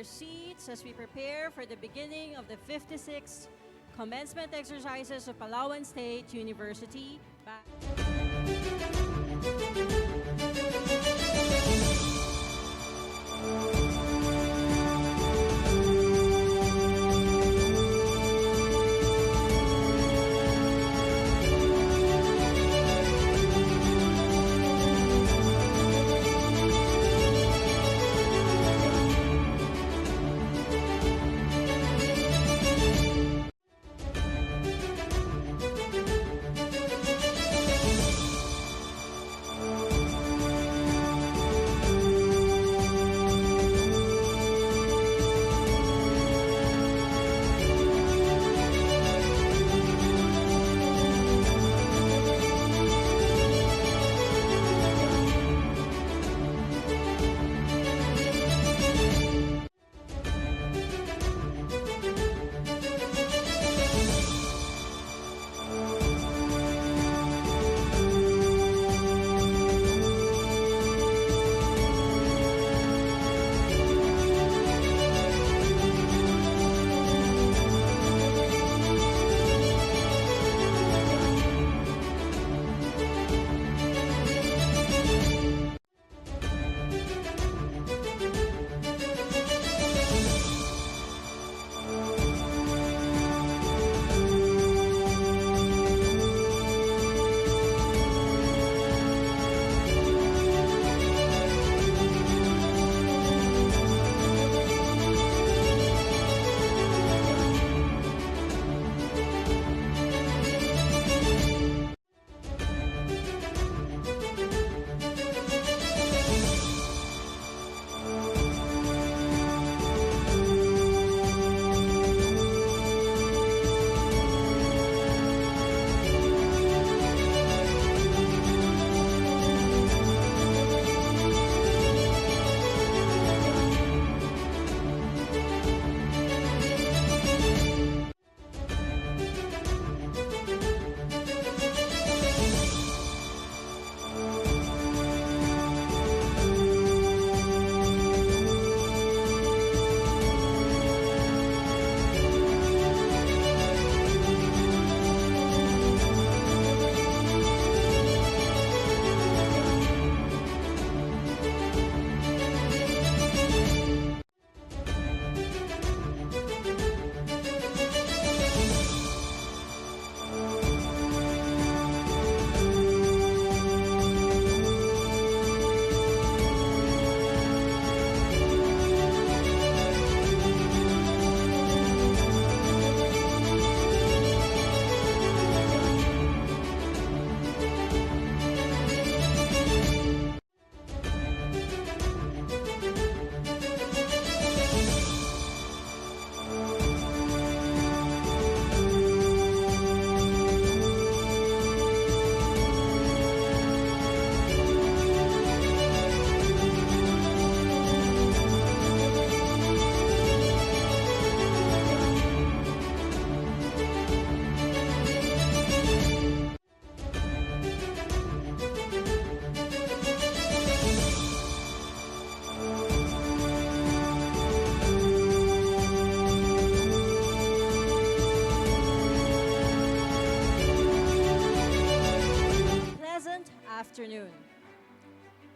seats as we prepare for the beginning of the 56th Commencement Exercises of Palawan State University. Afternoon.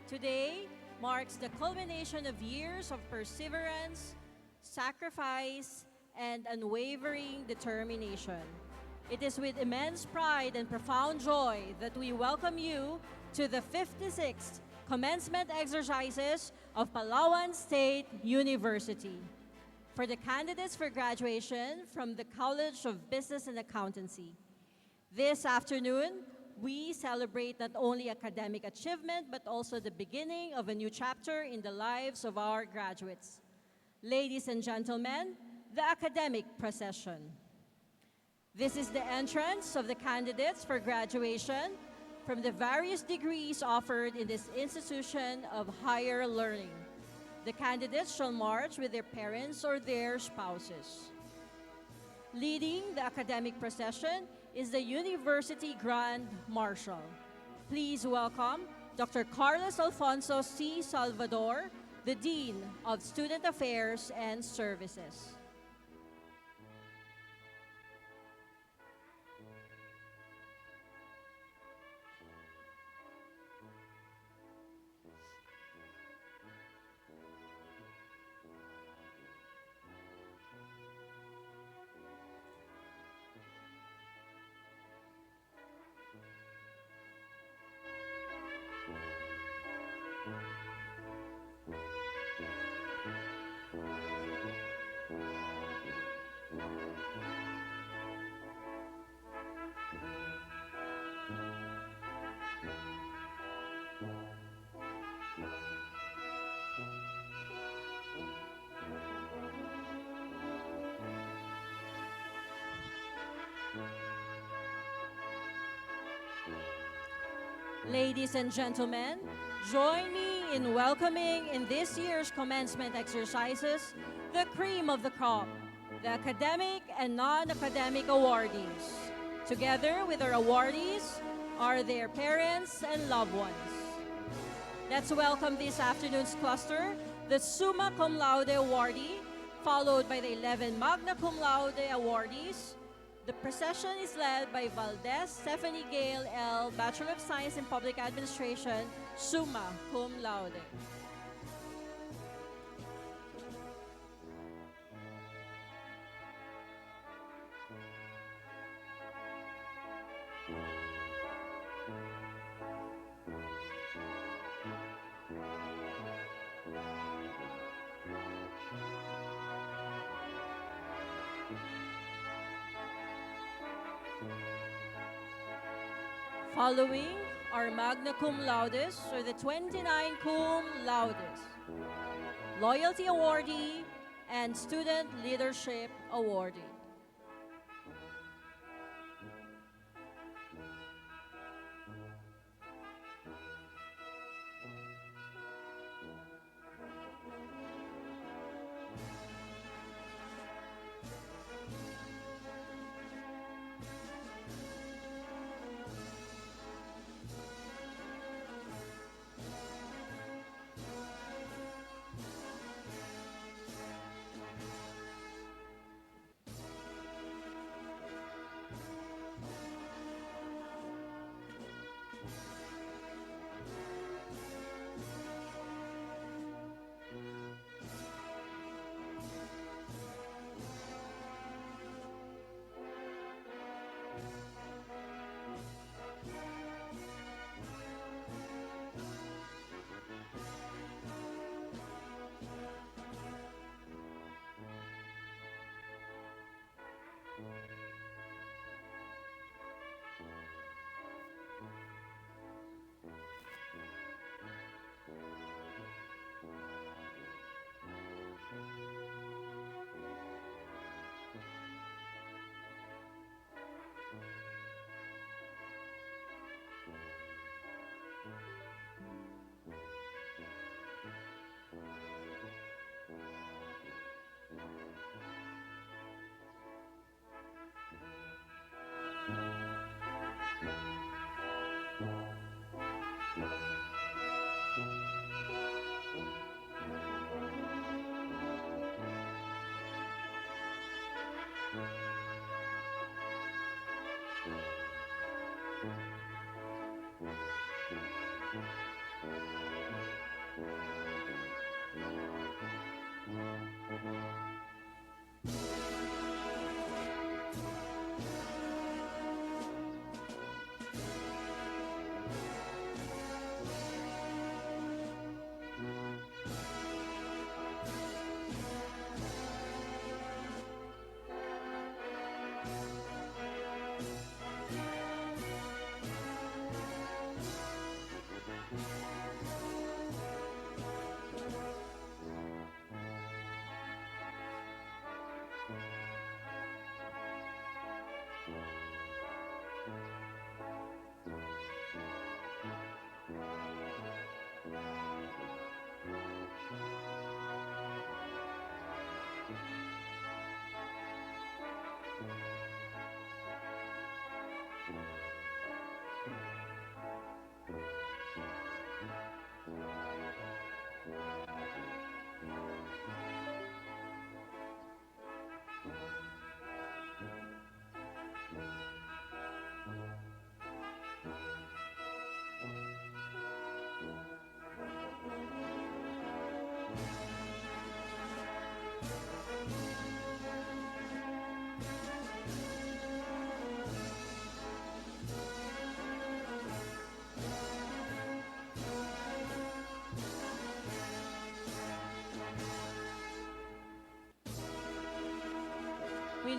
Today marks the culmination of years of perseverance, sacrifice, and unwavering determination. It is with immense pride and profound joy that we welcome you to the 56th Commencement Exercises of Palawan State University. For the candidates for graduation from the College of Business and Accountancy, this afternoon, we celebrate not only academic achievement, but also the beginning of a new chapter in the lives of our graduates. Ladies and gentlemen, the academic procession. This is the entrance of the candidates for graduation from the various degrees offered in this institution of higher learning. The candidates shall march with their parents or their spouses. Leading the academic procession is the University Grand Marshal. Please welcome Dr. Carlos Alfonso C. Salvador, the Dean of Student Affairs and Services. Ladies and gentlemen, join me in welcoming in this year's commencement exercises the cream of the crop, the academic and non-academic awardees. Together with our awardees are their parents and loved ones. Let's welcome this afternoon's cluster, the Summa Cum Laude awardee, followed by the 11 Magna Cum Laude awardees. The procession is led by Valdez Stephanie 𝐀𝐫𝐜𝐿, Bachelor of Science in Public Administration, Summa Cum Laude. Following are Magna Cum Laudes, or the 29 Cum Laudes, Loyalty Awardee, and Student Leadership Awardee.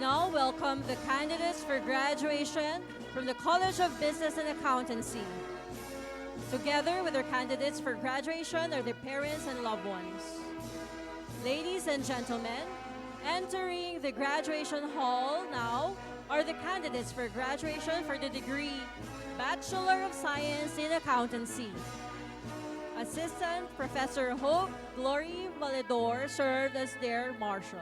now welcome the candidates for graduation from the College of Business and Accountancy. Together with their candidates for graduation are their parents and loved ones. Ladies and gentlemen, entering the graduation hall now are the candidates for graduation for the degree Bachelor of Science in Accountancy. Assistant Professor Hope Glory Valedor served as their marshal.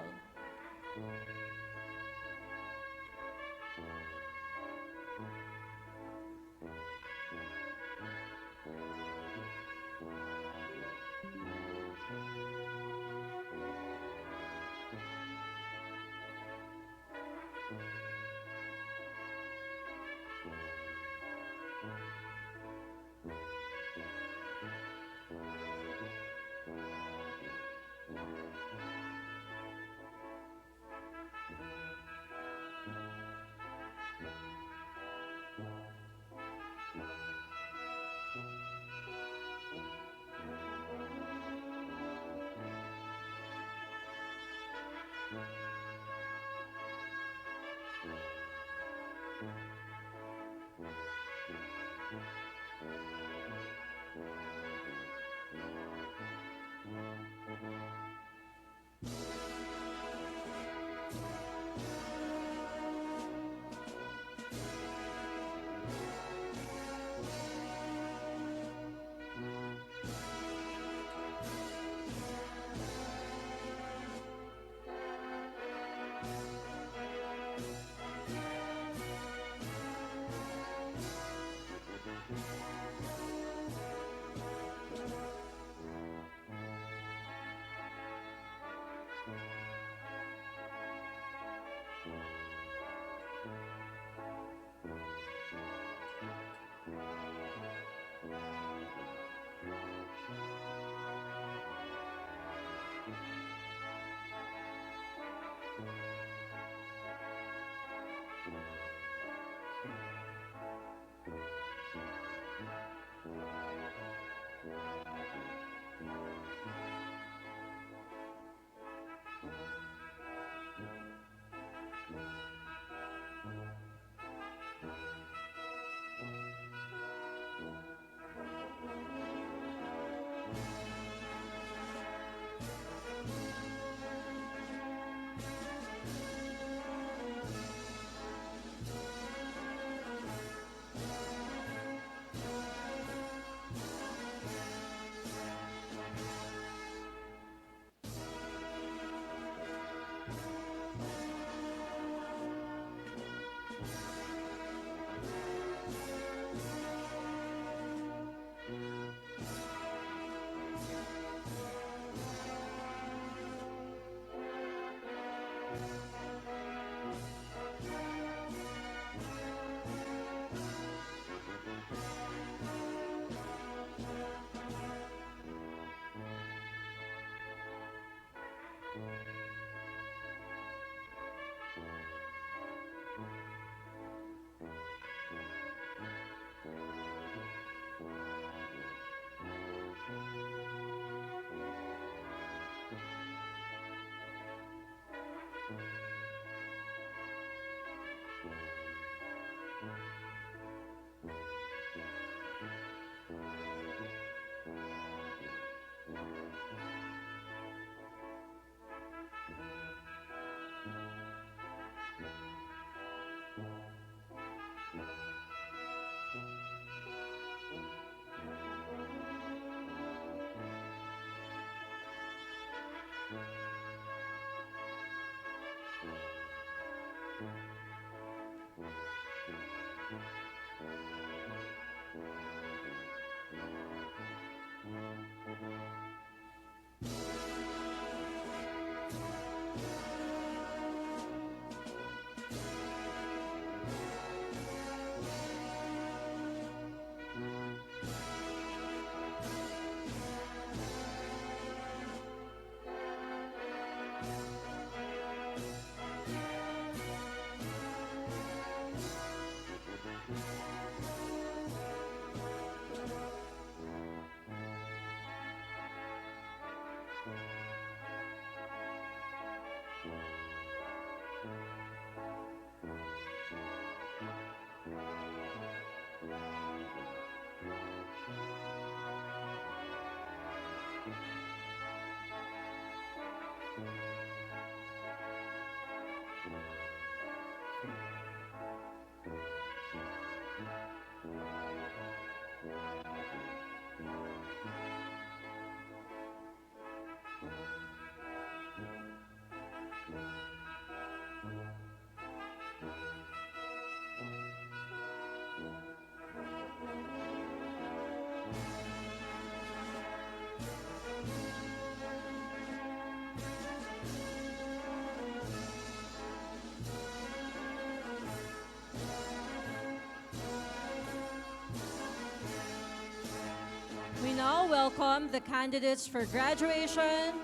We now welcome the candidates for graduation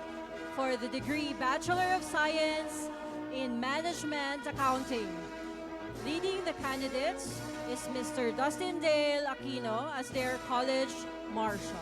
for the degree Bachelor of Science in Management Accounting. Leading the candidates is Mr. Dustin Dale Aquino as their college marshal.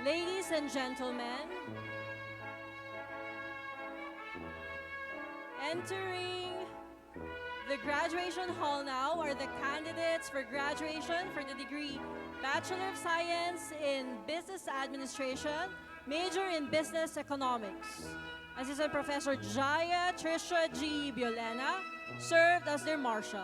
Ladies and gentlemen, entering the graduation hall now are the candidates for graduation for the degree Bachelor of Science in Business Administration, major in Business Economics. Assistant Professor Jaya Trisha G. Biolena served as their marshal.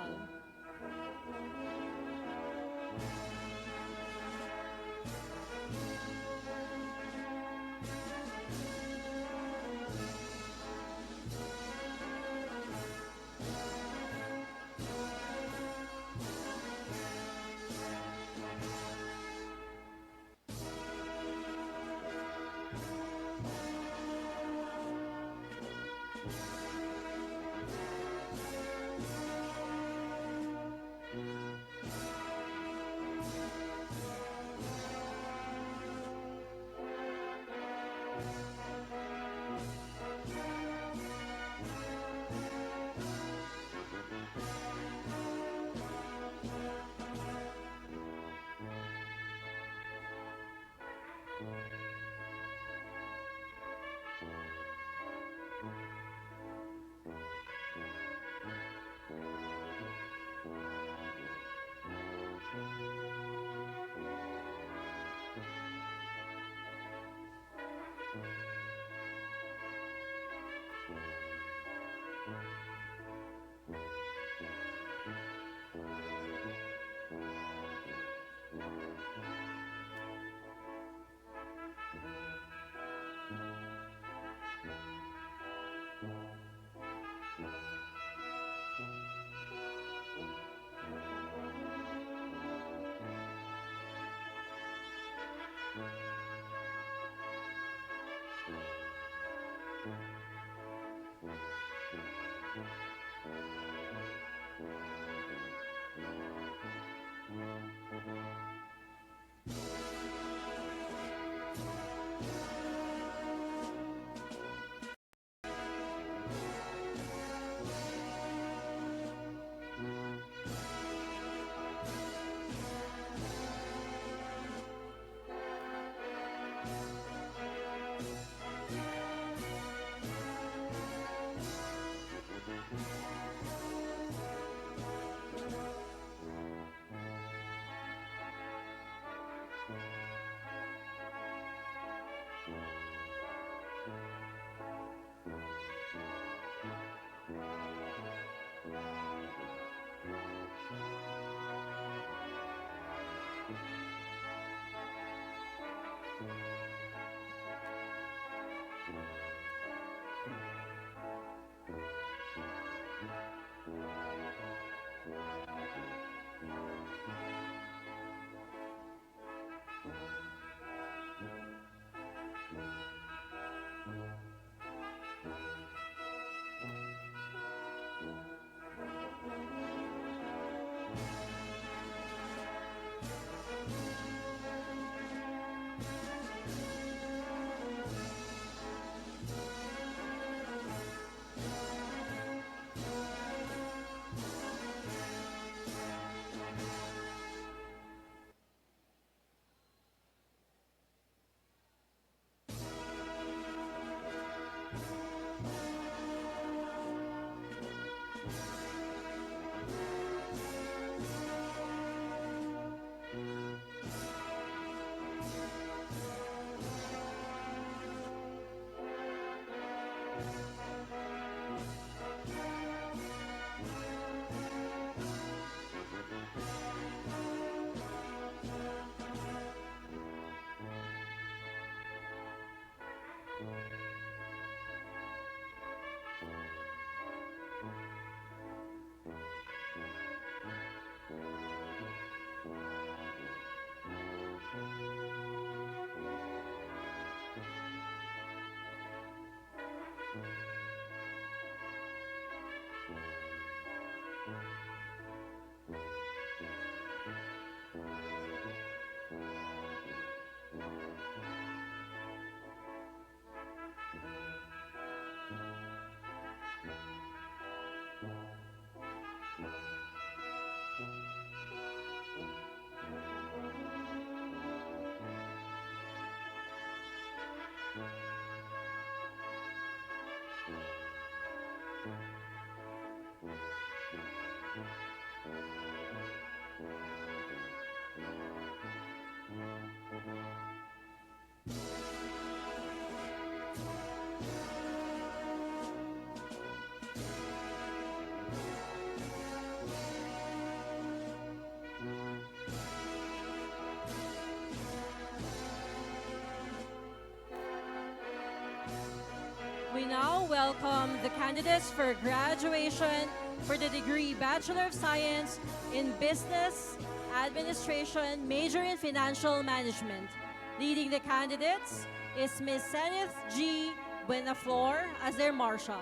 We now welcome the candidates for graduation for the degree Bachelor of Science in Business Administration, major in Financial Management. Leading the candidates is Ms. Seneth G. Buenaflor as their marshal.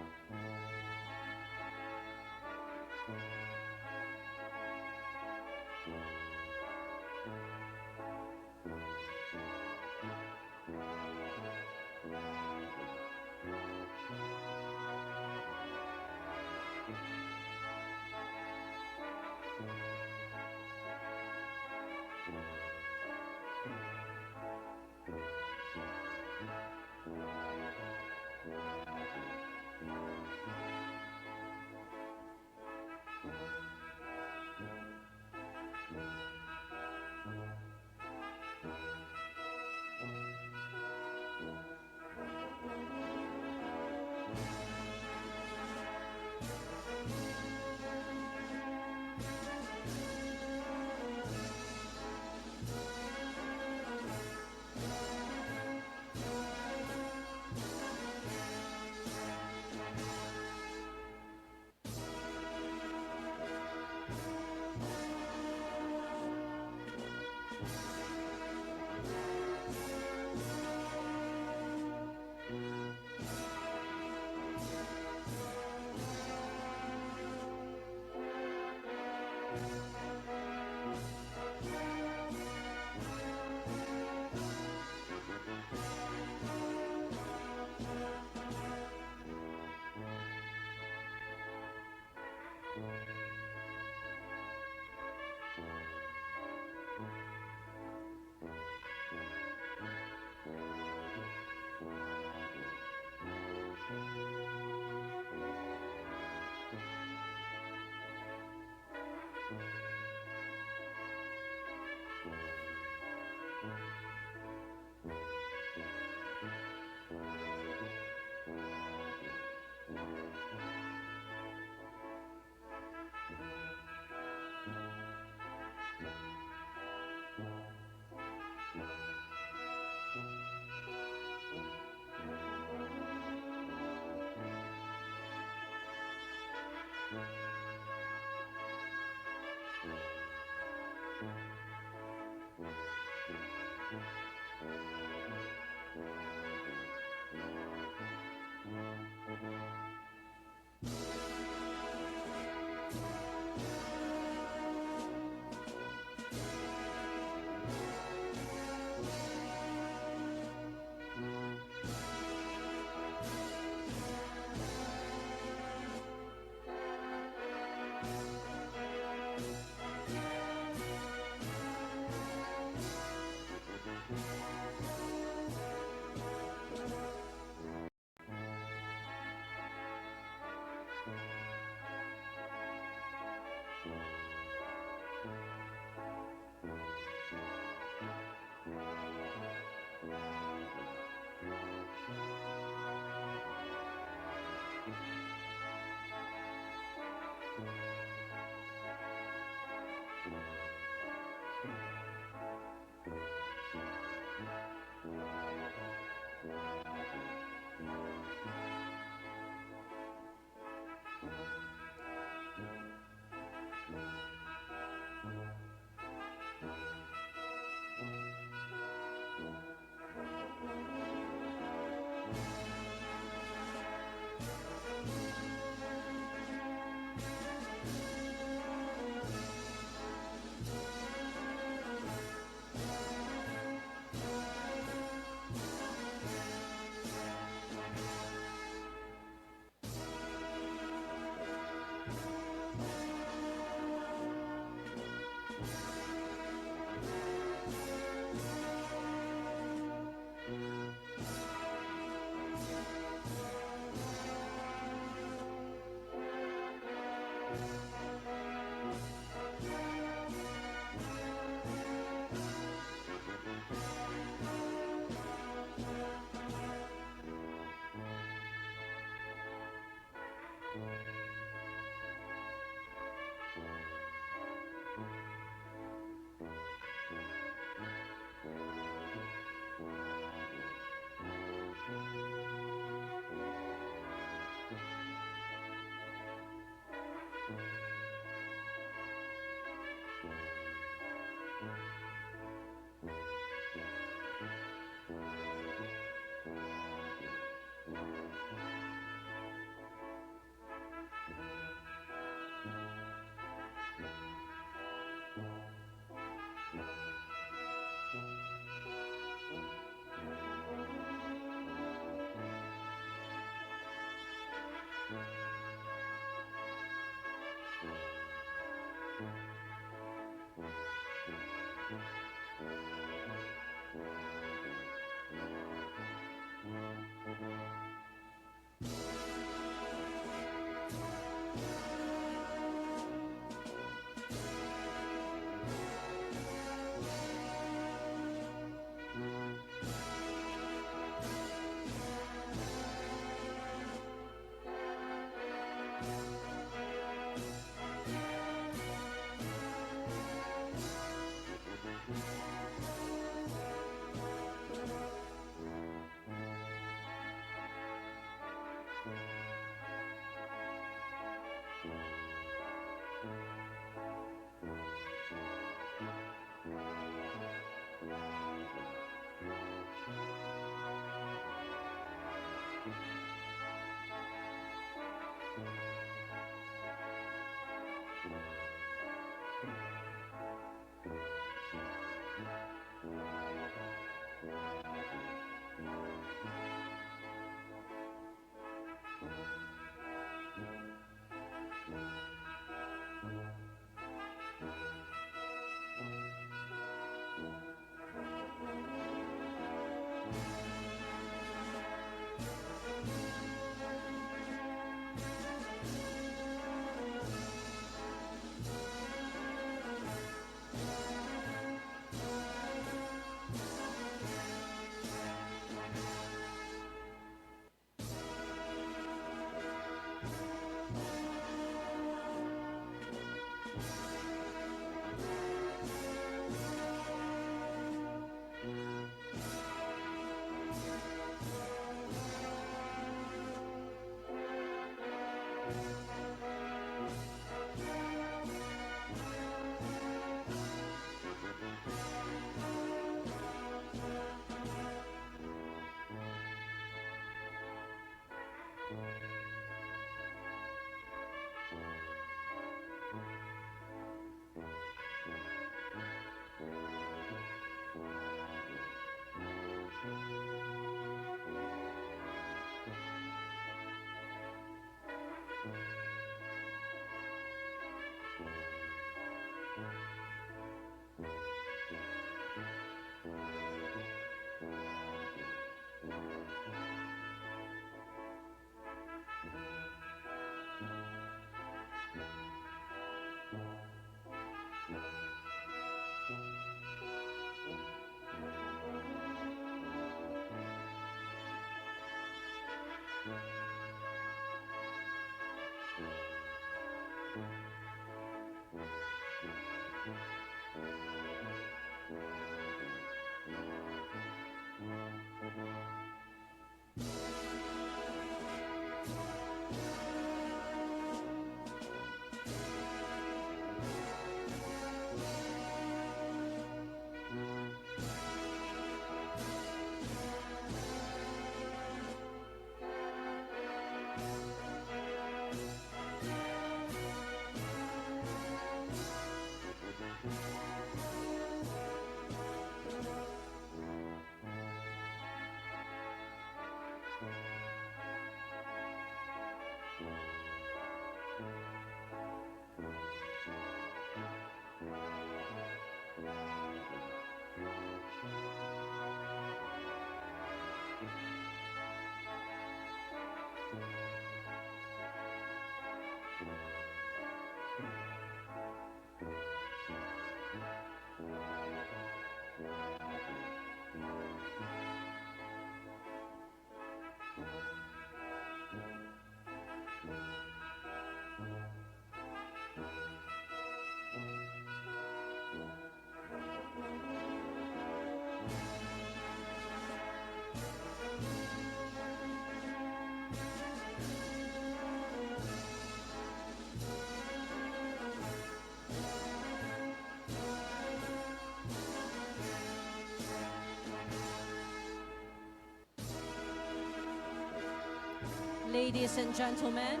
Ladies and gentlemen,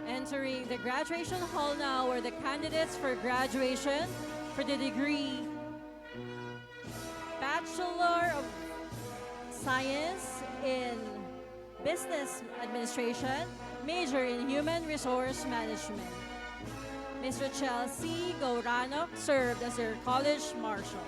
entering the graduation hall now are the candidates for graduation for the degree Bachelor of Science in Business Administration, major in Human Resource Management. Mr. 𝐀𝐫𝐜𝐡𝐢𝐯 served as their college marshal.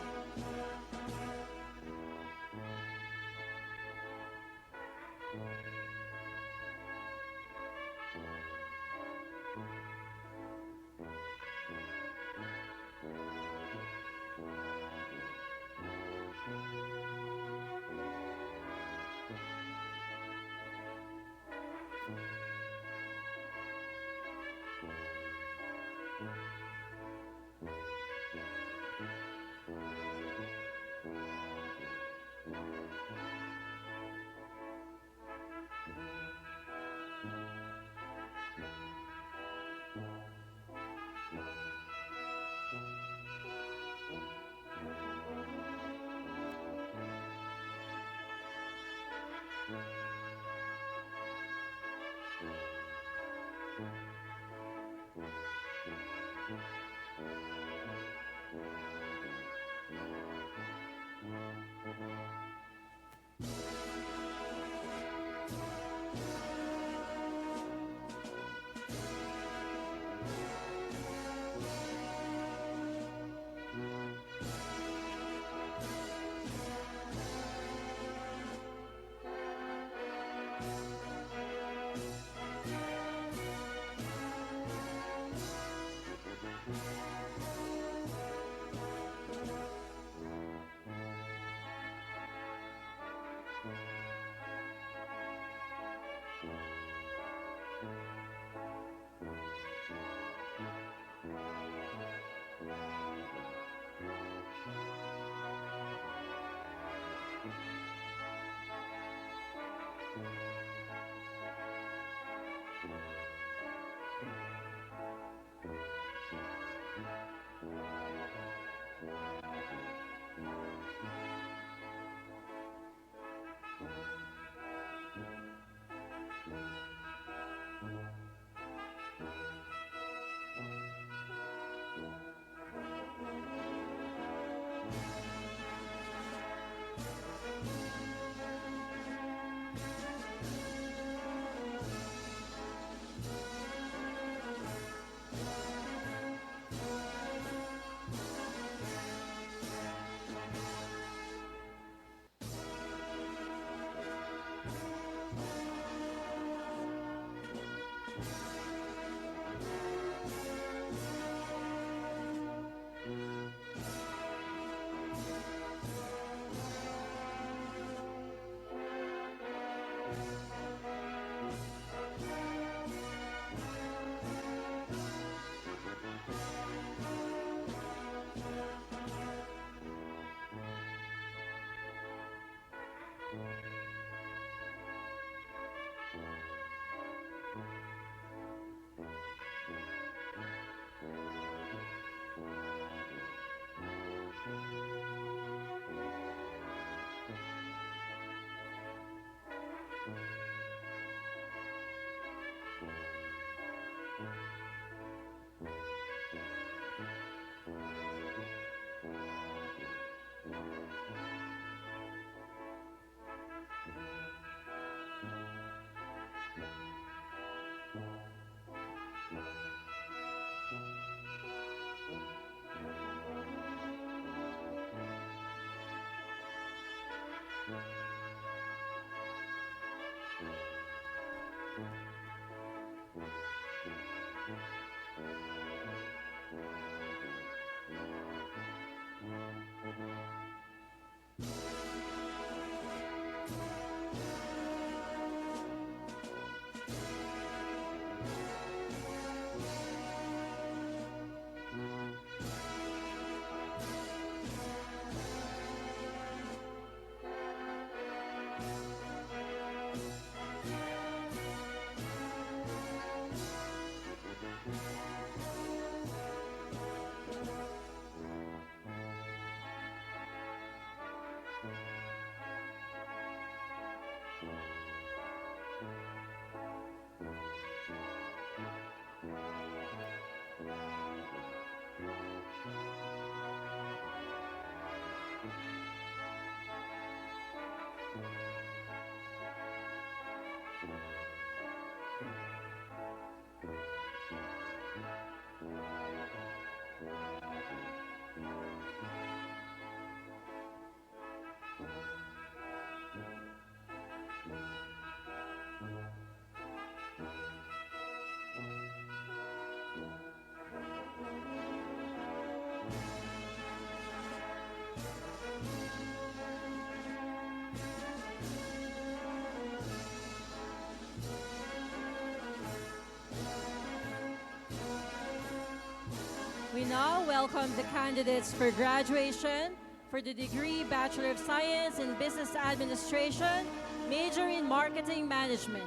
We now welcome the candidates for graduation for the degree Bachelor of Science in Business Administration, major in Marketing Management.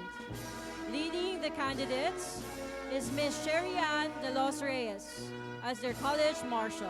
Leading the candidates is Ms. Sherry Ann de los Reyes as their college marshal.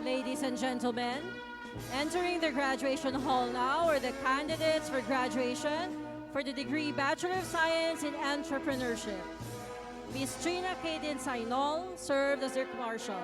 Ladies and gentlemen, entering the graduation hall now are the candidates for graduation for the degree Bachelor of Science in Entrepreneurship. Ms. 𝐀𝐫𝐜𝐡𝐢𝐯 served as their marshal.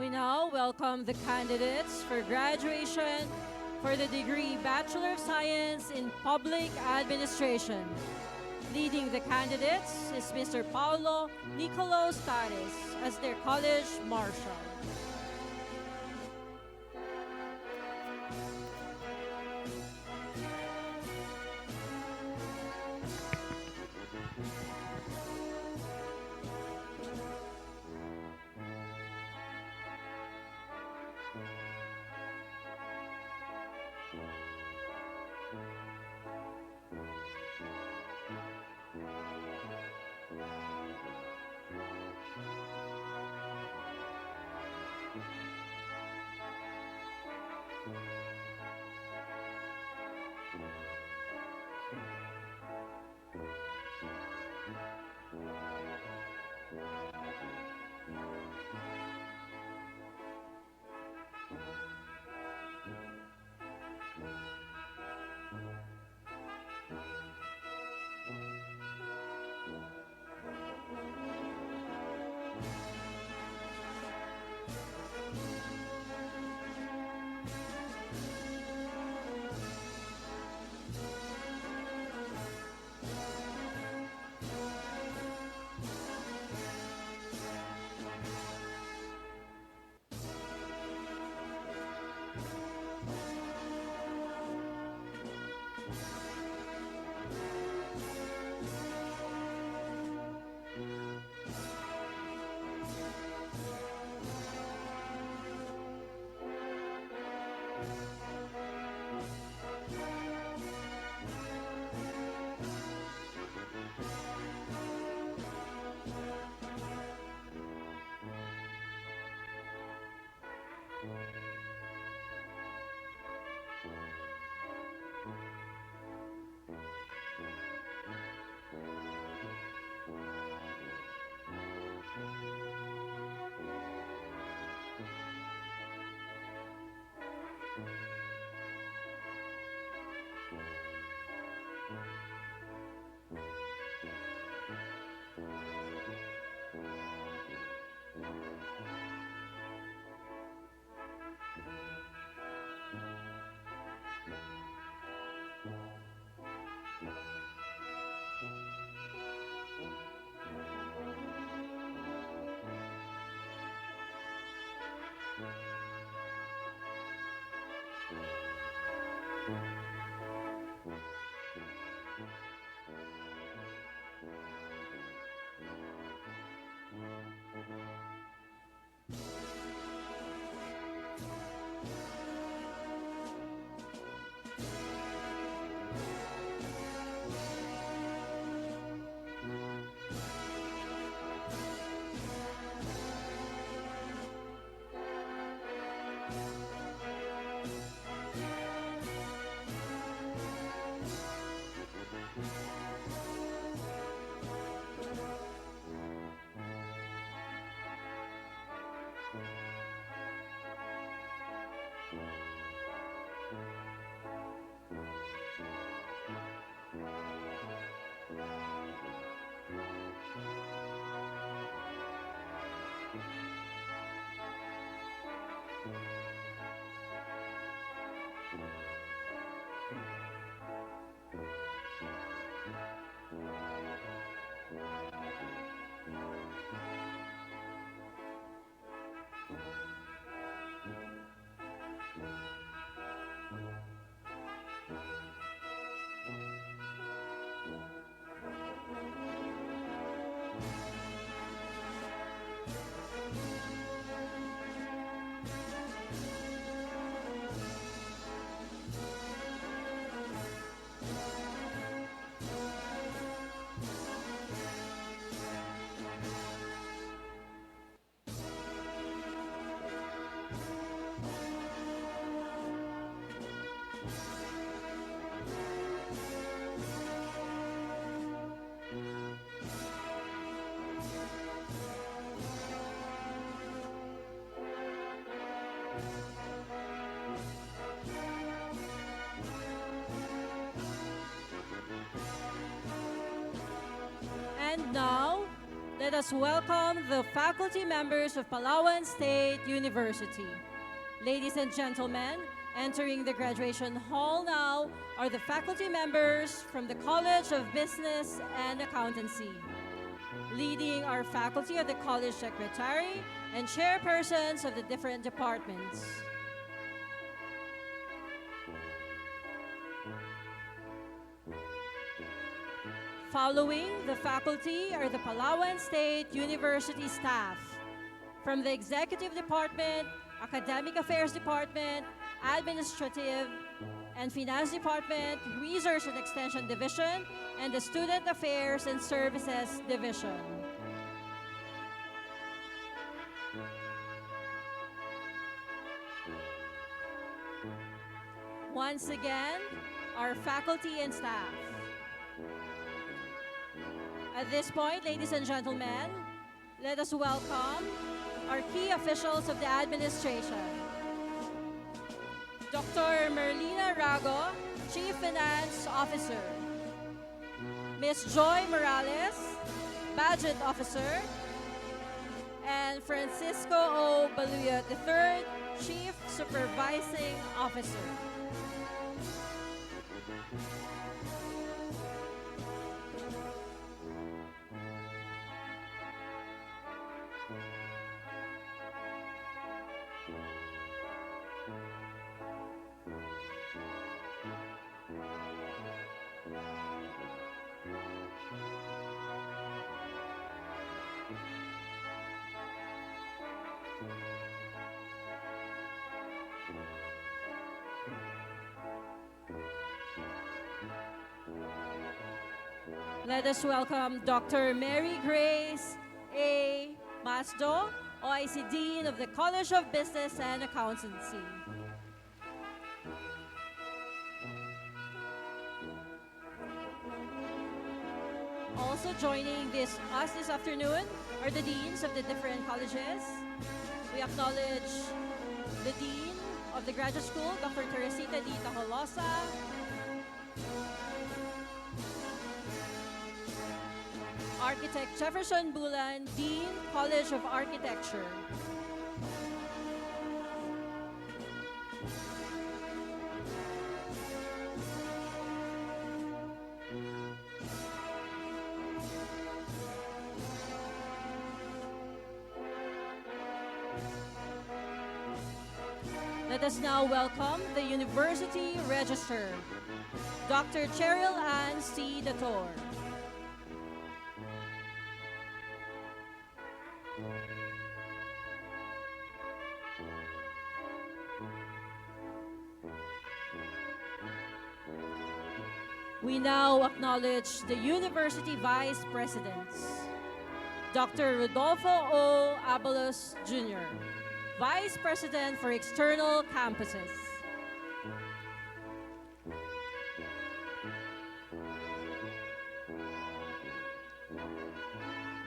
We now welcome the candidates for graduation for the degree Bachelor of Science in Public Administration. Leading the candidates is Mr. 𝐌𝐞𝐝𝐿𝐼 as their college marshal. let us welcome the faculty members of Palawan State University. Ladies and gentlemen, entering the graduation hall now are the faculty members from the College of Business and Accountancy. Leading our faculty are the college secretary and chairpersons of the different departments. Following the faculty are the Palawan State University staff from the Executive Department, Academic Affairs Department, Administrative and Finance Department, Research and Extension Division, and the Student Affairs and Services Division. Once again, our faculty and staff. At this point, ladies and gentlemen, let us welcome our key officials of the administration. Dr. Merlina Rago, Chief Finance Officer. Ms. Joy Morales, Budget Officer. And Francisco O. Baluya III, Chief Supervising Officer. Let us welcome Dr. Mary Grace A. Masdo, OIC Dean of the College of Business and Accountancy. Also joining us this afternoon are the deans of the different colleges. We acknowledge the Dean of the Graduate School, Dr. Teresita D. Taholosa, Architect Jefferson Bulan, Dean, College of Architecture. Let us now welcome the University Registrar, Dr. Cheryl Ann C. Dator. We now acknowledge the University Vice Presidents. Dr. Rodolfo O. Abalos Jr., Vice President for External Campuses.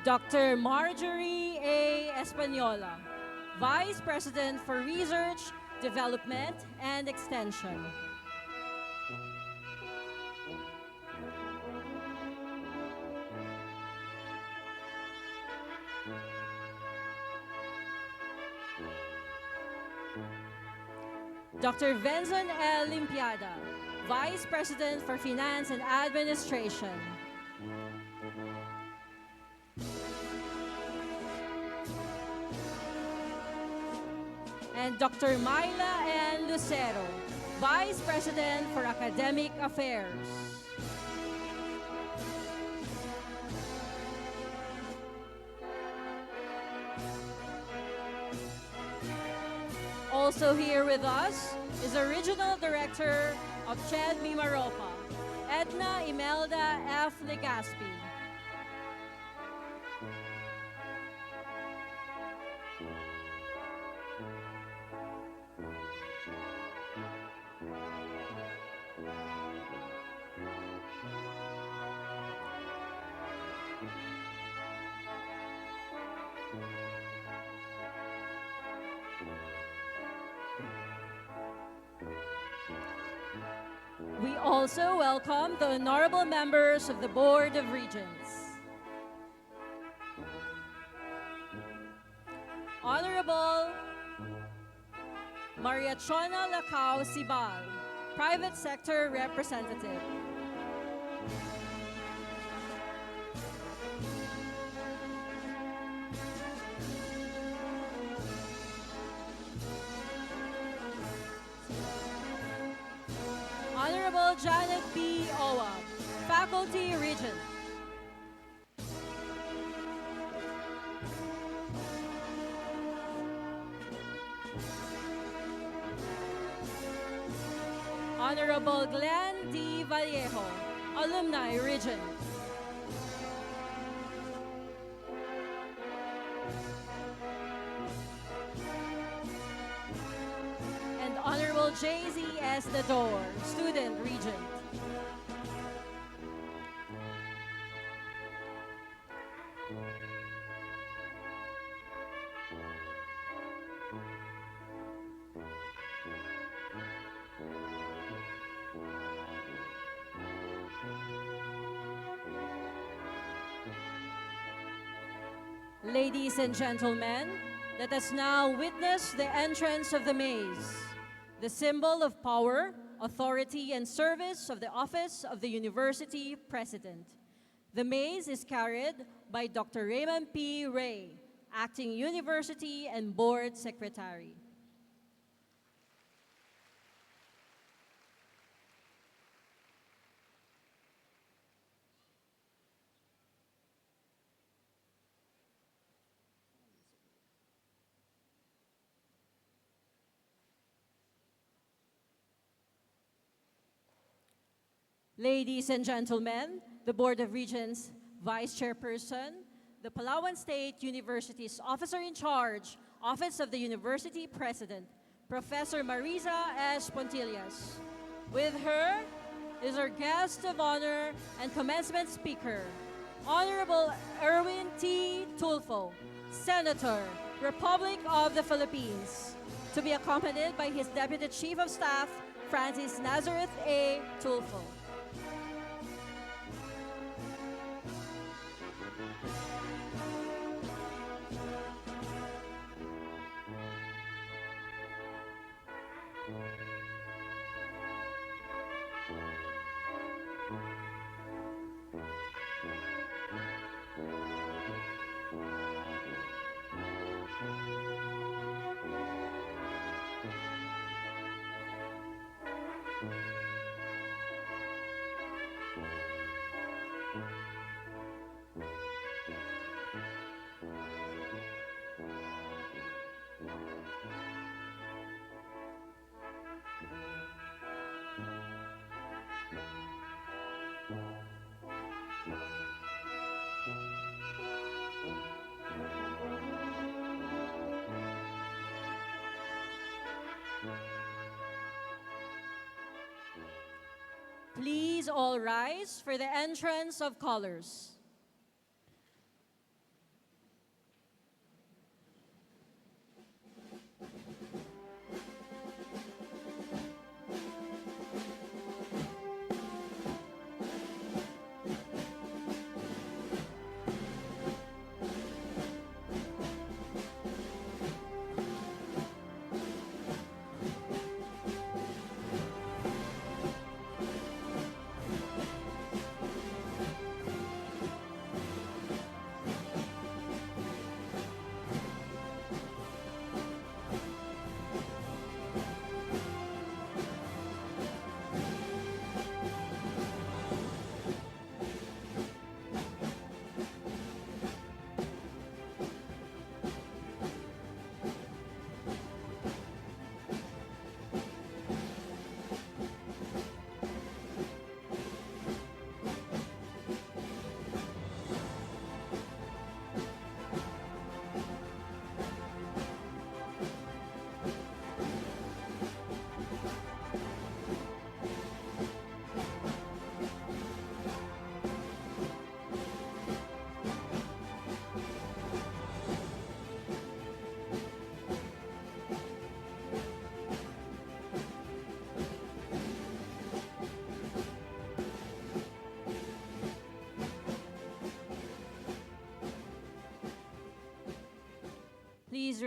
Dr. Marjorie A. Espanola, Vice President for Research, Development, and Extension. Dr. Venzon L. Limpiada, Vice President for Finance and Administration. And Dr. Myla N. Lucero, Vice President for Academic Affairs. Also here with us is the Regional Director of 𝐀𝐫𝐜𝐸 Mimaropa, Edna Imelda F. Legaspi. We also welcome the honorable members of the Board of Regents. Honorable 𝐌𝐞𝐝𝐢𝐚, Private Sector Representative. Honorable Janet B. Owa, Faculty Regent. Honorable Glenn D. Vallejo, Alumni Regent. And Honorable J.Z. S. Dador, Student Regent. Ladies and gentlemen, let us now witness the entrance of the maze, the symbol of power, authority, and service of the office of the University President. The maze is carried by Dr. Raymond P. Ray, Acting University and Board Secretary. Ladies and gentlemen, the Board of Regents Vice Chairperson, the Palawan State University's Officer in Charge, Office of the University President, Professor Marisa S. Pontillas. With her is our guest of honor and commencement speaker, Honorable Erwin T. Tulfo, Senator, Republic of the Philippines, to be accompanied by his Deputy Chief of Staff, Francis Nazareth A. Tulfo. Please all rise for the entrance of colors.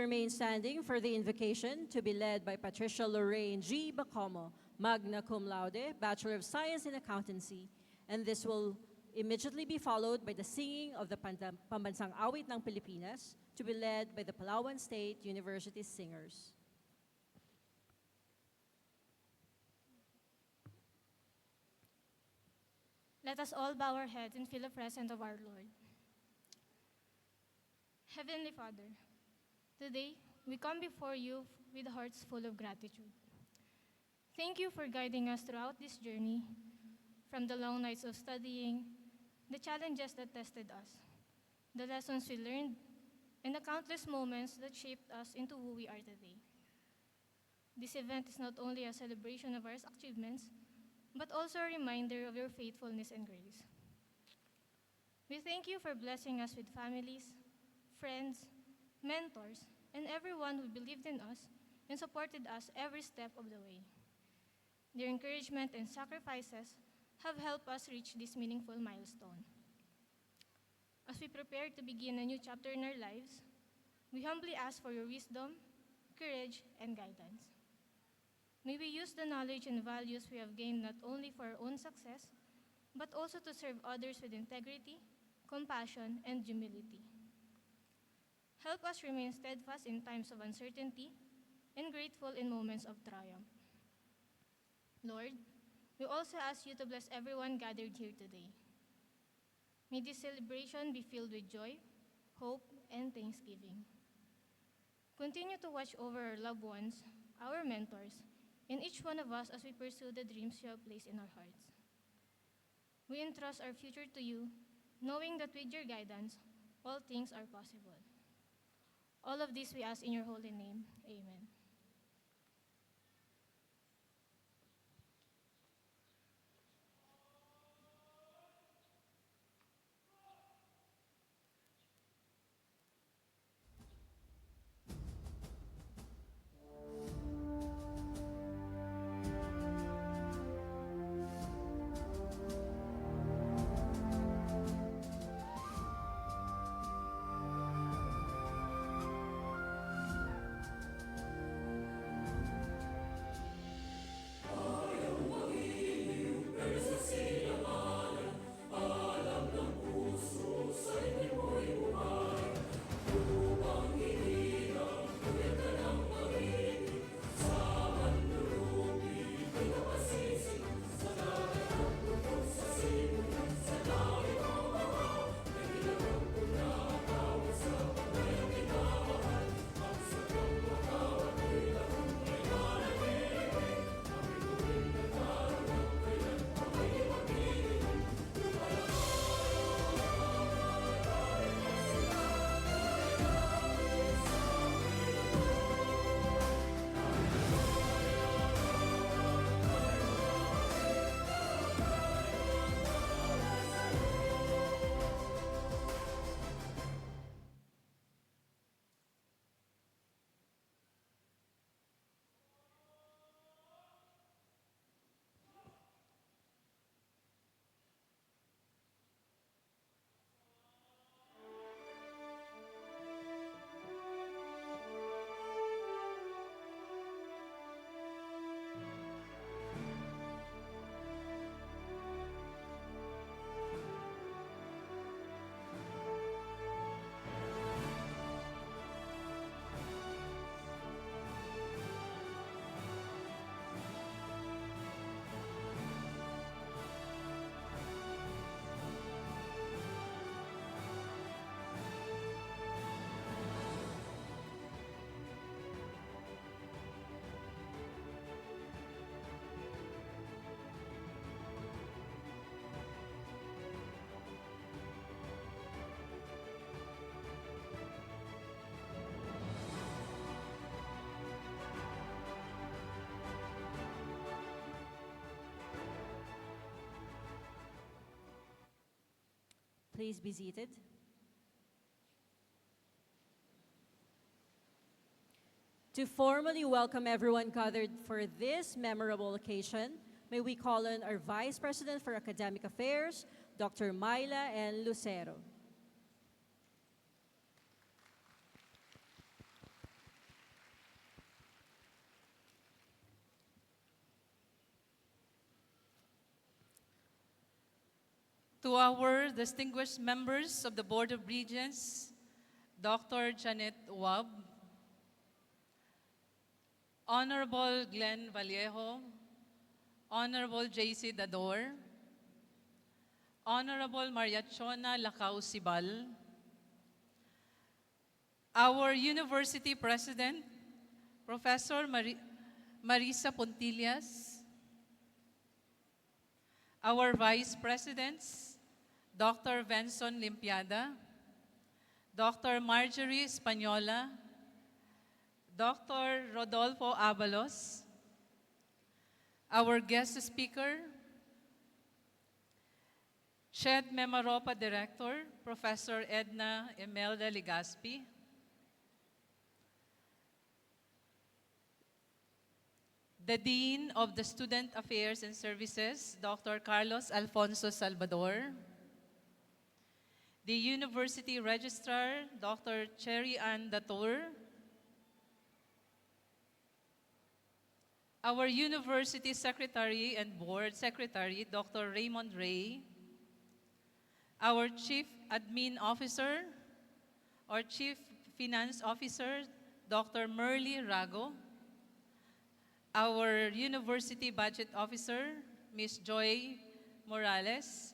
remain standing for the invocation to be led by Patricia Lorraine G. Bacomo, magna cum laude, Bachelor of Science in Accountancy, and this will immediately be followed by the singing of the Pambansang Awit ng Pilipinas to be led by the Palawan State University Singers. Let us all bow our heads and feel the presence of our Lord. Heavenly Father, today we come before you with hearts full of gratitude. Thank you for guiding us throughout this journey, from the long nights of studying, the challenges that tested us, the lessons we learned, and the countless moments that shaped us into who we are today. This event is not only a celebration of our achievements, but also a reminder of your faithfulness and grace. We thank you for blessing us with families, friends, mentors, and everyone who believed in us and supported us every step of the way. Their encouragement and sacrifices have helped us reach this meaningful milestone. As we prepare to begin a new chapter in our lives, we humbly ask for your wisdom, courage, and guidance. May we use the knowledge and values we have gained not only for our own success, but also to serve others with integrity, compassion, and humility. Help us remain steadfast in times of uncertainty and grateful in moments of triumph. Lord, we also ask you to bless everyone gathered here today. May this celebration be filled with joy, hope, and thanksgiving. Continue to watch over our loved ones, our mentors, and each one of us as we pursue the dreams you have placed in our hearts. We entrust our future to you, knowing that with your guidance, all things are possible. All of this we ask in your holy name. Amen. Please be seated. To formally welcome everyone gathered for this memorable occasion, may we call on our Vice President for Academic Affairs, Dr. Mayla N. Lucero. To our distinguished members of the Board of Regents, Dr. Janet Wab, Honorable Glenn Vallejo, Honorable J.C. Dador, Honorable 𝐌𝐞𝐝𝐢𝐚, our University President, Professor Marisa Puntillas, our Vice Presidents, Dr. Venson Limpiada, Dr. Marjorie Española, Dr. Rodolfo Abalos, our guest speaker, SHED Memaropa Director, Professor Edna Imelda Legaspi, the Dean of the Student Affairs and Services, Dr. Carlos Alfonso Salvador, the University Registrar, Dr. Cherry Ann Datur, our University Secretary and Board Secretary, Dr. Raymond Ray, our Chief Admin Officer, our Chief Finance Officer, Dr. Merly Rago, our University Budget Officer, Ms. Joy Morales,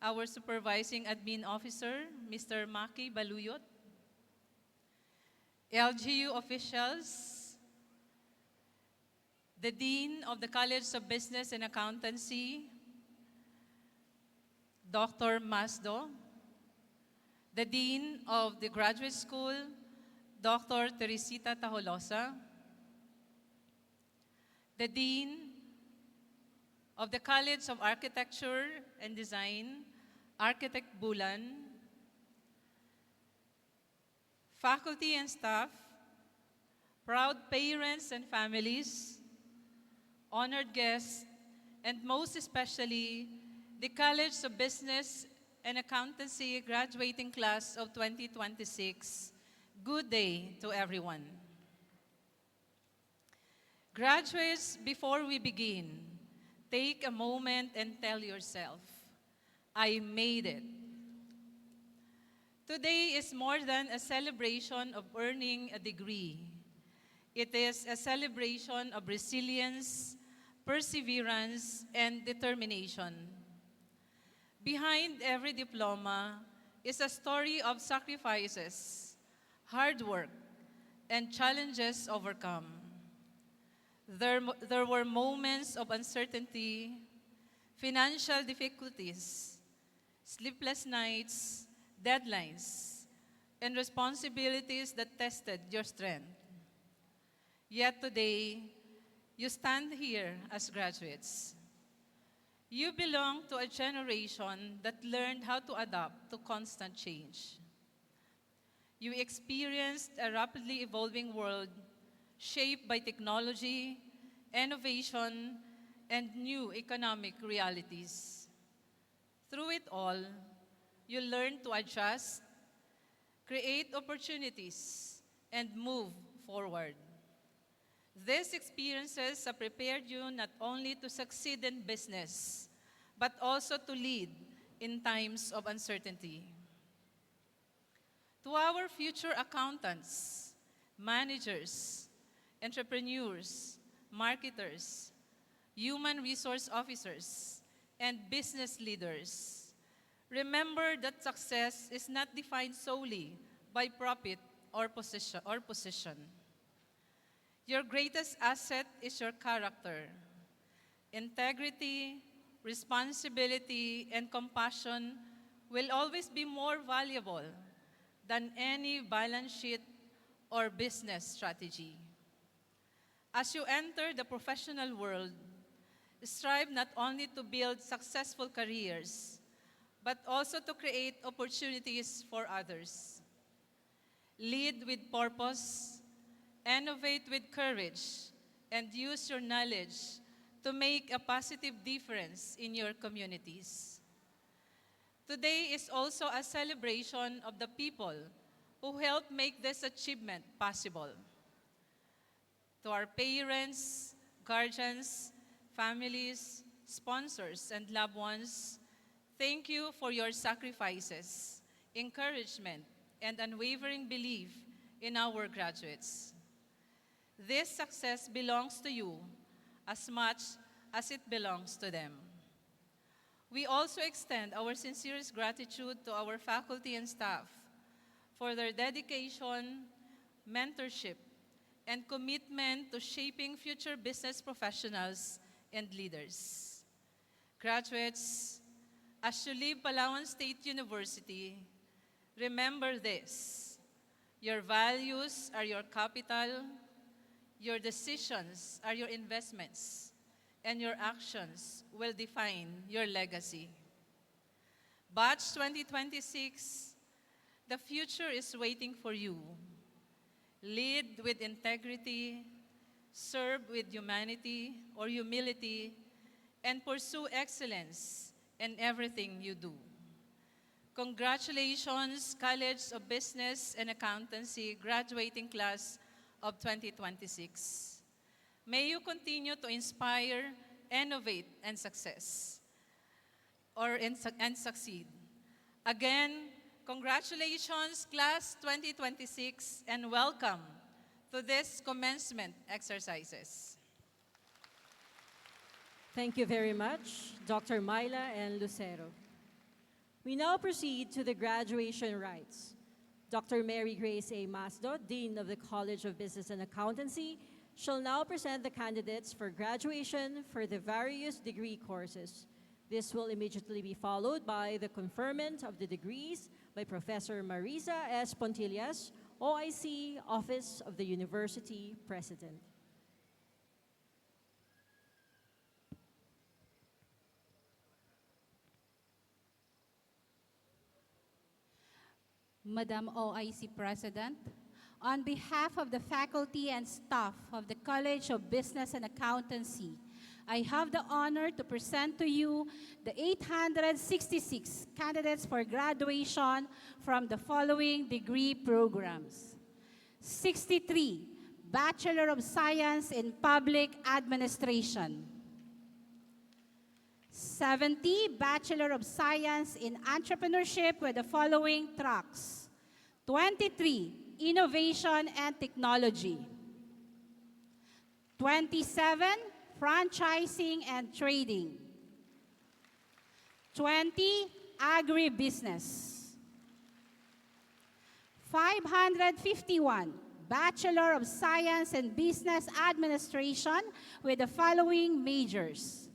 our Supervising Admin Officer, Mr. Maki Baluyot, LGU officials, the Dean of the College of Business and Accountancy, Dr. Masdo, the Dean of the Graduate School, Dr. Teresita Taholosa, the Dean of the College of Architecture and Design, Architect Bulan, faculty and staff, proud parents and families, honored guests, and most especially, the College of Business and Accountancy graduating class of 2026. Good day to everyone. Graduates, before we begin, take a moment and tell yourself, I made it. Today is more than a celebration of earning a degree. It is a celebration of resilience, perseverance, and determination. Behind every diploma is a story of sacrifices, hard work, and challenges overcome. There were moments of uncertainty, financial difficulties, sleepless nights, deadlines, and responsibilities that tested your strength. Yet today, you stand here as graduates. You belong to a generation that learned how to adapt to constant change. You experienced a rapidly evolving world shaped by technology, innovation, and new economic realities. Through it all, you learned to adjust, create opportunities, and move forward. These experiences have prepared you not only to succeed in business, but also to lead in times of uncertainty. To our future accountants, managers, entrepreneurs, marketers, human resource officers, and business leaders, remember that success is not defined solely by profit or position. Your greatest asset is your character. Integrity, responsibility, and compassion will always be more valuable than any balance sheet or business strategy. As you enter the professional world, strive not only to build successful careers, but also to create opportunities for others. Lead with purpose, innovate with courage, and use your knowledge to make a positive difference in your communities. Today is also a celebration of the people who helped make this achievement possible. To our parents, guardians, families, sponsors, and loved ones, Thank you for your sacrifices, encouragement, and unwavering belief in our graduates. This success belongs to you as much as it belongs to them. We also extend our sincerest gratitude to our faculty and staff for their dedication, mentorship, and commitment to shaping future business professionals and leaders. Graduates, as you leave Palawan State University, remember this: your values are your capital, your decisions are your investments, and your actions will define your legacy. Batch 2026, the future is waiting for you. Lead with integrity, serve with humanity or humility, and pursue excellence in everything you do. Congratulations, College of Business and Accountancy graduating class of 2026. May you continue to inspire, innovate, and succeed. Again, congratulations, Class 2026, and welcome to this commencement exercises. Thank you very much, Dr. Myla and Lucero. We now proceed to the graduation rites. Dr. Mary Grace A. Masdo, Dean of the College of Business and Accountancy, shall now present the candidates for graduation for the various degree courses. This will immediately be followed by the conferment of the degrees by Professor Marisa S. Pontillas, OIC, Office of the University President. Madam OIC President, on behalf of the faculty and staff of the College of Business and Accountancy, I have the honor to present to you the 866 candidates for graduation from the following degree programs. 63, Bachelor of Science in Public Administration. 70, Bachelor of Science in Entrepreneurship with the following tracks. 23, Innovation and Technology. 27, Franchising and Trading. 20, Agribusiness. 551, Bachelor of Science in Business Administration with the following majors.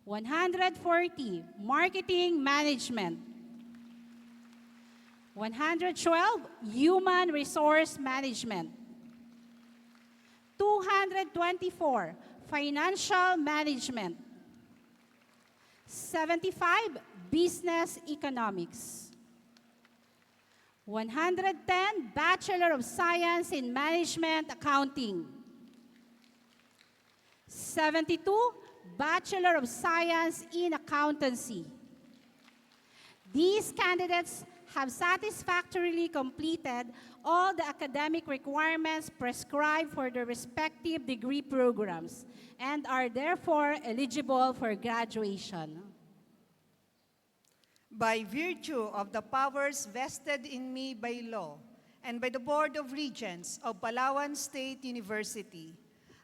140, Marketing Management. 112, Human Resource Management. 224, Financial Management. 75, Business Economics. 110, Bachelor of Science in Management Accounting. 72, Bachelor of Science in Accountancy. These candidates have satisfactorily completed all the academic requirements prescribed for their respective degree programs and are therefore eligible for graduation. By virtue of the powers vested in me by law and by the Board of Regents of Palawan State University,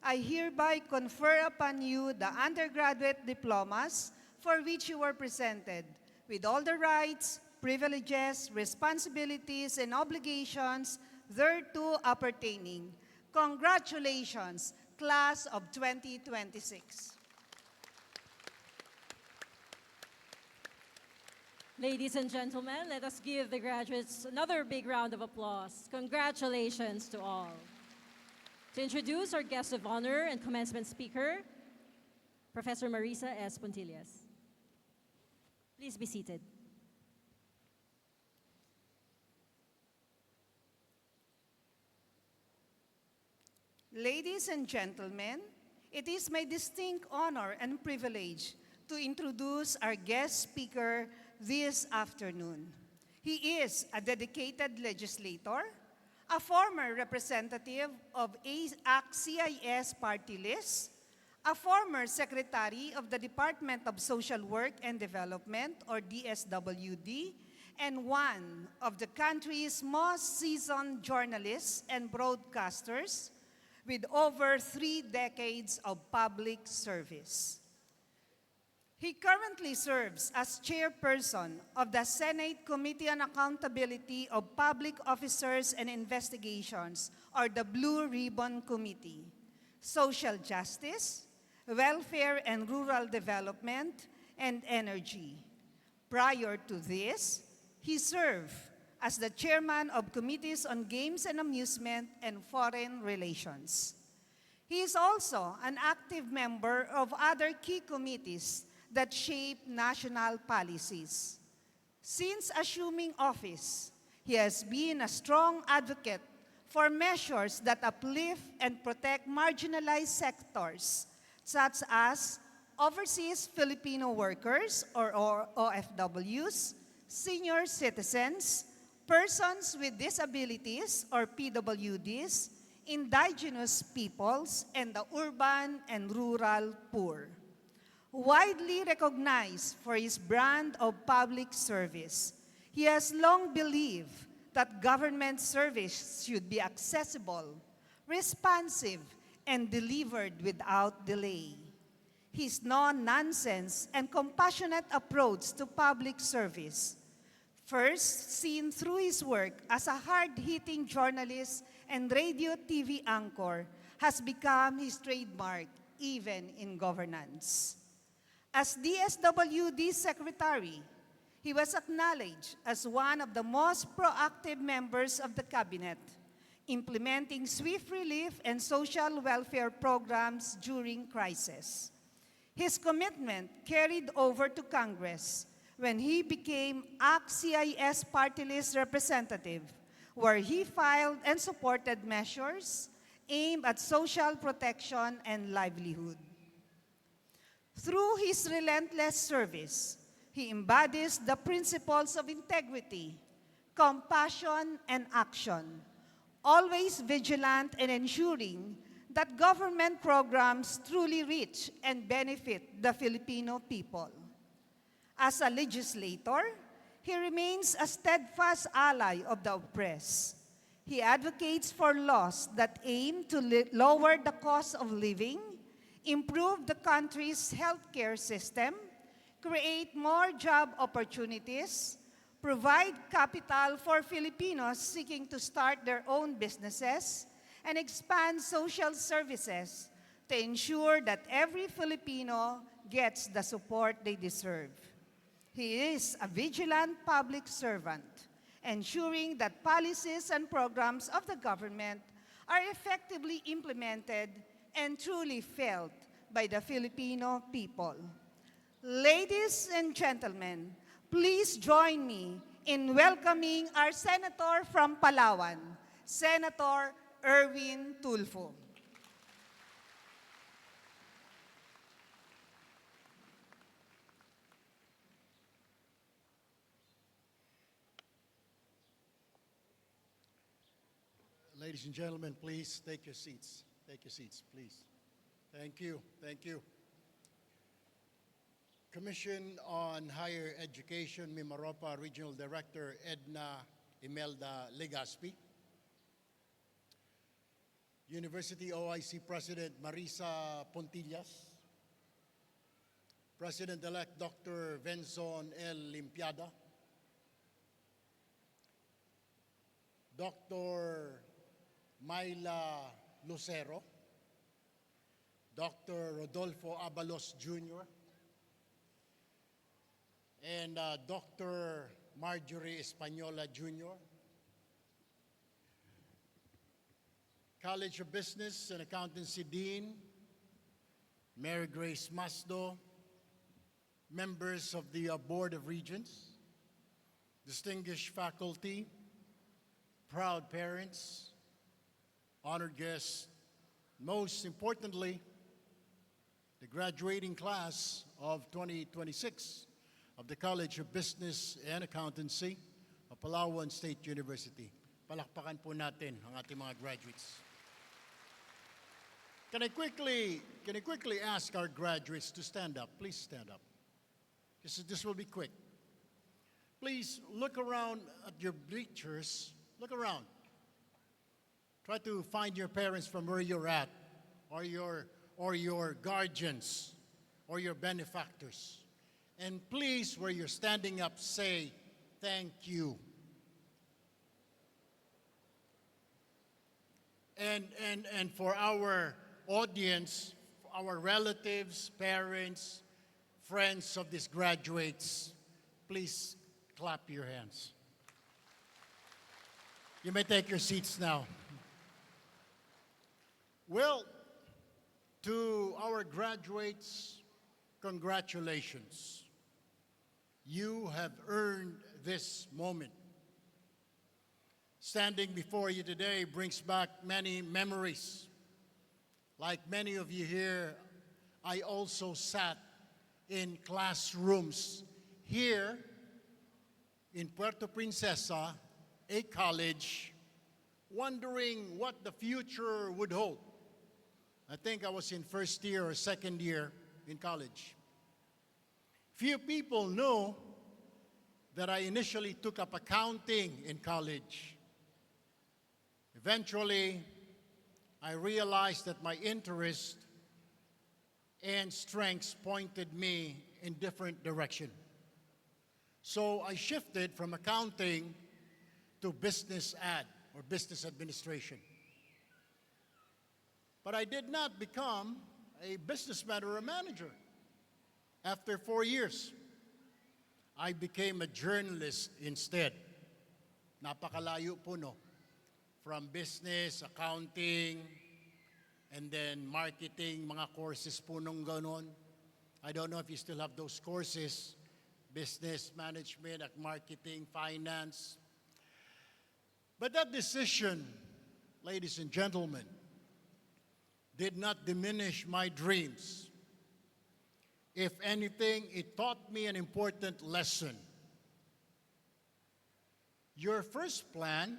I hereby confer upon you the undergraduate diplomas for which you were presented, with all the rights, privileges, responsibilities, and obligations thereto appertaining. Congratulations, Class of 2026. Ladies and gentlemen, let us give the graduates another big round of applause. Congratulations to all. To introduce our guest of honor and commencement speaker, Professor Marisa S. Pontillas. Please be seated. Ladies and gentlemen, it is my distinct honor and privilege to introduce our guest speaker this afternoon. He is a dedicated legislator, a former representative of 𝐀𝐫𝐜𝐴𝐶IS party list, a former secretary of the Department of Social Work and Development, or DSWD, and one of the country's most seasoned journalists and broadcasters with over 3 decades of public service. He currently serves as chairperson of the Senate Committee on Accountability of Public Officers and Investigations, or the Blue Ribbon Committee, Social Justice, Welfare and Rural Development, and Energy. Prior to this, he served as the chairman of Committees on Games and Amusement and Foreign Relations. He is also an active member of other key committees that shape national policies. Since assuming office, he has been a strong advocate for measures that uplift and protect marginalized sectors, such as overseas Filipino workers, or OFWs, senior citizens, persons with disabilities, or PWDs, indigenous peoples, and the urban and rural poor. Widely recognized for his brand of public service, he has long believed that government service should be accessible, responsive, and delivered without delay. His no-nonsense and compassionate approach to public service, first seen through his work as a hard-hitting journalist and radio TV anchor, has become his trademark even in governance. As DSWD Secretary, he was acknowledged as one of the most proactive members of the cabinet, implementing swift relief and social welfare programs during crisis. His commitment carried over to Congress when he became 𝐀𝐫𝐜𝐴𝐶 party list representative, where he filed and supported measures aimed at social protection and livelihood. Through his relentless service, he embodies the principles of integrity, compassion, and action, always vigilant and ensuring that government programs truly reach and benefit the Filipino people. As a legislator, he remains a steadfast ally of the oppressed. He advocates for laws that aim to lower the cost of living, improve the country's healthcare system, create more job opportunities, provide capital for Filipinos seeking to start their own businesses, and expand social services to ensure that every Filipino gets the support they deserve. He is a vigilant public servant, ensuring that policies and programs of the government are effectively implemented and truly felt by the Filipino people. Ladies and gentlemen, please join me in welcoming our Senator from Palawan, Senator Erwin Tulfo. Ladies and gentlemen, please take your seats. Take your seats, please. Thank you. Thank you. Commission on Higher Education, Mimaropa Regional Director Edna Imelda Legazpi. University OIC President Marisa Pontillas. President-elect Dr. Venson L. Limpiada. Dr. Myla Lucero. Dr. Rodolfo Abalos Jr. and Dr. Marjorie Española Jr. College of Business and Accountancy Dean, Mary Grace Masdo, members of the Board of Regents, distinguished faculty, proud parents, honored guests, most importantly, the graduating class of 2026 of the College of Business and Accountancy of Palawan State University. Palakpakan po natin ang ating mga graduates. Can I quickly ask our graduates to stand up? Please stand up. This will be quick. Please look around at your bleachers. Look around. Try to find your parents from where you're at, or your guardians, or your benefactors. And please, where you're standing up, say thank you. And for our audience, our relatives, parents, friends of these graduates, please clap your hands. You may take your seats now. Well, to our graduates, congratulations. You have earned this moment. Standing before you today brings back many memories. Like many of you here, I also sat in classrooms here in Puerto Princesa, a college, wondering what the future would hold. I think I was in first year or second year in college. Few people know that I initially took up accounting in college. Eventually, I realized that my interest and strengths pointed me in different direction. So I shifted from accounting to business ad or business administration. But I did not become a businessman or a manager. After 4 years, I became a journalist instead. Napakalayo po, no? From business, accounting, and then marketing, mga courses po nung ganon. I don't know if you still have those courses. Business management, marketing, finance. But that decision, ladies and gentlemen, did not diminish my dreams. If anything, it taught me an important lesson. Your first plan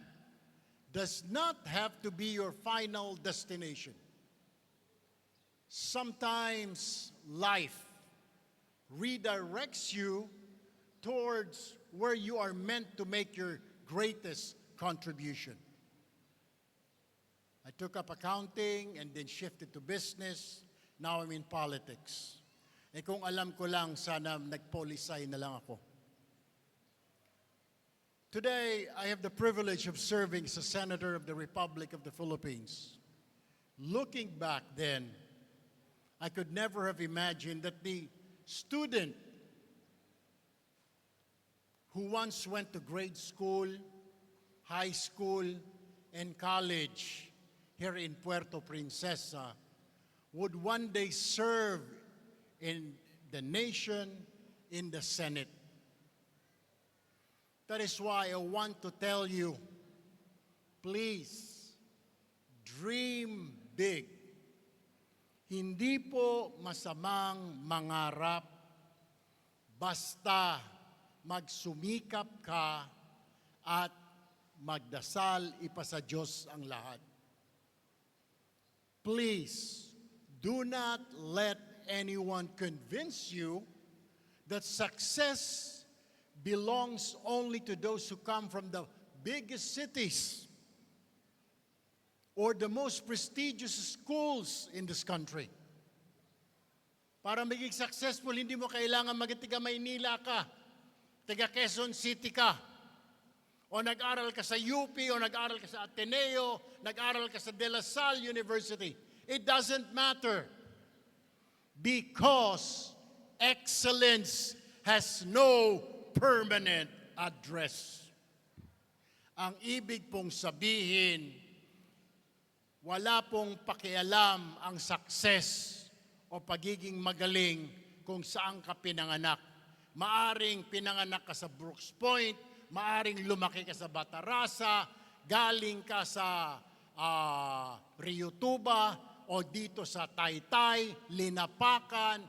does not have to be your final destination. Sometimes life redirects you towards where you are meant to make your greatest contribution. I took up accounting and then shifted to business. Now I'm in politics. Eh kung alam ko lang, sana nag-polisay na lang ako. Today, I have the privilege of serving as a Senator of the Republic of the Philippines. Looking back then, I could never have imagined that the student who once went to grade school, high school, and college here in Puerto Princesa would one day serve in the nation, in the Senate. That is why I want to tell you, please, dream big. Hindi po masamang mangarap, basta magsumikap ka at magdasal, ipasa Diyos ang lahat. Please, do not let anyone convince you that success belongs only to those who come from the biggest cities or the most prestigious schools in this country. Para maging successful, hindi mo kailangan magtiga Maynila ka, taga Quezon City ka, o nag-aral ka sa UP, o nag-aral ka sa Ateneo, nag-aral ka sa De La Salle University. It doesn't matter. Because excellence has no permanent address. Ang ibig pong sabihin, wala pong pakialam ang success o pagiging magaling kung saan ka pinanganak. Maaring pinanganak ka sa Brooks Point, maaring lumaki ka sa Batarasa, galing ka sa Rio Tuba, o dito sa Taytay, Linapakan,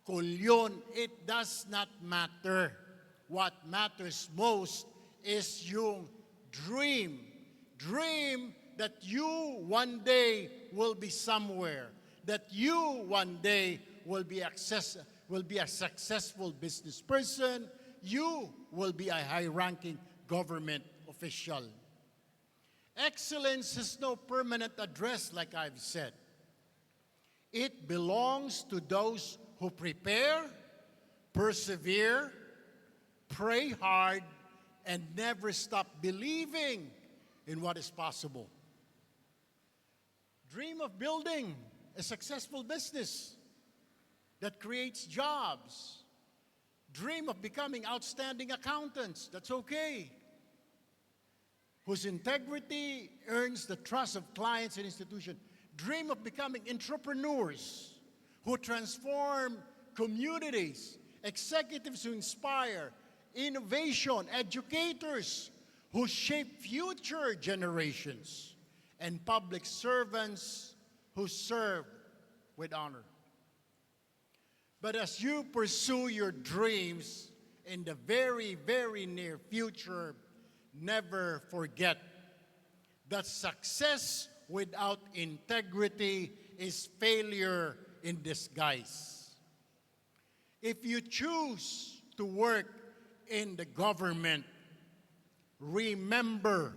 Kulyon. It does not matter. What matters most is yung dream. Dream that you one day will be somewhere, that you one day will be a successful business person, you will be a high-ranking government official. Excellence has no permanent address, like I've said. It belongs to those who prepare, persevere, pray hard, and never stop believing in what is possible. Dream of building a successful business that creates jobs. Dream of becoming outstanding accountants. That's okay. Whose integrity earns the trust of clients and institutions. Dream of becoming entrepreneurs who transform communities, executives who inspire, innovation, educators who shape future generations, and public servants who serve with honor. But as you pursue your dreams in the very, very near future, never forget that success without integrity is failure in disguise. If you choose to work in the government, remember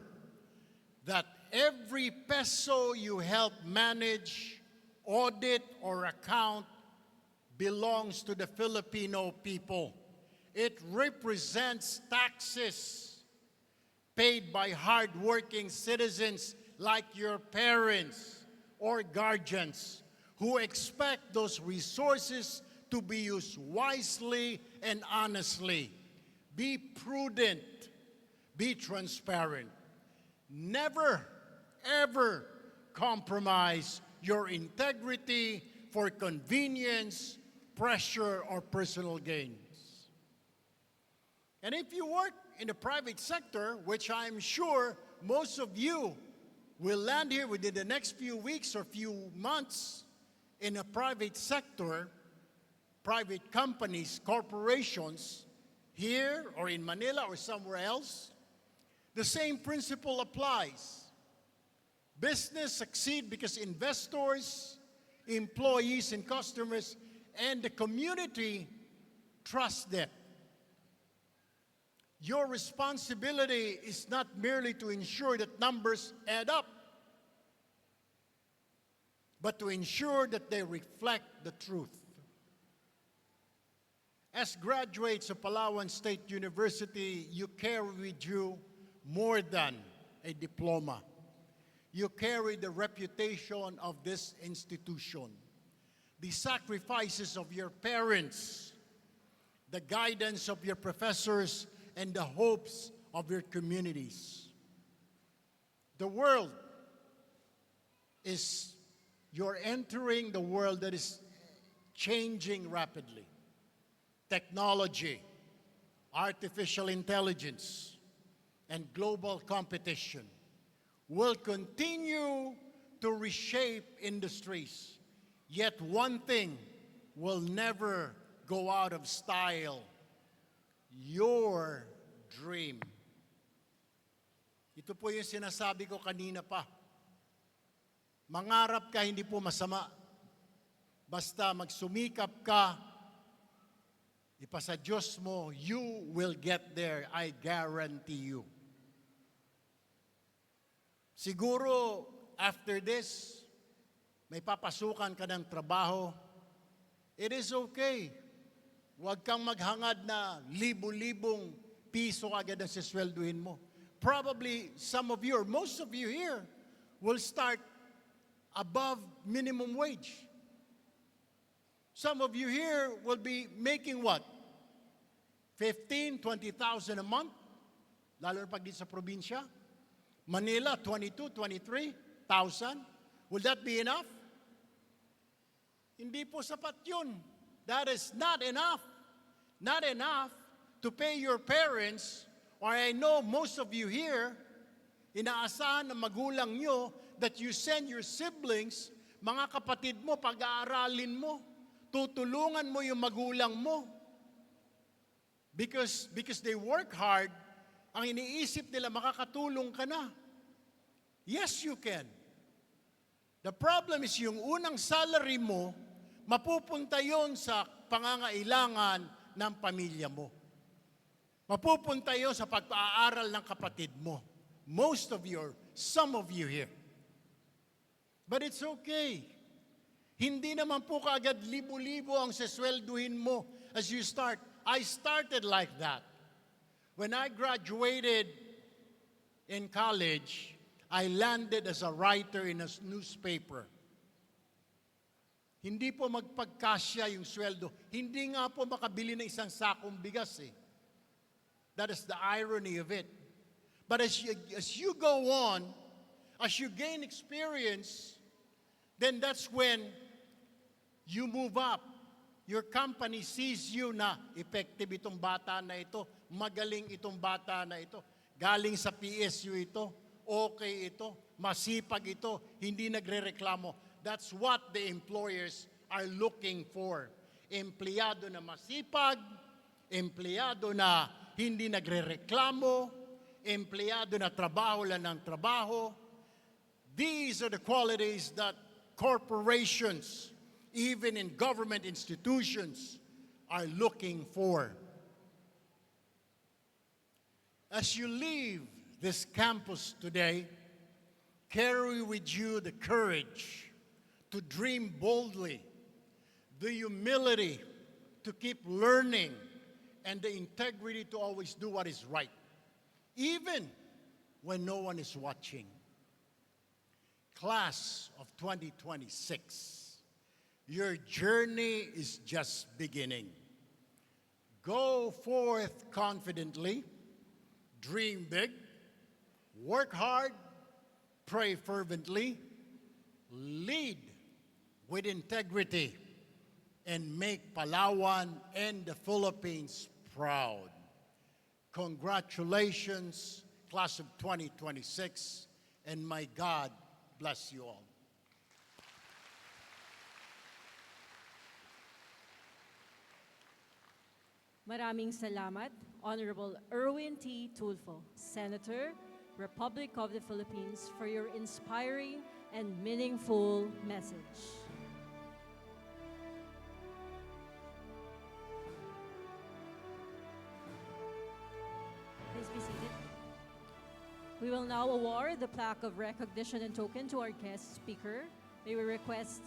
that every peso you help manage, audit, or account belongs to the Filipino people. It represents taxes paid by hard-working citizens like your parents or guardians who expect those resources to be used wisely and honestly. Be prudent. Be transparent. Never, ever compromise your integrity for convenience, pressure, or personal gains. And if you work in the private sector, which I'm sure most of you will land here within the next few weeks or few months in a private sector, private companies, corporations, here or in Manila or somewhere else, the same principle applies. Business succeed because investors, employees, and customers, and the community trust them. Your responsibility is not merely to ensure that numbers add up, but to ensure that they reflect the truth. As graduates of Palawan State University, you carry with you more than a diploma. You carry the reputation of this institution, the sacrifices of your parents, the guidance of your professors, and the hopes of your communities. The world is, you're entering the world that is changing rapidly. Technology, artificial intelligence, and global competition will continue to reshape industries. Yet one thing will never go out of style: your dream. Ito po yung sinasabi ko kanina pa. Mangarap ka, hindi po masama. Basta magsumikap ka, ipasa Diyos mo, you will get there, I guarantee you. Siguro, after this, may papasukan ka ng trabaho. It is okay. Huwag kang maghangad na libo-libong piso agad ang siswelduhin mo. Probably some of you, or most of you here, will start above minimum wage. Some of you here will be making what? 15, 20,000 a month? Lalo na pag dito sa probinsya. Manila, 22, 23,000. Will that be enough? Hindi po sapat yun. That is not enough. Not enough to pay your parents, or I know most of you here, inaasahan ng magulang nyo that you send your siblings, mga kapatid mo, pag-aaralin mo, tutulungan mo yung magulang mo. Because they work hard, ang iniisip nila makakatulong ka na. Yes, you can. The problem is yung unang salary mo, mapupunta yon sa pangangailangan ng pamilya mo. Mapupunta yon sa pag-aaral ng kapatid mo. Most of you, or some of you here. But it's okay. Hindi naman po kaagad libo-libo ang seswelduhin mo as you start. I started like that. When I graduated in college, I landed as a writer in a newspaper. Hindi po magpagkasya yung sweldo. Hindi nga po makabili ng isang sakong bigas eh. That is the irony of it. But as you go on, as you gain experience, then that's when you move up. Your company sees you na effective itong bata na ito, magaling itong bata na ito, galing sa PSU ito, okay ito, masipag ito, hindi nagrereklamo. That's what the employers are looking for. Empleyado na masipag, empleyado na hindi nagrereklamo, empleyado na trabaho lang ng trabaho. These are the qualities that corporations, even in government institutions, are looking for. As you leave this campus today, carry with you the courage to dream boldly, the humility to keep learning, and the integrity to always do what is right, even when no one is watching. Class of 2026, your journey is just beginning. Go forth confidently, dream big, work hard, pray fervently, lead with integrity, and make Palawan and the Philippines proud. Congratulations, class of 2026, and may God bless you all. Maraming salamat, Honorable 𝐻𝐿𝐴, Senator, Republic of the Philippines, for your inspiring and meaningful message. Please be seated. We will now award the plaque of recognition and token to our guest speaker. May we request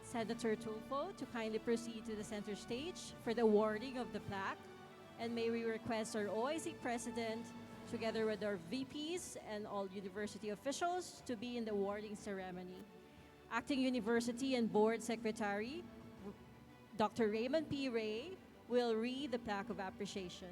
Senator Tulfo to kindly proceed to the center stage for the awarding of the plaque. And may we request our OIC President, together with our VPs and all university officials, to be in the awarding ceremony. Acting University and Board Secretary, Dr. Raymond P. Ray, will read the plaque of appreciation.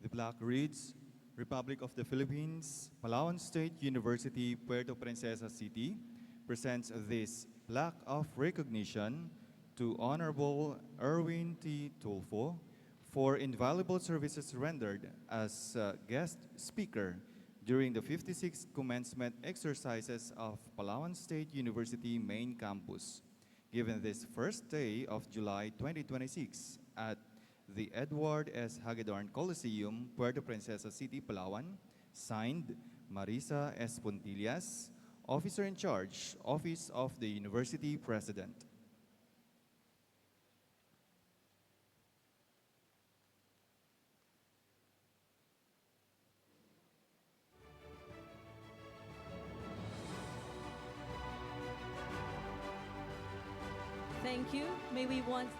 The plaque reads, Republic of the Philippines, Palawan State University, Puerto Princesa City, presents this plaque of recognition to Honorable 𝐻𝐿𝐴 Tulfo for invaluable services rendered as guest speaker during the 56th commencement exercises of Palawan State University main campus, given this first day of July 2026 at the Edward S. Hagedorn Coliseum, Puerto Princesa City, Palawan, signed Marisa S. Puntillas, Officer in Charge, Office of the University President. Thank you. May we once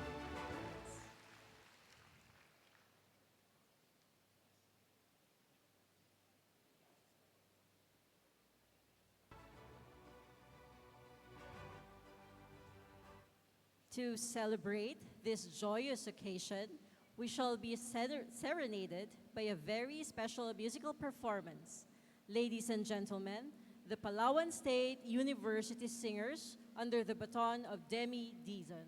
To celebrate this joyous occasion, we shall be serenaded by a very special musical performance. Ladies and gentlemen, the Palawan State University Singers under the baton of Demi Dizon.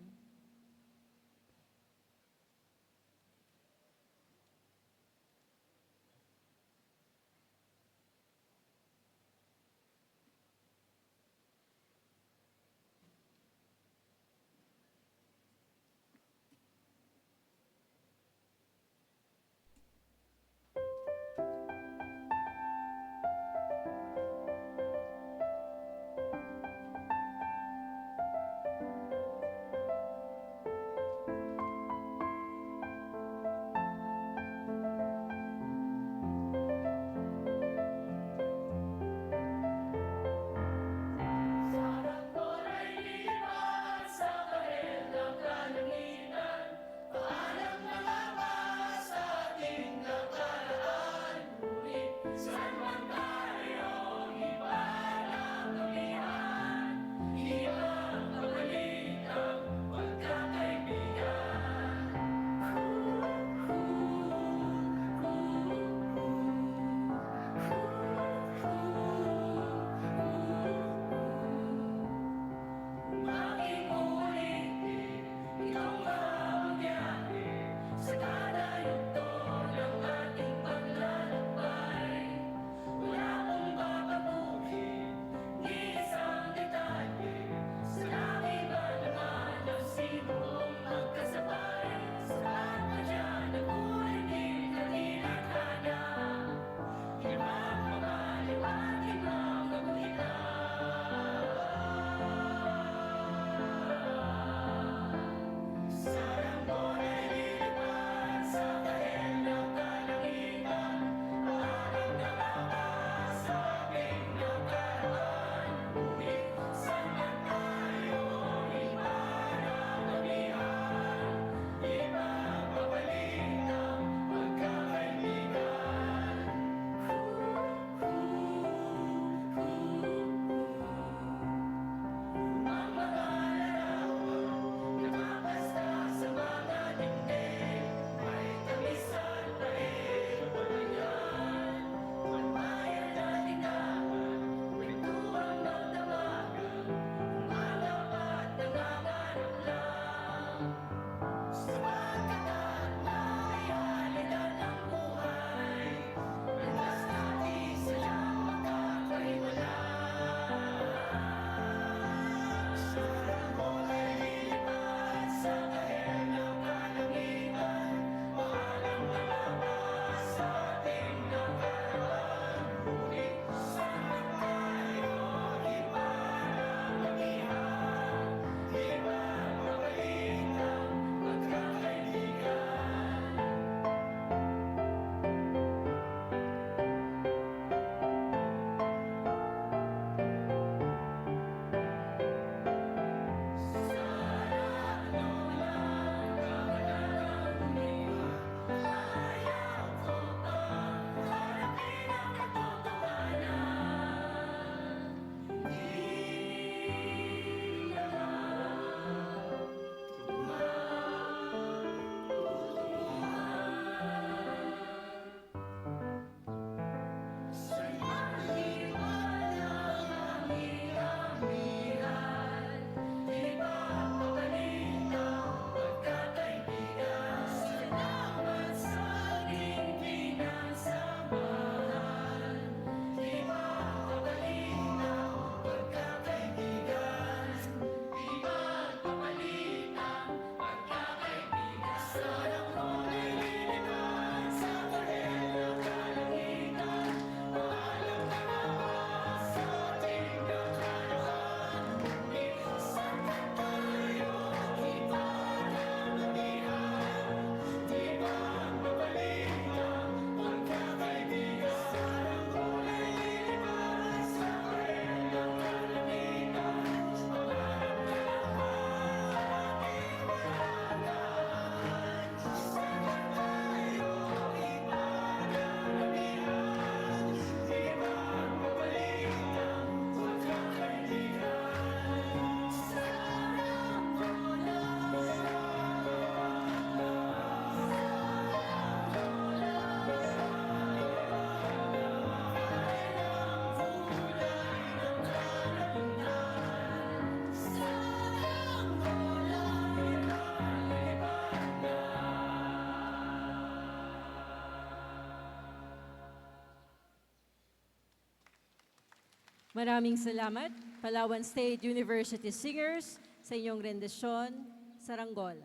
Maraming salamat, Palawan State University Singers, sa inyong rendisyon, Saranggola.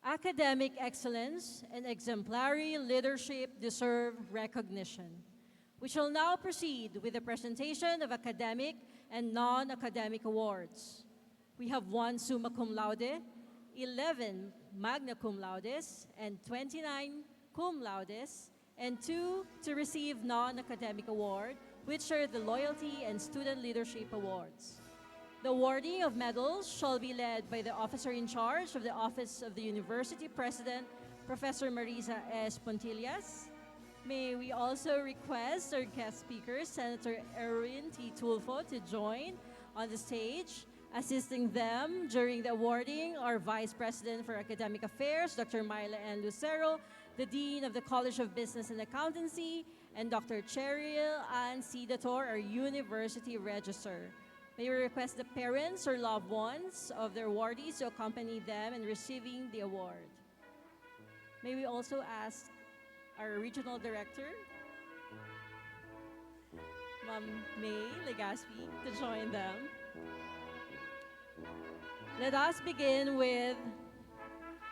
Academic excellence and exemplary leadership deserve recognition. We shall now proceed with the presentation of academic and non-academic awards. We have 1 summa cum laude, 11 magna cum laudes, and 29 cum laudes, and 2 to receive non-academic award, which are the Loyalty and Student Leadership Awards. The awarding of medals shall be led by the officer in charge of the Office of the University President, Professor Marisa S. Pontillas. May we also request our guest speaker, Senator Erwin T. Tulfo, to join on the stage. Assisting them during the awarding are Vice President for Academic Affairs, Dr. Myla N. Lucero, the Dean of the College of Business and Accountancy, and Dr. Cheryl Ann C. Dator, our University Registrar. May we request the parents or loved ones of their awardees to accompany them in receiving the award. May we also ask our Regional Director, Ma'am May Legaspi, to join them. Let us begin with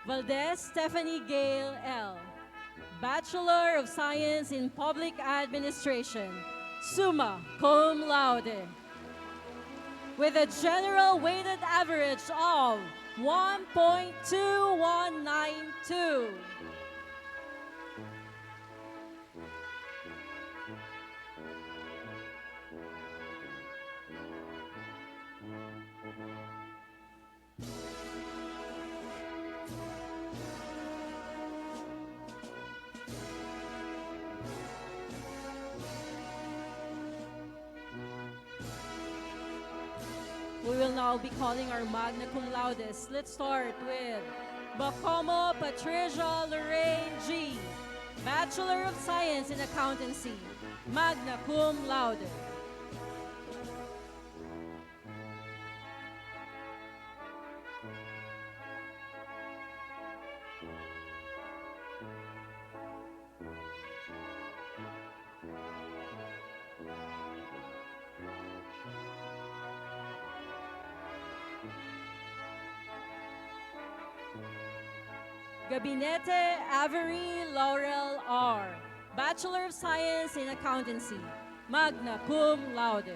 Valdez Stephanie Gail L., Bachelor of Science in Public Administration, summa cum laude, with a general weighted average of 1.2192. We will now be calling our magna cum laudes. Let's start with Bacomo Patricia Lorraine G., Bachelor of Science in Accountancy, magna cum laude. Gabinete Avery Laurel R., Bachelor of Science in Accountancy, magna cum laude.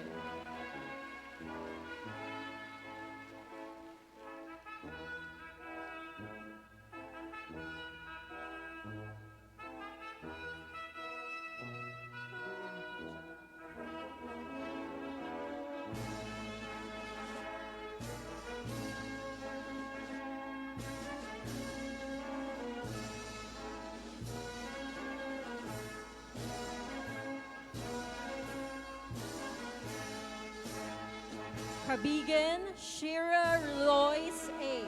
Kabigan Shira Lois A.,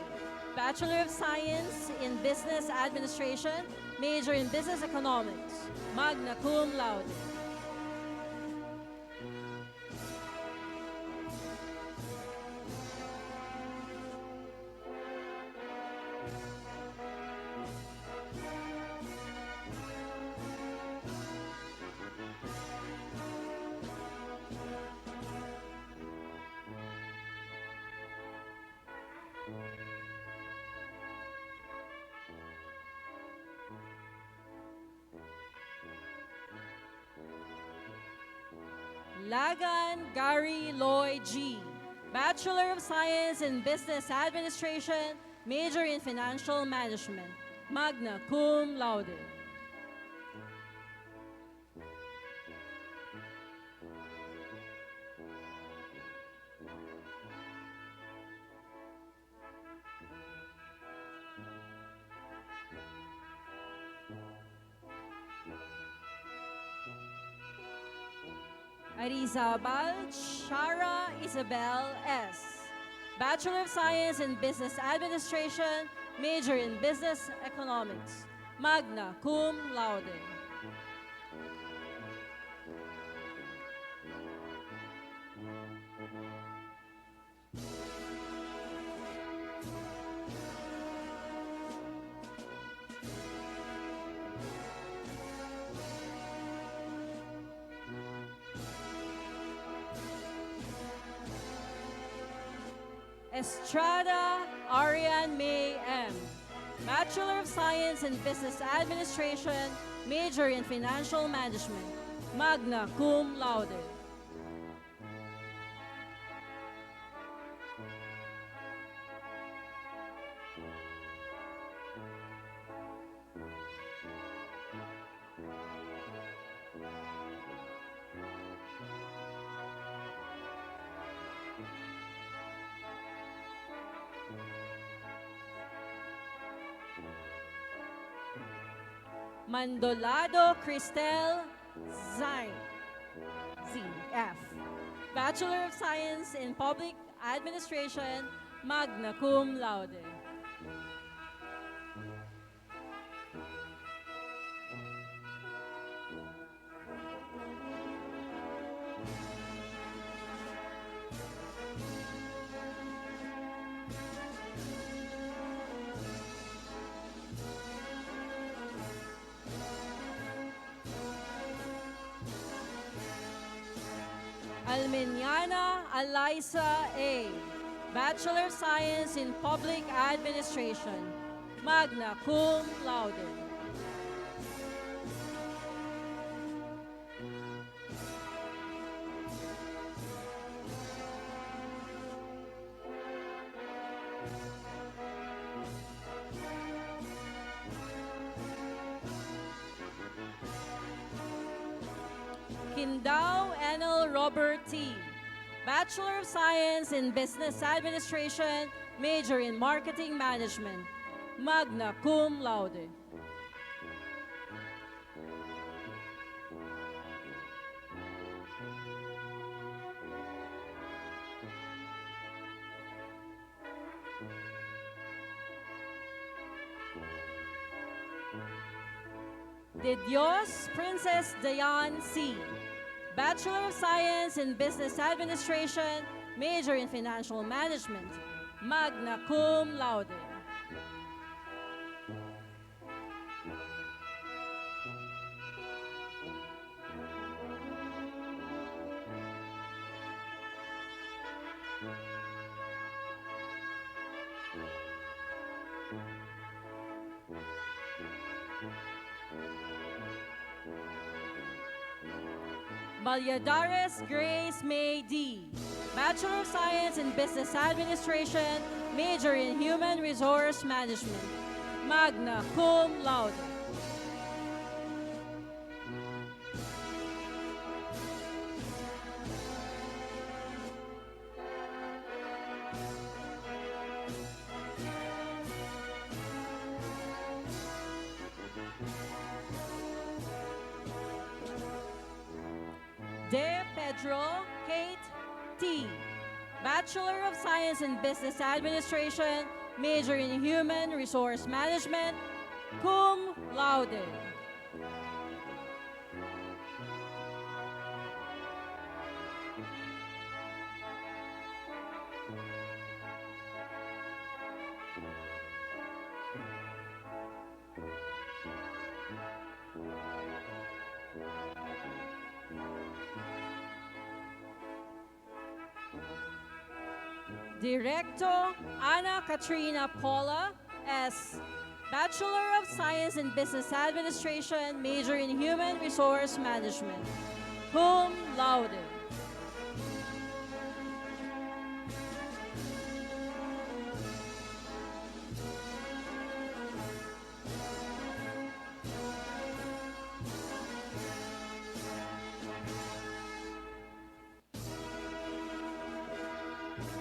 Bachelor of Science in Business Administration, major in Business Economics, magna cum laude. Lagan Gary Lloyd G., Bachelor of Science in Business Administration, major in Financial Management, magna cum laude. Arizabal Shara Isabel S., Bachelor of Science in Business Administration, major in Business Economics, magna cum laude. Estrada Arian May M. Bachelor of Science in Business Administration, major in Financial Management, magna cum laude. Mandolado Cristel Zine, ZF. Bachelor of Science in Public Administration, magna cum laude. Almeniana Eliza A. Bachelor of Science in Public Administration, magna cum laude. Kindao Enel Robert T. Bachelor of Science in Business Administration, major in Marketing Management, magna cum laude. De Dios Princess Dayan C. Bachelor of Science in Business Administration, major in Financial Management, magna cum laude. Valladares Grace May D. Bachelor of Science in Business Administration, major in Human Resource Management, magna cum laude. De Pedro Kate T. Bachelor of Science in Business Administration, major in Human Resource Management, cum laude. Directo Ana Katrina Paula S. Bachelor of Science in Business Administration, major in Human Resource Management, cum laude.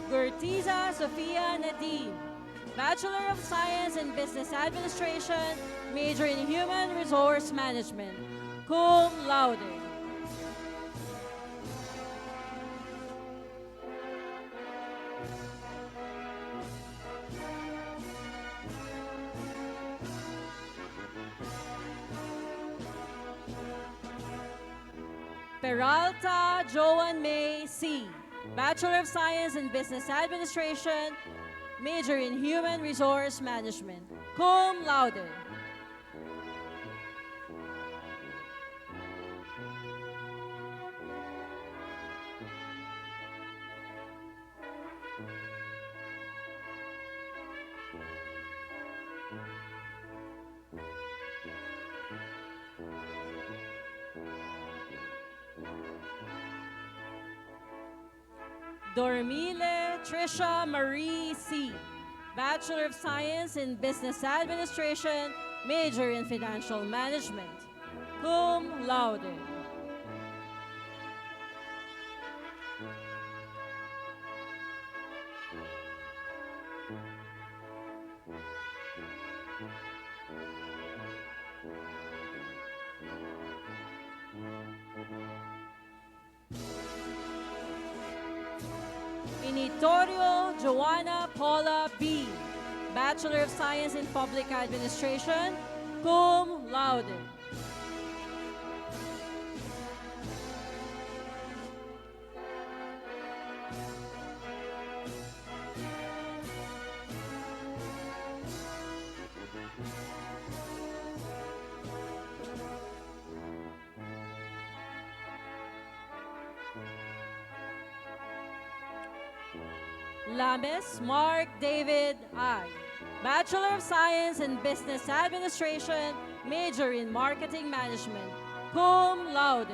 Gurtiza Sofia Nadim, Bachelor of Science in Business Administration, major in Human Resource Management, cum laude. Peralta Joan May C. Bachelor of Science in Business Administration, major in Human Resource Management, cum laude. Dormile Trisha Marie C., Bachelor of Science in Business Administration, major in Financial Management, cum laude. Initorio Joanna Paula B., Bachelor of Science in Public Administration, cum laude. Lames Mark David I., Bachelor of Science in Business Administration, major in Marketing Management, cum laude.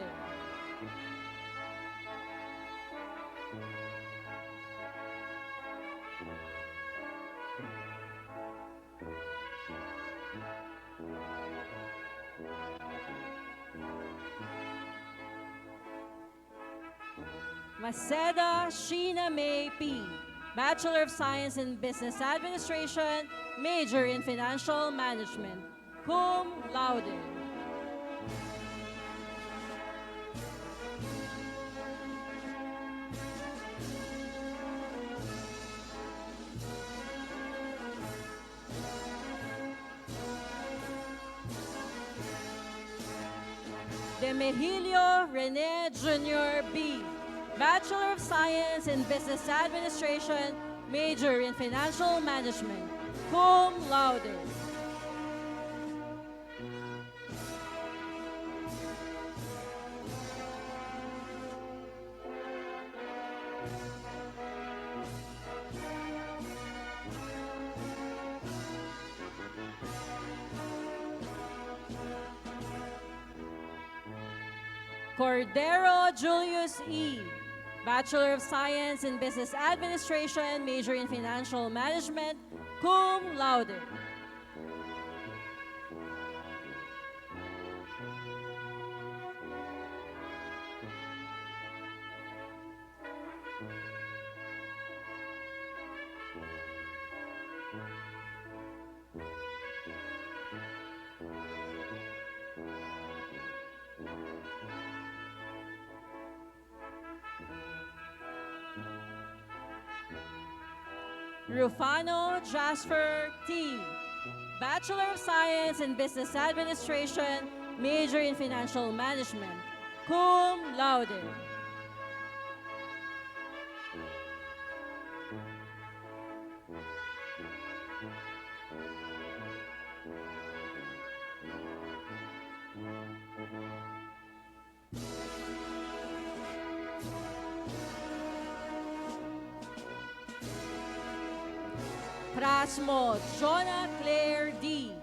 Maceda Sheena May P., Bachelor of Science in Business Administration, major in Financial Management, cum laude. De Mejilio Rene Jr. B., Bachelor of Science in Business Administration, major in Financial Management, cum laude. Cordero Julius E., Bachelor of Science in Business Administration, major in Financial Management, cum laude. Rufano Jasper T., Bachelor of Science in Business Administration, major in Financial Management, cum laude. Prasmo Jonah Claire D.,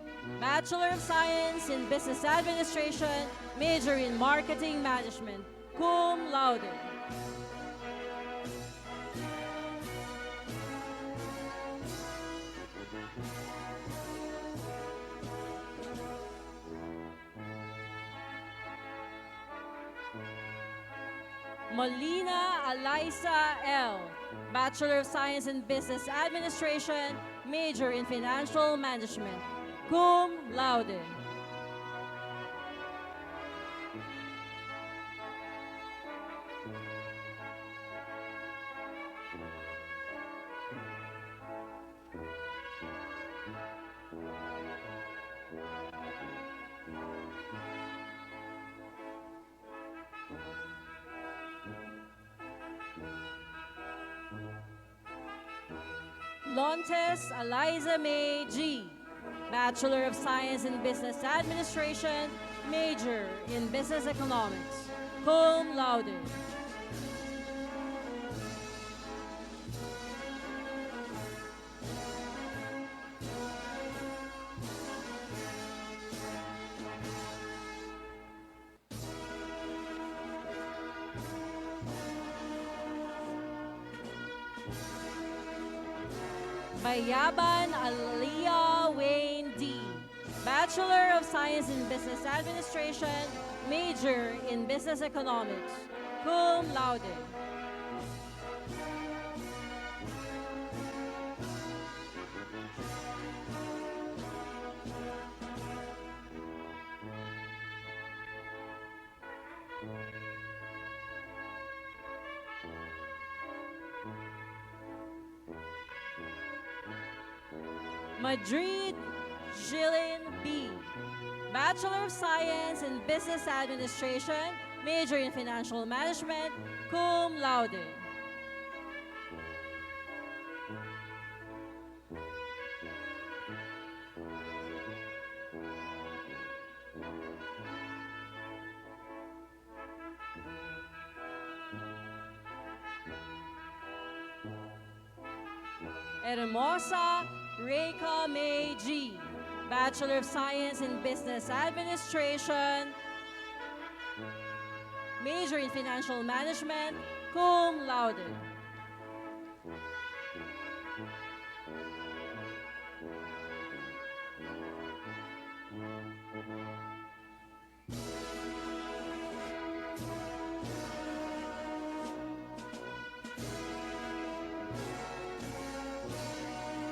Bachelor of Science in Business Administration, major in Marketing Management, cum laude. Molina Eliza L., Bachelor of Science in Business Administration, major in Financial Management, cum laude. Lontes Eliza May G., Bachelor of Science in Business Administration, major in Business Economics, cum laude. Bayaban Aliyah Wayne D. Bachelor of Science in Business Administration, major in Business Economics, cum laude. Madrid Jillian B. Bachelor of Science in Business Administration, major in Financial Management, cum laude. Hermosa 𝐀𝐫𝐜𝐡𝐢𝐯, Bachelor of Science in Business Administration, major in Financial Management, cum laude.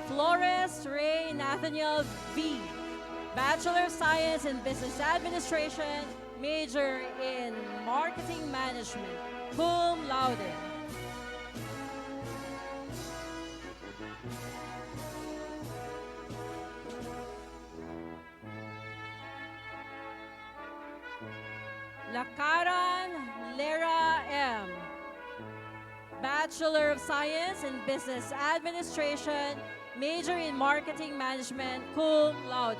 Flores Ray Nathaniel V. Bachelor of Science in Business Administration, major in Marketing Management, cum laude. Lakaran Lera M. Bachelor of Science in Business Administration, major in Marketing Management, cum laude.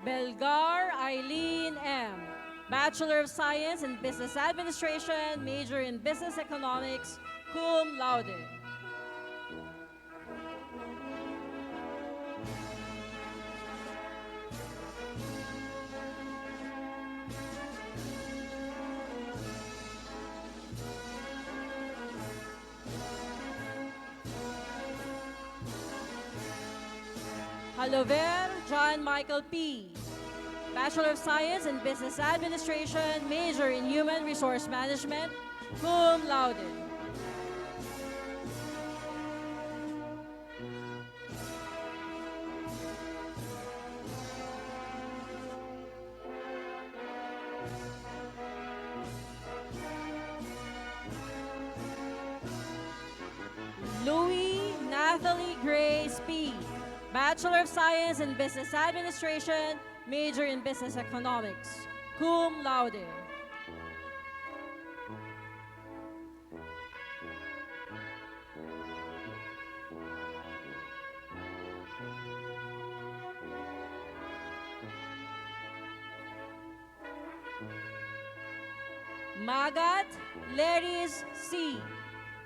Belgar Eileen M. Bachelor of Science in Business Administration, major in Business Economics, cum laude. Halover John Michael P. Bachelor of Science in Business Administration, major in Human Resource Management, cum laude. Louis Nathalie Grace P. Bachelor of Science in Business Administration, major in Business Economics, cum laude. Magat Leris C.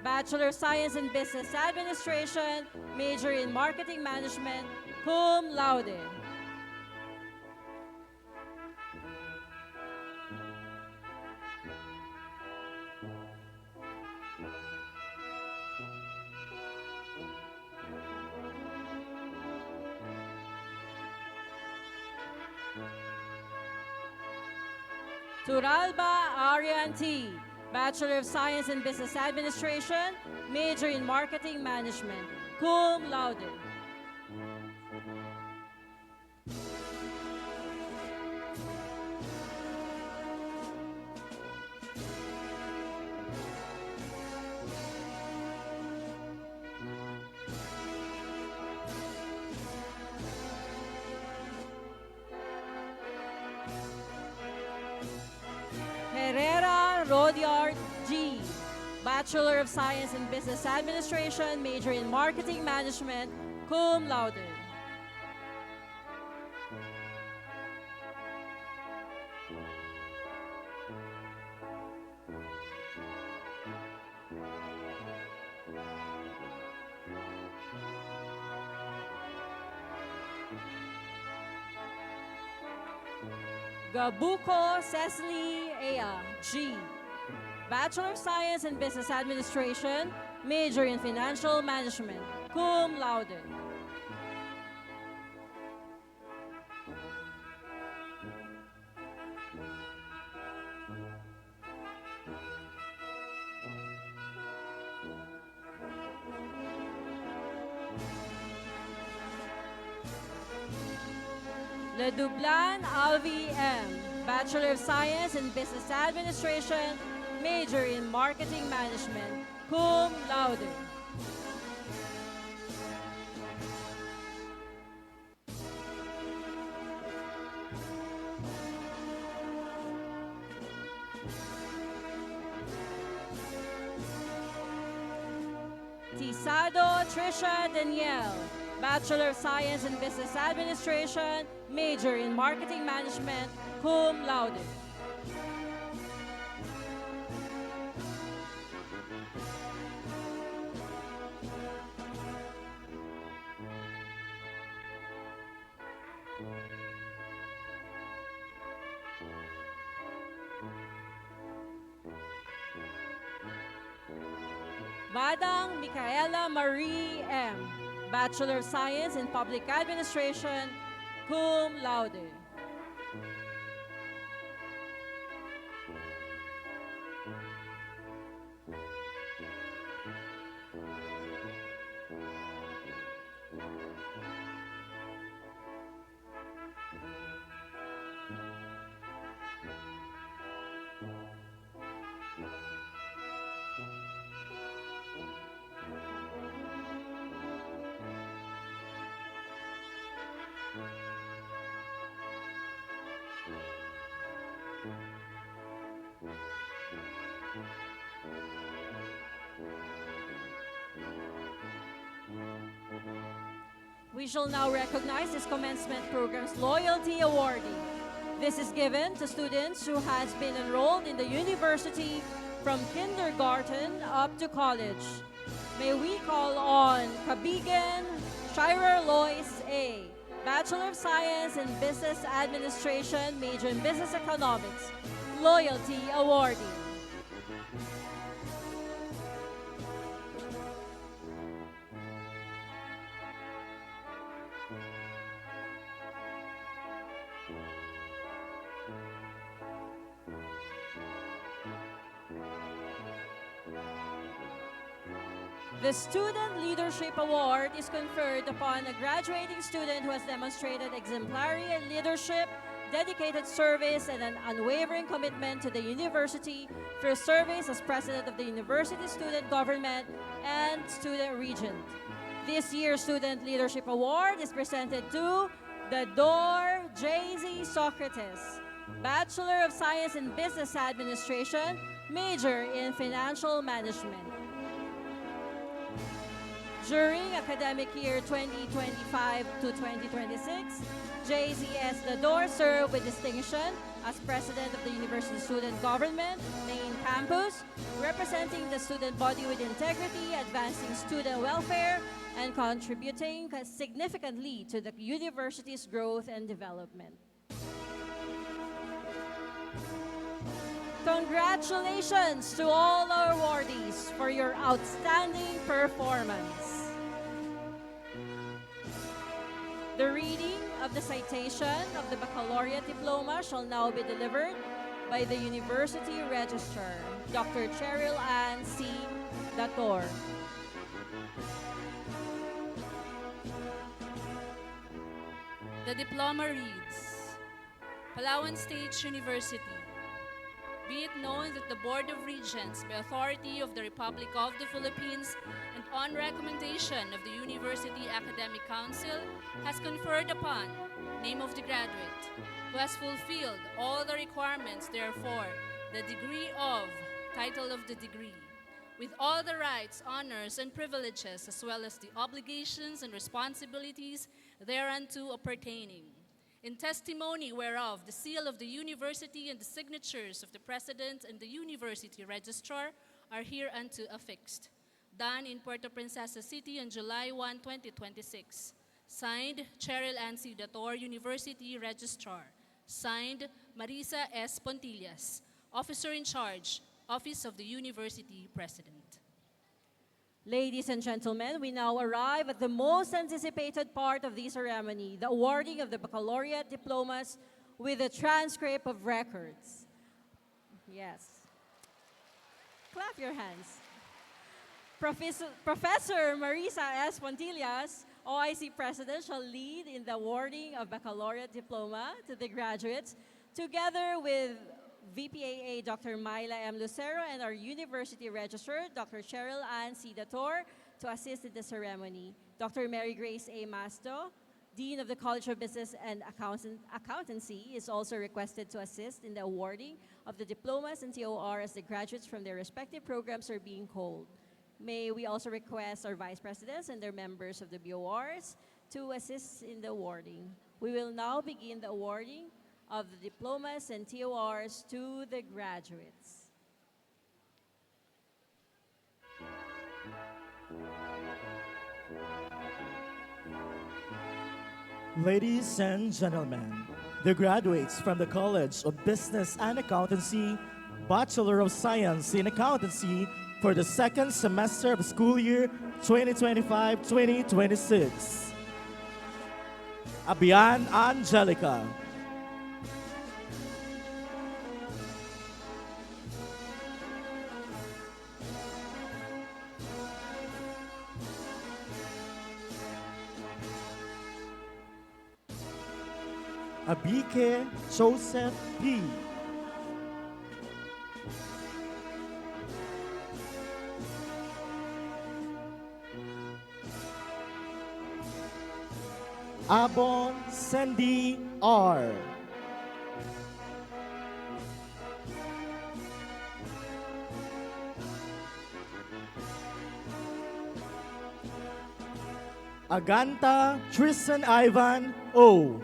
Bachelor of Science in Business Administration, major in Marketing Management, cum laude. Turalba Arian T. Bachelor of Science in Business Administration, major in Marketing Management, cum laude. Herrera Rodiard G. Bachelor of Science in Business Administration, major in Marketing Management, cum laude. 𝐀𝐫𝐜𝐡𝐢𝐯, Bachelor of Science in Business Administration, major in Financial Management, cum laude. Ledublan Alvi M., Bachelor of Science in Business Administration, major in Marketing Management, cum laude. Tisado Trisha Danielle, Bachelor of Science in Business Administration, major in Marketing Management, cum laude. Badang Micaela Marie M., Bachelor of Science in Public Administration, cum laude. We shall now recognize this commencement program's loyalty awardee. This is given to students who has been enrolled in the university from kindergarten up to college. May we call on Kaibigan Shira Lois A., Bachelor of Science in Business Administration, major in Business Economics, loyalty awardee. The Student Leadership Award is conferred upon a graduating student who has demonstrated exemplary leadership, dedicated service, and an unwavering commitment to the university for service as President of the University Student Government and Student Regent. This year's Student Leadership Award is presented to the Dor 𝐀𝐫𝐜𝐡𝐢𝐯, Bachelor of Science in Business Administration, major in Financial Management. During academic year 2025 to 2026, JZS Dador served with distinction as President of the University Student Government Main Campus, representing the student body with integrity, advancing student welfare, and contributing significantly to the university's growth and development. Congratulations to all our awardees for your outstanding performance. The reading of the citation of the baccalaureate diploma shall now be delivered by the University Registrar, Dr. Cheryl Ann C. Dator. The diploma reads, Palawan State University. Be it known that the Board of Regents, by authority of the Republic of the Philippines and on recommendation of the University Academic Council, has conferred upon name of the graduate, who has fulfilled all the requirements therefore, the degree of, title of the degree, with all the rights, honors, and privileges, as well as the obligations and responsibilities thereunto appertaining. In testimony whereof, the seal of the university and the signatures of the President and the University Registrar are hereunto affixed. Done in Puerto Princesa City on July 1, 2026. Signed, Cheryl Ann C. Dator, University Registrar. Signed, Marisa S. Pontillas, Officer in Charge, Office of the University President. Ladies and gentlemen, we now arrive at the most anticipated part of the ceremony, the awarding of the baccalaureate diplomas with a transcript of records. Yes. Clap your hands. Professor Marisa S. Pontillas, OIC President, shall lead in the awarding of baccalaureate diploma to the graduates, together with VPAA Dr. Myla M. Lucero and our University Registrar, Dr. Cheryl Ann C. Dator, to assist in the ceremony. Dr. Mary Grace A. Masto, Dean of the College of Business and Accountancy, is also requested to assist in the awarding of the diplomas and TOR as the graduates from their respective programs are being called. May we also request our Vice Presidents and their members of the BORs to assist in the awarding. We will now begin the awarding of the diplomas and TORs to the graduates. Ladies and gentlemen, the graduates from the College of Business and Accountancy, Bachelor of Science in Accountancy for the second semester of school year 2025-2026. Abian Angelica. 𝐀𝐫𝐜𝐝 Joseph P. Abon Sandy R. Aganta Tristan Ivan O.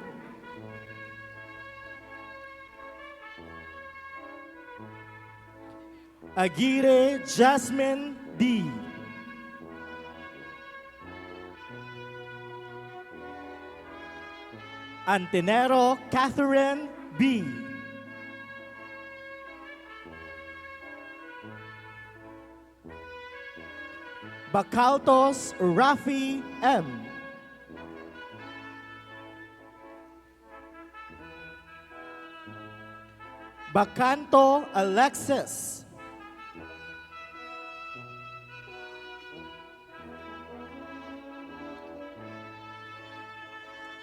Aguirre Jasmine D. Antenero Catherine B. Bacaltos Rafi M. Bacanto Alexis.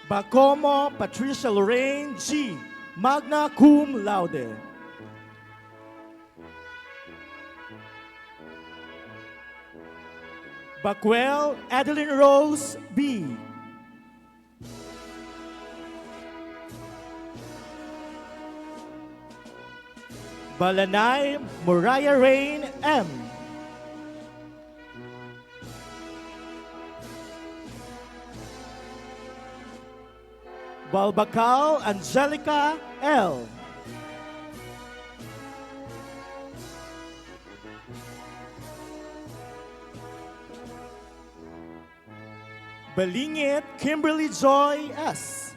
Bacomo Patricia Lorraine G. Magna Cum Laude. Bacuel Adeline Rose B. Balanay Mariah Rain M. Balbacal Angelica L. Balingit Kimberly Joy S.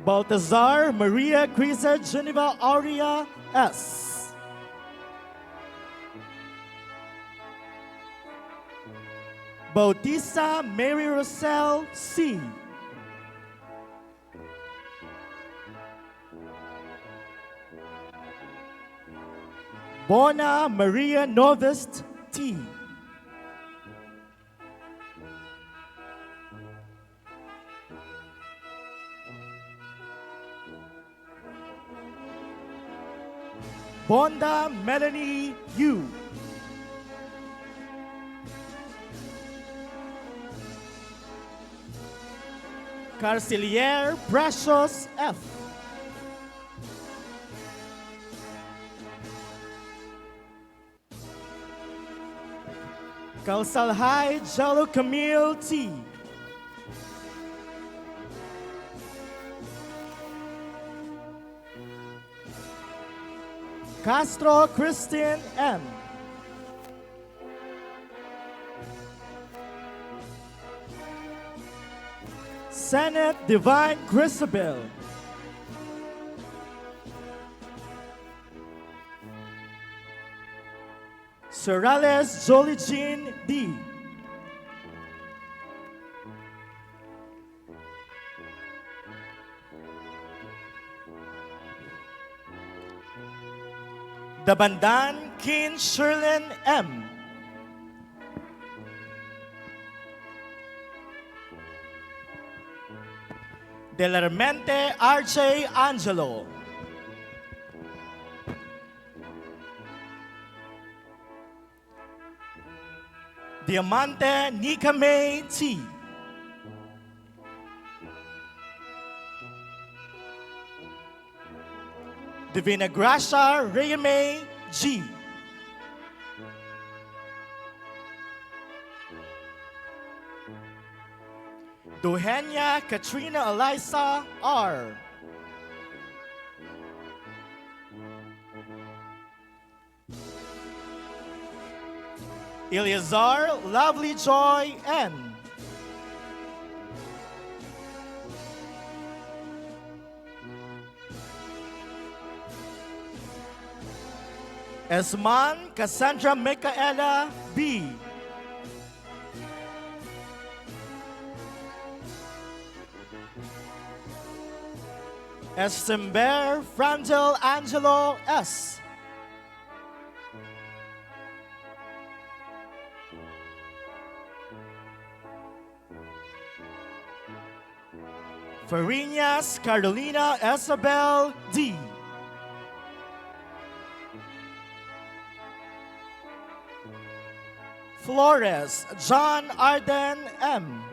Baltazar Maria Crisa Geneva Aurea S. Bautista Mary Roselle C. Bona Maria Novist T. Bonda Melanie U. Carcelier Precious F. Kalsalhai 𝐀𝐫𝐜𝐚 T. Castro Christine M. Senate Divine Crisabel. Sorales Jolie D. Dabandan Kin Sherlyn M. Delarmente RJ Angelo. Diamante 𝐀𝐫𝐜𝐡𝐢𝐯. Divina Gracia Reyame G. Duhenya Katrina Eliza R. Eleazar Lovely Joy N. Esman Cassandra Micaela B. Estember Frangel Angelo S. Farinas Carolina Isabel D. Flores John Arden M.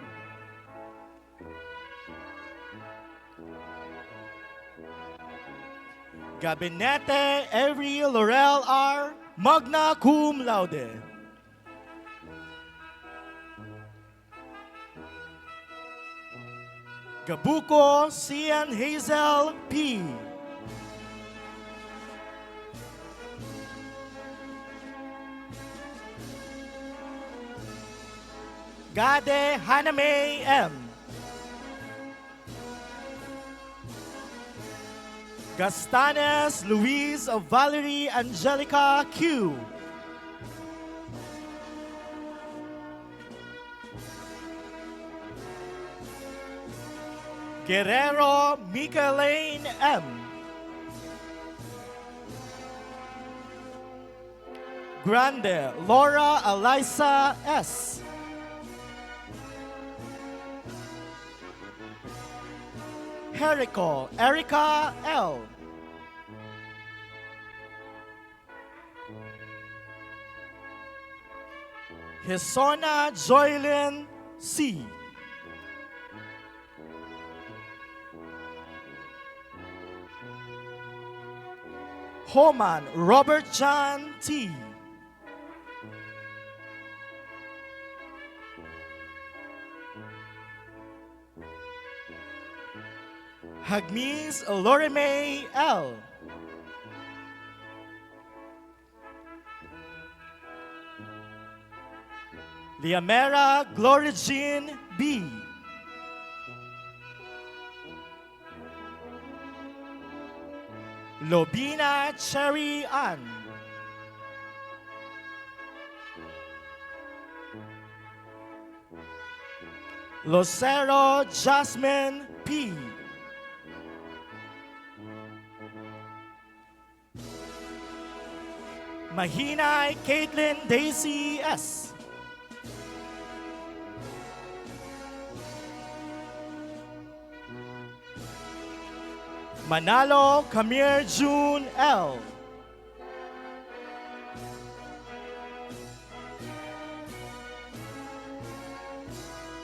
Gabinete Avery Laurel R. Magna Cum Laude. Gabuco Cian Hazel P. Gade Haname M. Gastanes Louise Valerie Angelica Q. Guerrero Michaelaine M. Grande Laura Eliza S. Jericho Erica L. Hisona Joylyn C. Homan Robert John T. Hagmis Lorime L. Liamera Gloria Jean B. Lobina Cherry Ann. Lucero Jasmine P. Mahinay Caitlin Daisy S. Manalo Kamir June L.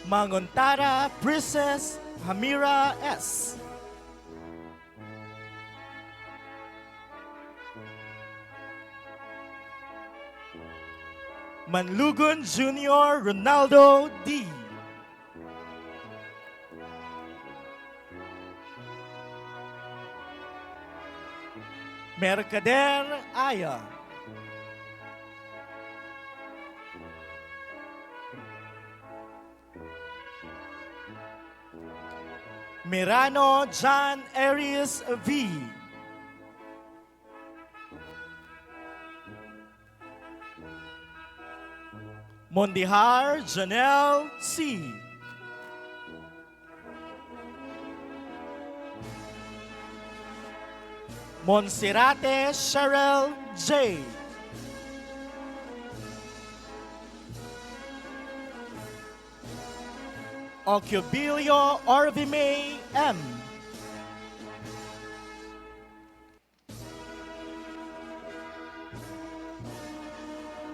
Mangontara Princess Hamira S. Manlugun Junior Ronaldo D. Mercader Aya. Mirano John Aries V. Mondihar Janelle C. Monserrate Cheryl J. 𝐀𝐫𝐜𝐚 Orvime M.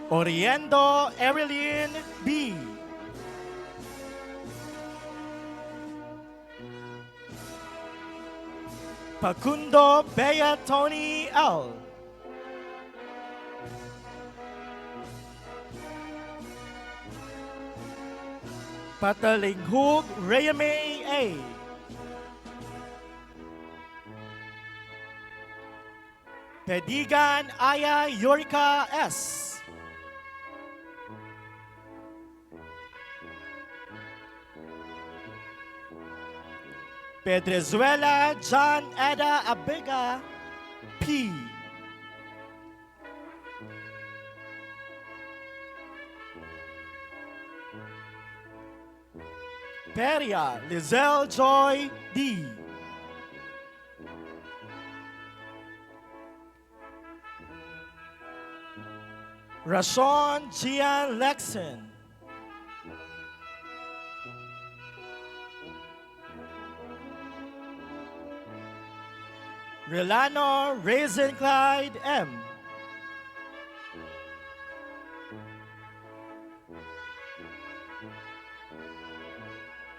Oriendo Erilyn B. Facundo Bea Tony L. Patalinghug Rayame A. Pedigan Aya Yurika S. Pedrezuela John Eda Abega P. Peria Lizelle Joy D. Rashawn Gian Lexon. Relano Raisin Clyde M.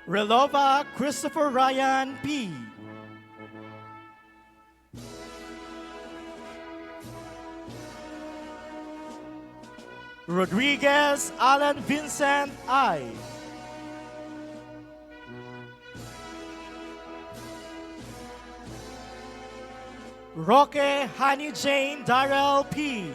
Relova Christopher Ryan P. Rodriguez Alan Vincent I. Roque Honey Jane Darrell P.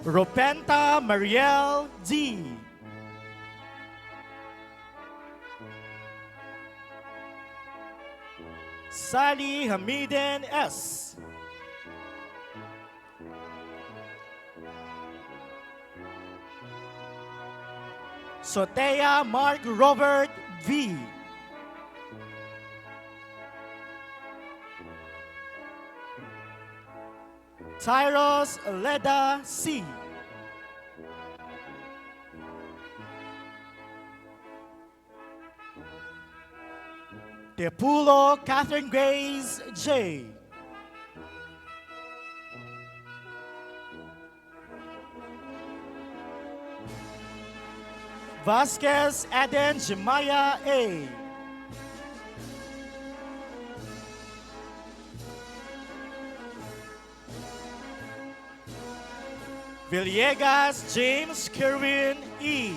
Ropenta Marielle D. Sally Hamiden S. Sotea Mark Robert V. Tyros Leda C. Tepulo Catherine Grace J. Vasquez Eden Jemaya A. Villegas James Kerwin E.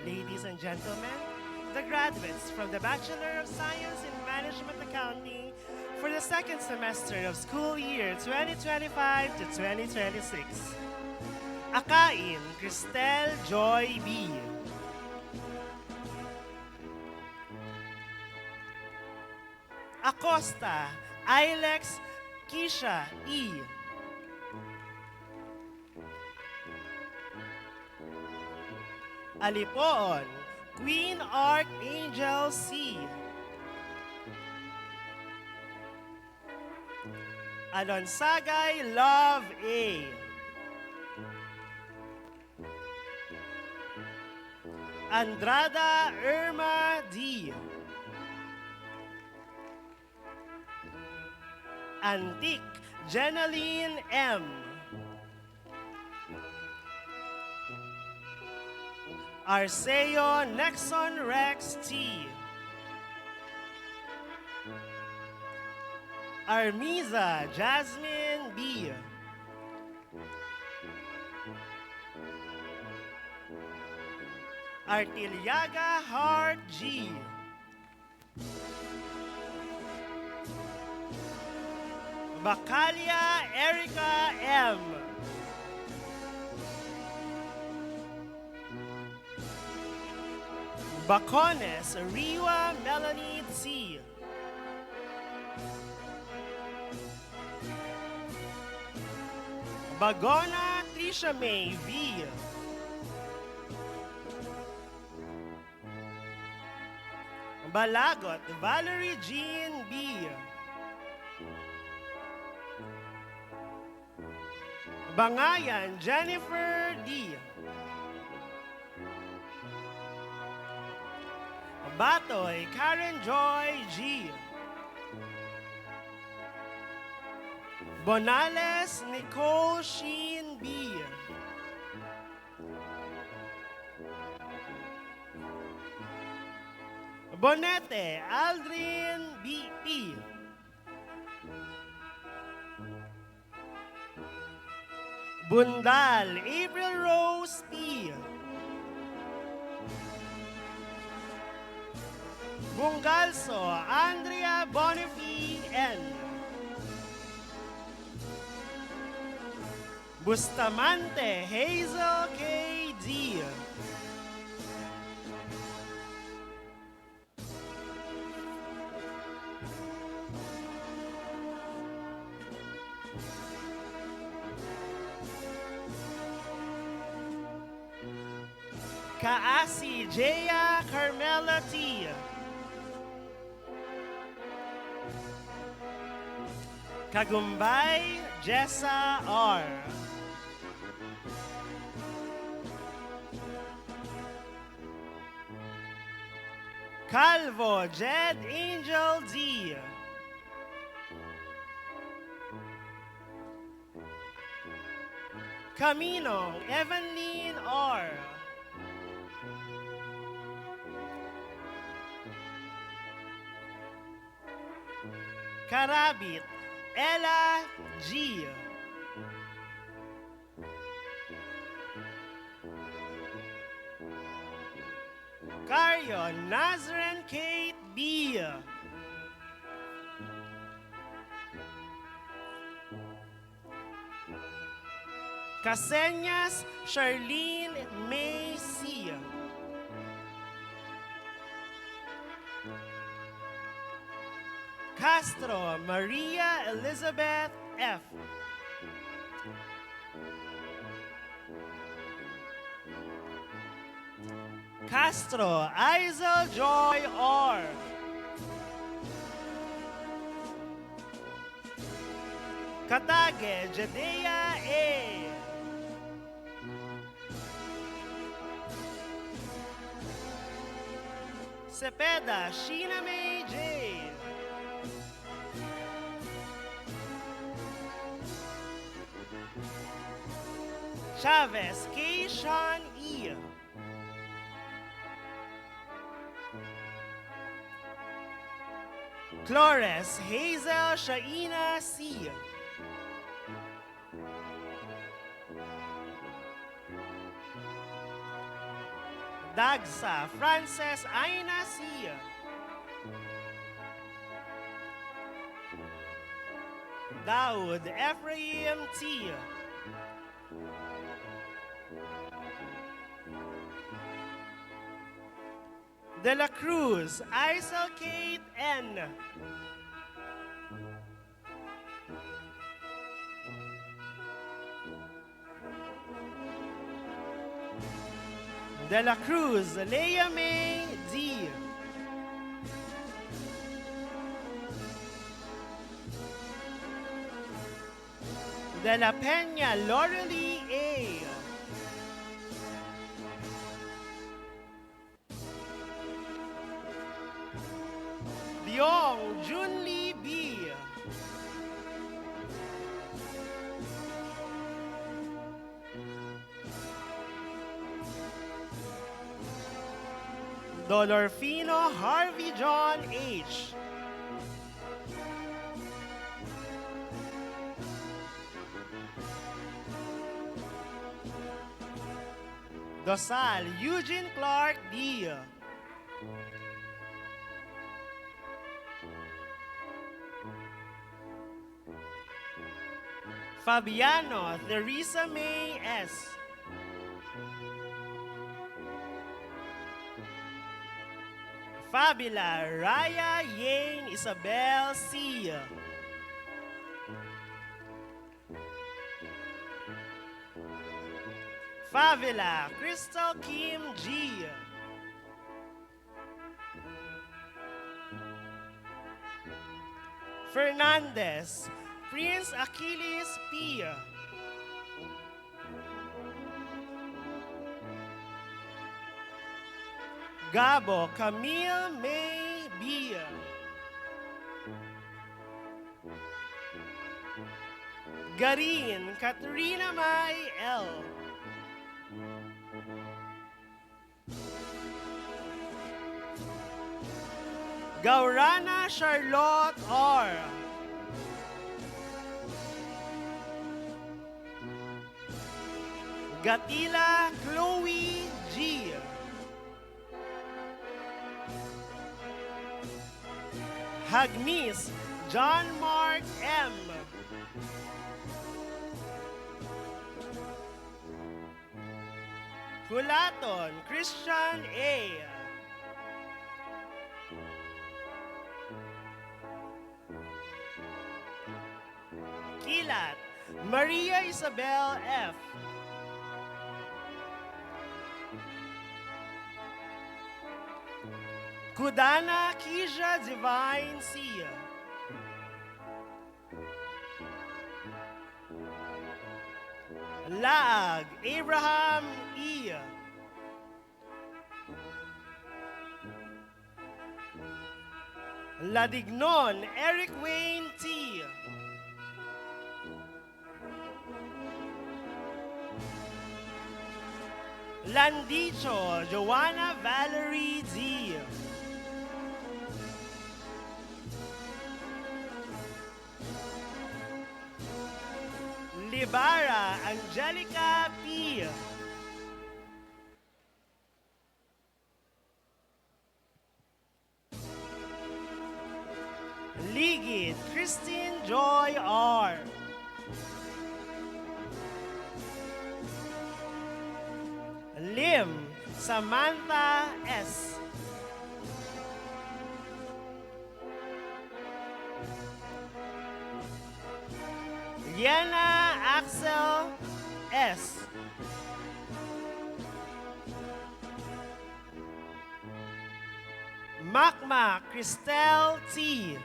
Ladies and gentlemen, the graduates from the Bachelor of Science in Management Accounting for the second semester of school year 2025 to 2026. 𝐀𝐫𝐜𝐚 Cristel Joy B. Acosta Ilex Kisha E. Alipoon Queen Archangel C. Alonsagay Love A. Andrada Irma D. Antique Jenaline M. Arceo Nexon Rex T. Armiza Jasmine B. Artiliaga Heart G. Bacalia Erica M. Bacones Riwa Melanie C. Bagona Trisha May V. Balagot Valerie Jean B. Bangayan Jennifer D. Batoy Karen Joy G. Bonales Nicole Sheen B. Bonete Aldrin B. P. Bundal April Rose P. Bungalso Andrea Bonifi N. Bustamante Hazel K.D. Kaasi Jaya Carmela T. Kagumbay Jessa R. Calvo Jed Angel D. Camino Evanline R. Karabit Ella G. Carrion Nazaren Kate B. Caseñas Charlene May C. Castro Maria Elizabeth F. Castro Isel Joy R. Katage Jadea A. Cepeda Sheena May J. Chavez K. Sean E. Flores Hazel Shaina C. Dagsa Frances Aina C. Daud Ephraim T. De la Cruz Isel Kate N. De la Cruz Leia May D. De la Peña Lorely A. Leong Junli B. Dolorfino Harvey John H. Dosal Eugene Clark D. Fabiano Theresa May S. Fabila Raya Yane Isabel C. Favila Crystal Kim G. Fernandez Prince Achilles P. Gabo Camille May B. Garin Katrina Mai L. Gaurana Charlotte R. Gatila Chloe G. Hagmis John Mark M. Hulaton Christian A. Kilat Maria Isabel F. Kudana Kisha Divine C. Laag Abraham E. Ladignon Eric Wayne T. Landicho Joanna Valerie D. Libara Angelica P. Ligid Christine Joy R. Lim Samantha S. Yena Axel S. Makma Cristel T.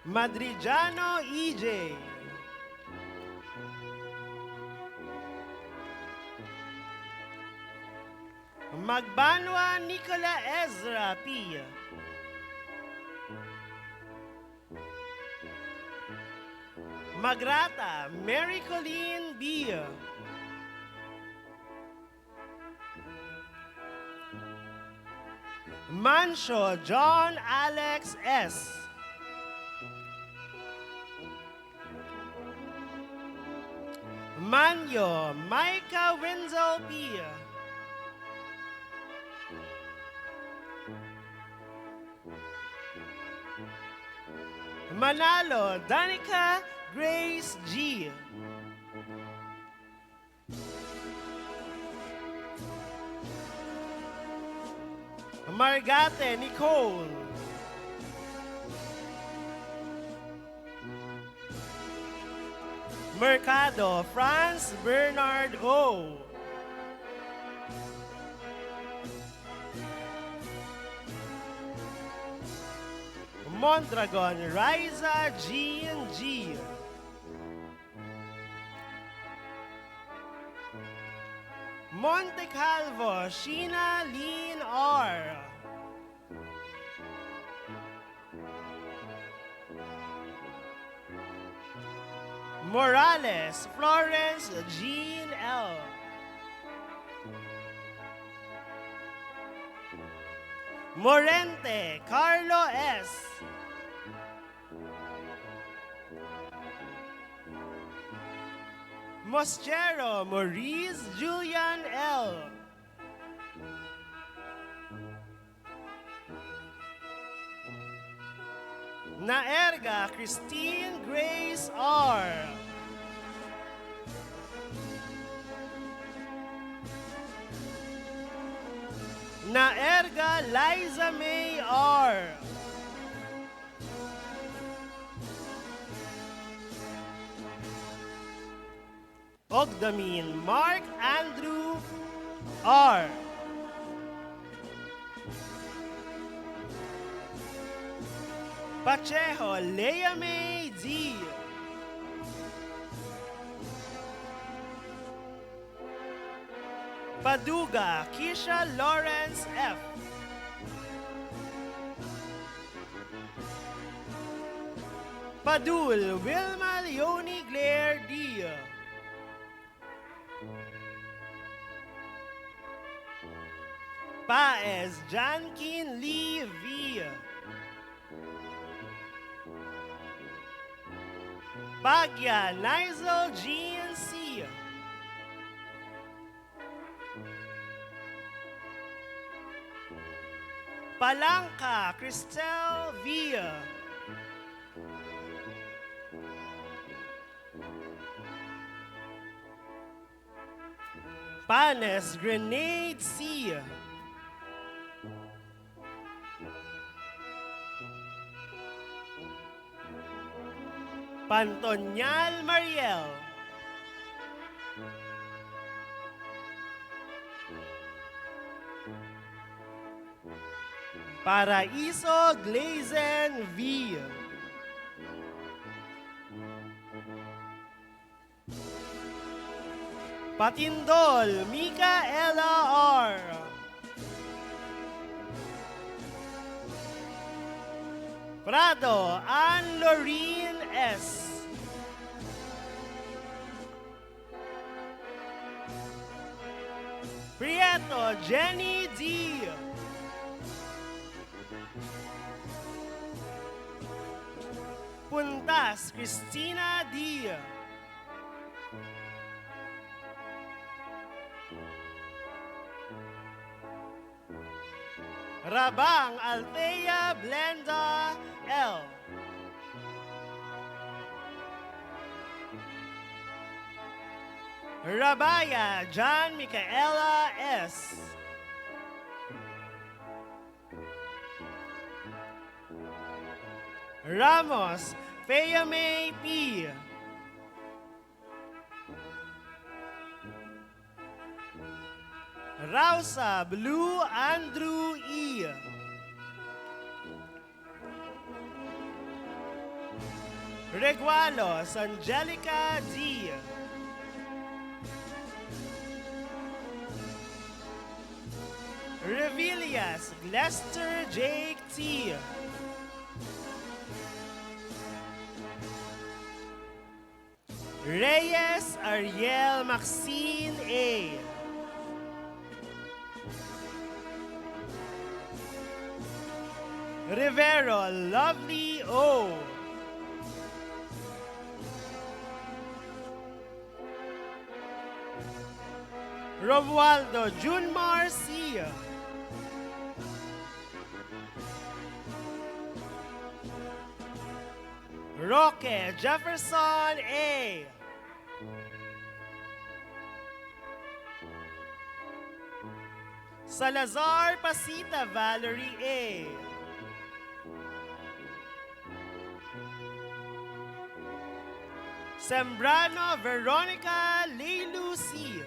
Madrigiano EJ. Magbanwa Nicola Ezra P. Magrata Mary Colleen B. Mancho John Alex S. Manyo Micah Wenzel P. Manalo Danica Grace G. Margate Nicole. Mercado Franz Bernard O. Mondragon Riza G and G. Monte Calvo Sheena Lean R. Morales Florence Jean L. Morente Carlo S. Moschero Maurice Julian L. Naerga Christine Grace R. Naerga Liza May R. Ogdamin Mark Andrew R. Pacheco Leia May D. Paduga Kisha Lawrence F. Padul Wilma Leonie Claire D. Paez Jankin Lee V. Bagya Nigel Jean C. Palangka Cristel V. Panes Grenade C. Pantonyal Mariel. Paraiso Glazen V. Patindol Micaela R. Prado Anne-Lorene S. Prieto Jenny D. Puntas Christina D. Rabang Althea Blenda L. Rabaya John Micaela S. Ramos Fayame P. Rausa Blue Andrew E. Regualos Angelica D. Revilias Lester Jake T. Reyes Ariel Maxine A. Rivero Lovely O. Romualdo Junmar C. Roque Jefferson A. Salazar Pasita Valerie A. Sembrano Veronica Leilu C.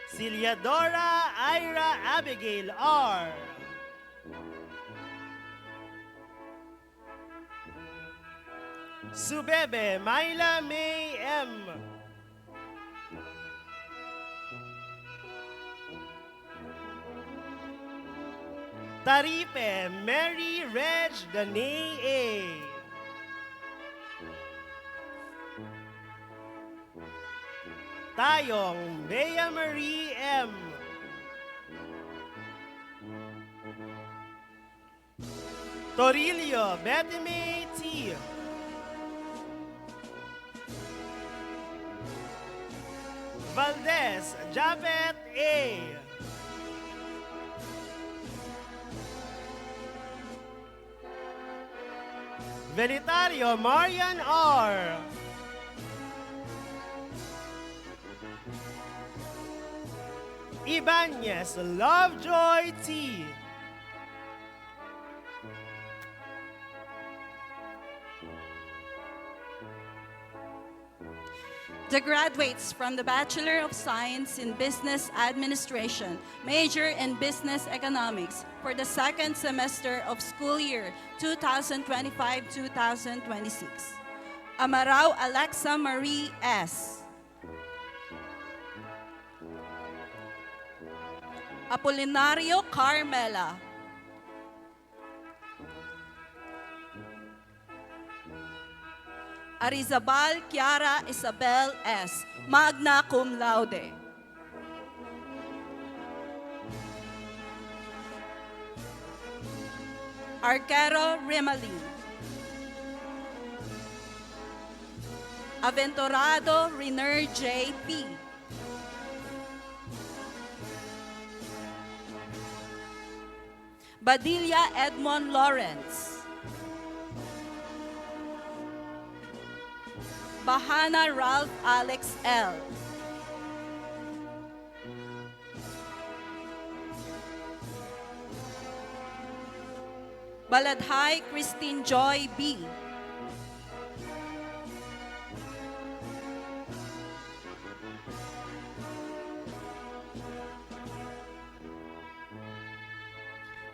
Ciliadora Ira Abigail R. Subebe Myla May M. Taripe Mary Reg Danay A. Tayong Bea Marie M. Torilio Betty May T. Valdez Jabet A. Velitario Marian R. Ibanez Lovejoy T. The graduates from the Bachelor of Science in Business Administration, major in Business Economics for the second semester of school year 2025-2026. Amarao Alexa Marie S. Apolinario Carmela. Arizabal Kiara Isabel S., magna cum laude. Arquero Rimalin. Aventurado Riner J.P. Badilla Edmond Lawrence. Bahana Ralph Alex L. Baladhay Christine Joy B.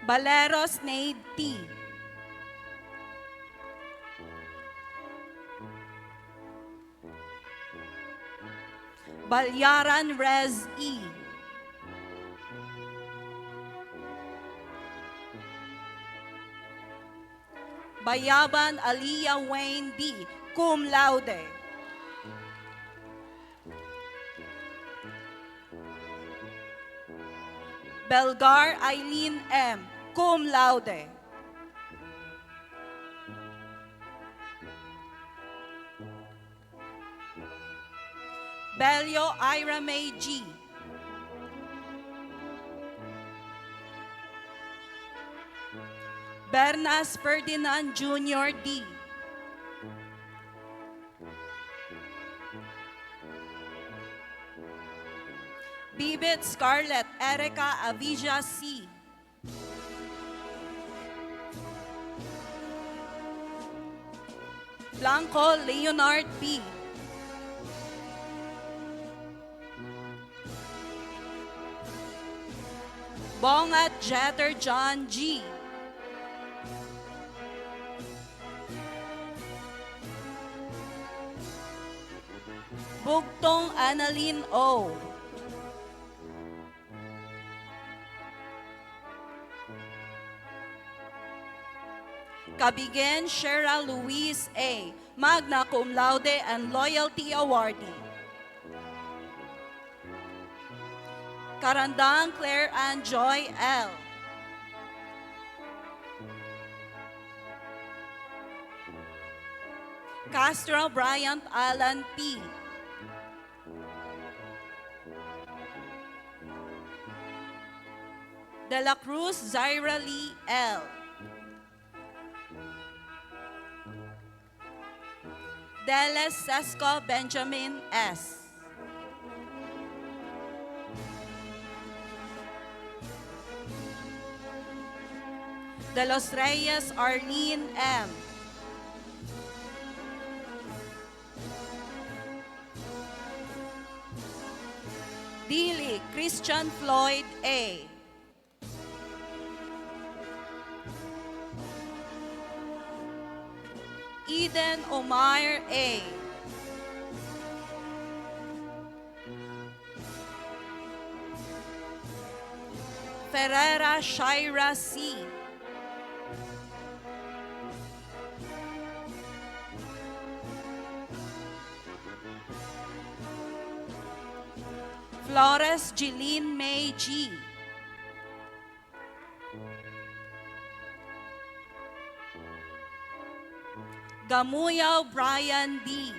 Baleros Nade T. Balyaran Rez E. Bayaban Aliyah Wayne D. cum laude. Belgar Eileen M. cum laude. Belio Ira May G. Bernas Ferdinand Jr. D. Bibit Scarlett Erica Avija C. Blanco Leonard B. Bongat Jeter John G. Bugtong Annalyn O. Kabigen Shera Louise A. magna cum laude and loyalty awardee. Karandang Claire Ann Joy L. Castro Bryant Alan P. De la Cruz Zaira Lee L. Deles Sesco Benjamin S. De los Reyes Arlene M. Dili Christian Floyd A. Eden Omar A. Ferreira Shaira C. Flores Jeline May G. Gamuyaw Brian D.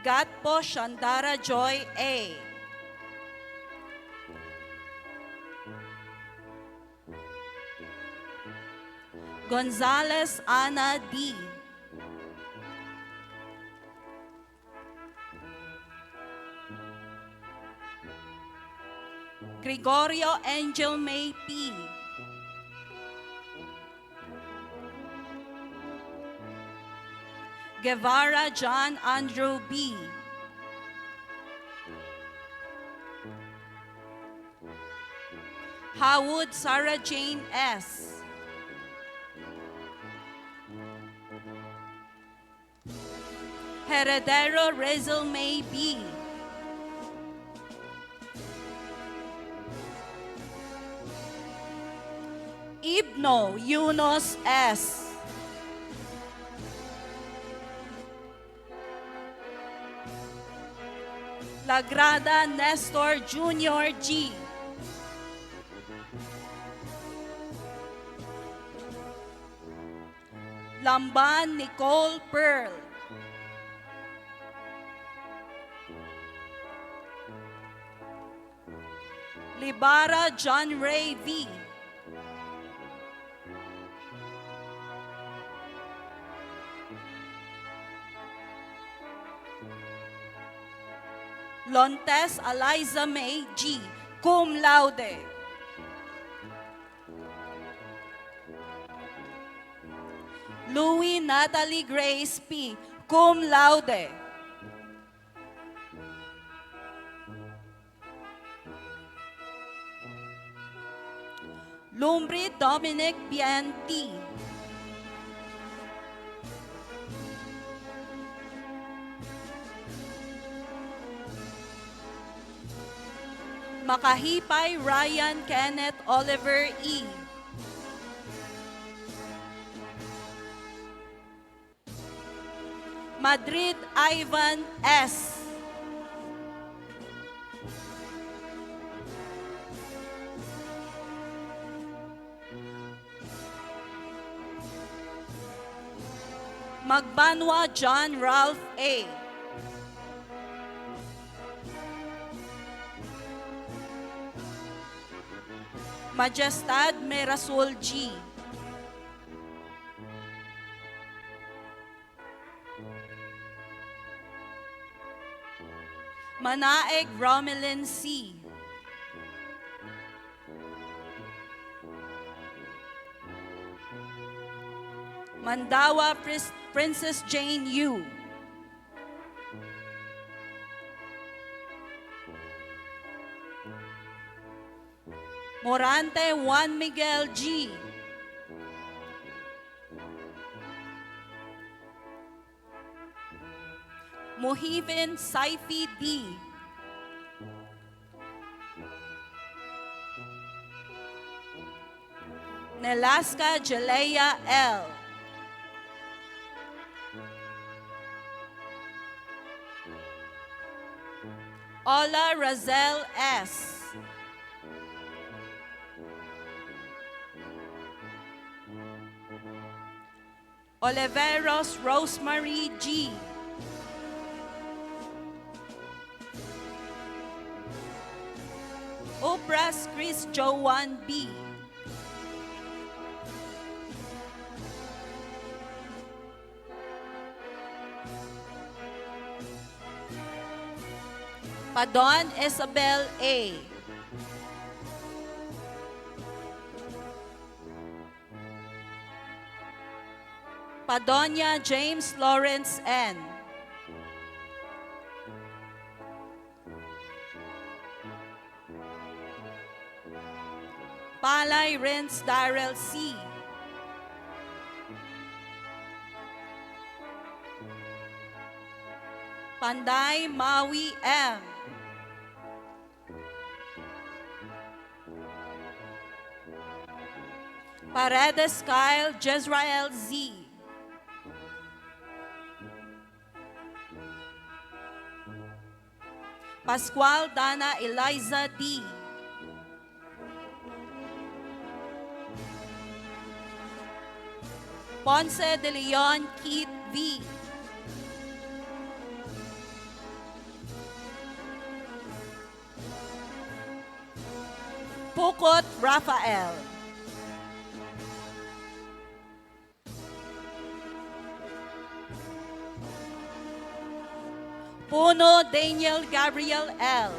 Gatpo Shandara Joy A. Gonzalez Ana D. Gregorio Angel May P. Guevara John Andrew B. Howard Sarah Jane S. Heredero Rezel May B. Ibno Yunus S. Lagrada Nestor Jr. G. Lamban Nicole Pearl. Libara John Ray V. Lontes Eliza May G. Cum laude. Louis Natalie Grace P. Cum laude. Lumbri Dominic Bianti. Makahipay Ryan Kenneth Oliver E. Madrid Ivan S. Magbanwa John Ralph A. Majestad Merasul G. Manaeg Romelin C. Mandawa Princess Jane U. Morante Juan Miguel G. Muhivin Saifi D. Nelaska Jalea L. Ola Razel S. Oliveros Rosemary G. Upras Chris Joan B. Padon Isabel A. Padonia James Lawrence N. Palay Renz Darrell C. Panday Maui M. Paredes Kyle Jezrael Z. Pascual Dana Eliza D. Ponce de Leon Keith V. Pukot Rafael. Puno Daniel Gabriel L.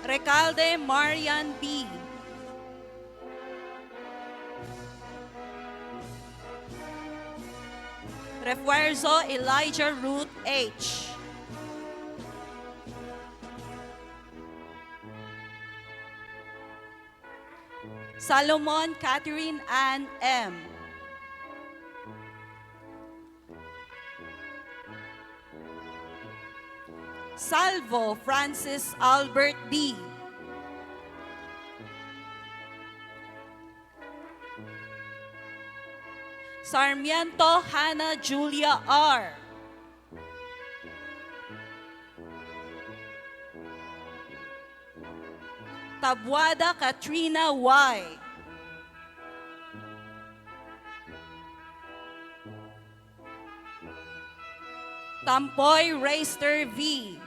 Recalde Marian B. Refuerzo Elijah Ruth H. Salomon Catherine Ann M. Salvo Francis Albert D. Sarmiento Hannah Julia R. Tabuada Katrina Y. Tampoy Raister V.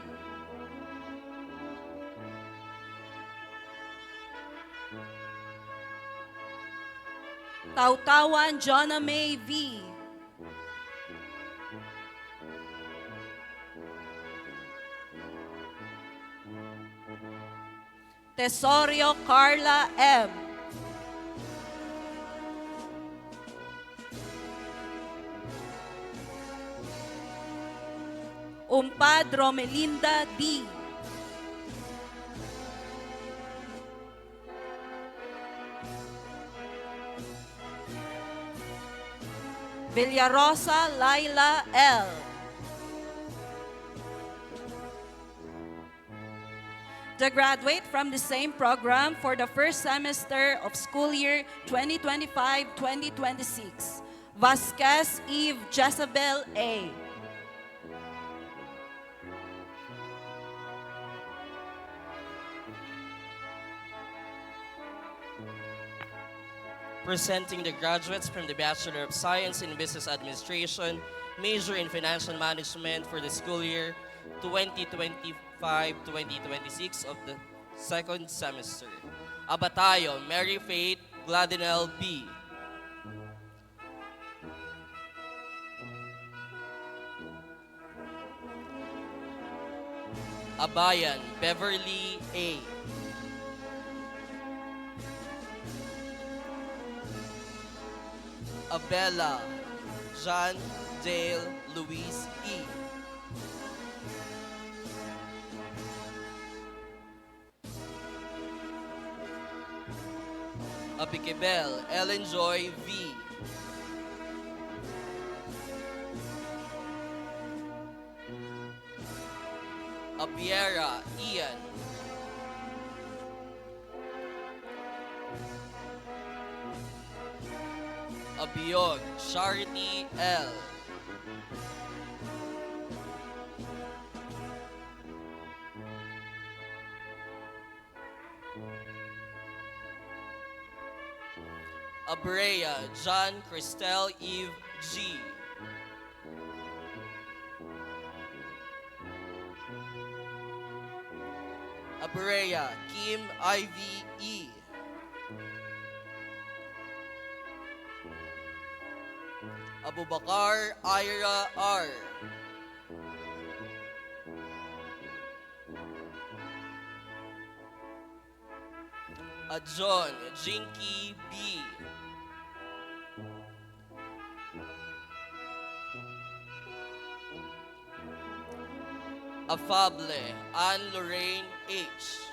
Tautawan Jonna May V. Tesorio Carla M. Umpad Romelinda D. Villarosa Laila L. To graduate from the same program for the first semester of school year 2025-2026, Vasquez Eve Jezebel A. Presenting the graduates from the Bachelor of Science in Business Administration, major in Financial Management for the school year 2025-2026 of the second semester. Abatayo Mary Faith Gladinel B. Abayan Beverly A. Abella Jean Dale Louise E. Abikibel Ellen Joy V. Abiera Ian. Abiyog Charity L. Abrea John Christel Eve G. Abrea Kim Ivy E. Abubakar Ira R. John Jinky B. Afable Anne Lorraine H.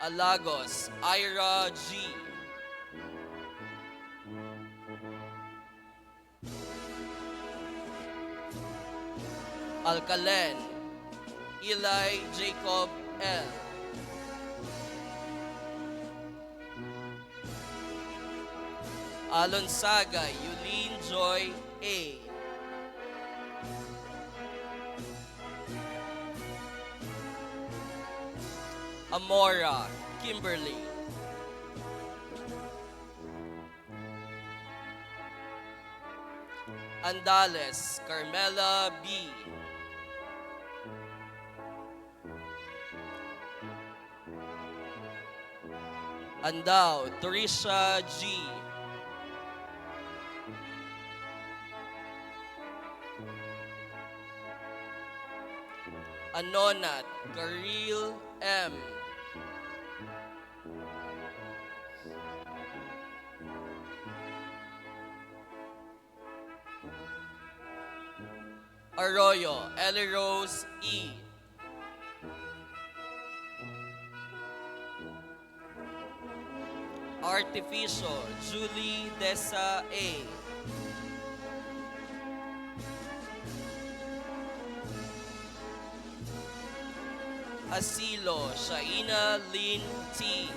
Alagos Ira G. Alcalen Eli Jacob L. Alonsaga Yulene Joy A. Amora Kimberly. Andales Carmela B. Andao Trisha G. Anonat Karil M. Arroyo Ellie Rose E. Artificio Julie Desa A. Asilo Shaina Lin T.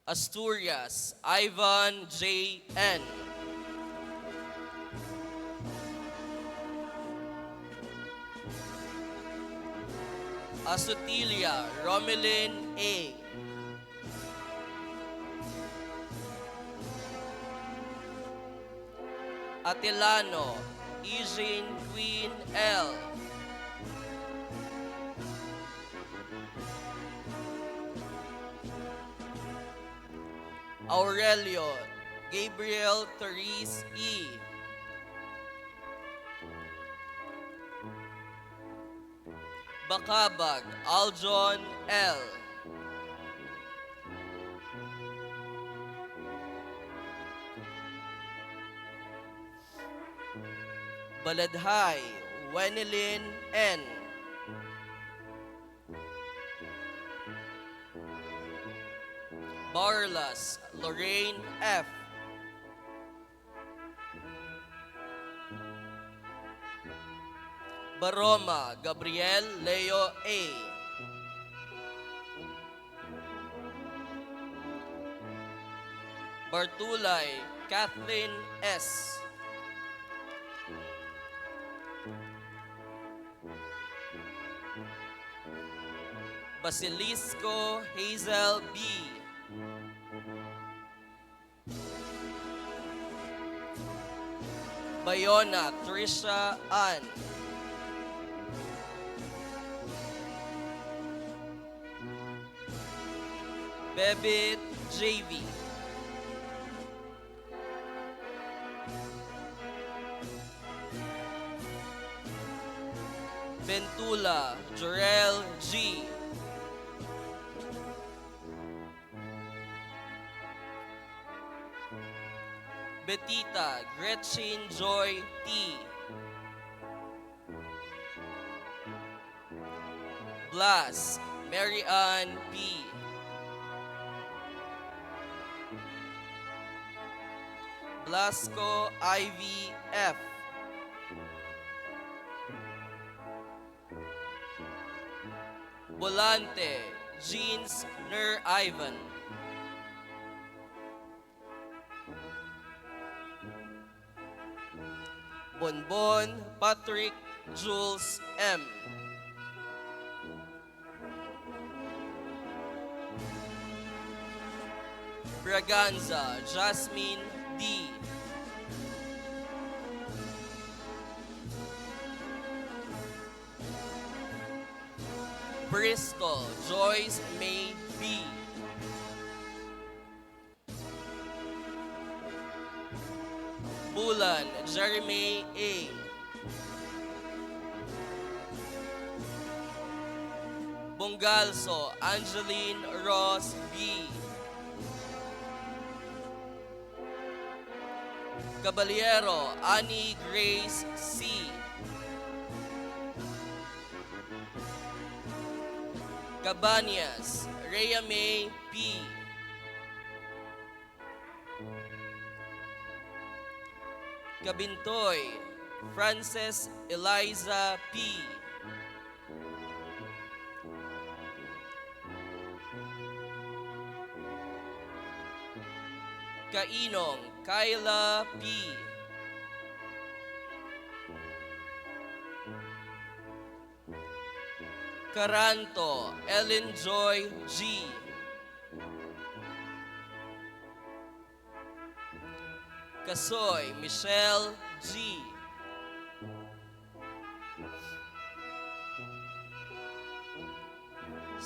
Asturias Ivan J. N. Asutilia Romelin A. Atilano Eugene Queen L. Aurelio Gabriel Therese E. Bakabag Aljon L. Baladhay Wenelin N. Barlas Lorraine F. Baroma Gabriel Leo A. Bartulay Kathleen S. Basilisco Hazel B. Bayona Trisha Ann. Bebit JV. Bentula Jorel G. Betita Gretchen Joy T. Blas Mary Ann P. Blasco IVF. Volante Jeans Ner Ivan. Bonbon Patrick Julz M. Braganza Jasmine D. Bristol Joyce May B. Bulan Jeremy A. Bongalso Angeline Ross B. Caballero Annie Grace C. Cabanias Rhea May P. Cabintoy Frances Eliza P. Kainong Kyla P. Caranto Ellen Joy G. Kasoy Michelle G.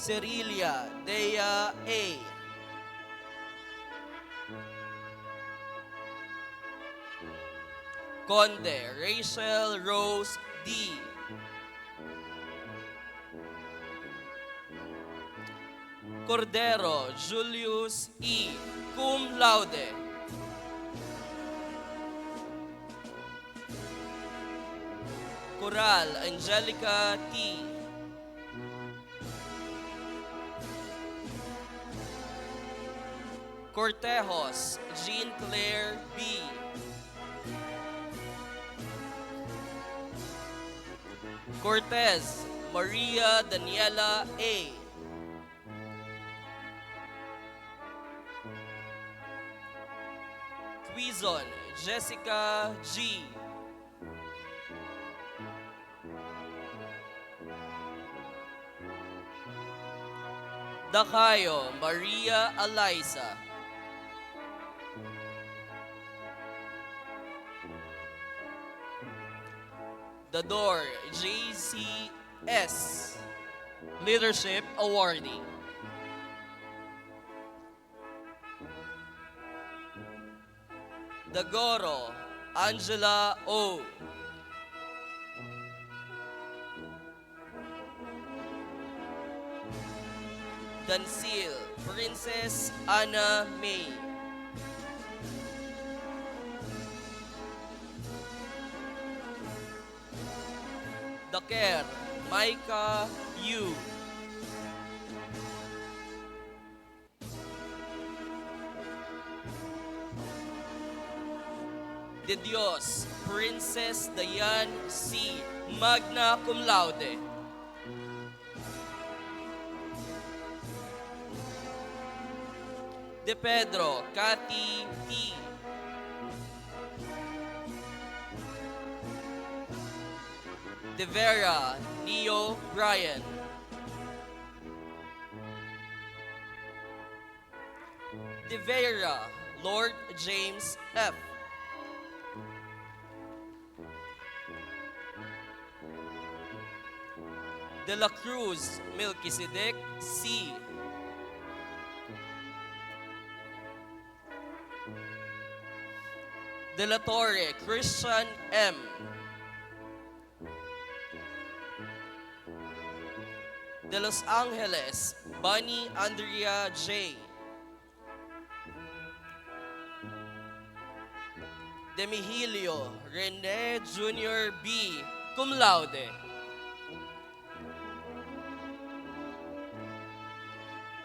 Cerilia Dea A. Conde Rachel Rose D. Cordero Julius E. Cum laude. Coral Angelica T. Cortejos Jean Claire B. Cortez Maria Daniela A. Quizon Jessica G. Dacayo Maria Eliza. Dador JCS. Leadership Awardee. Dagoro Angela O. Dansil Princess Anna May. Daker Micah Yu. De Dios Princess Dayan C. Magna Cum Laude. De Pedro Cathy T. De Vera Neo Brian. De Vera Lord James F. De la Cruz Melchizedek C. De la Torre Christian M. De Los Angeles Bunny Andrea J. De Mihilio Rene Jr. B. Cum laude.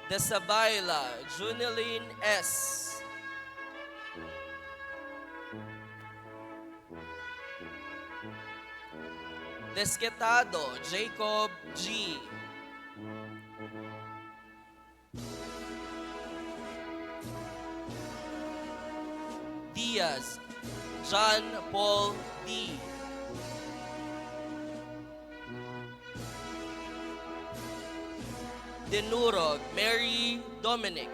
De Sabayla Juneline S. Desquetado Jacob G. Diaz John Paul D. Denurog Mary Dominic.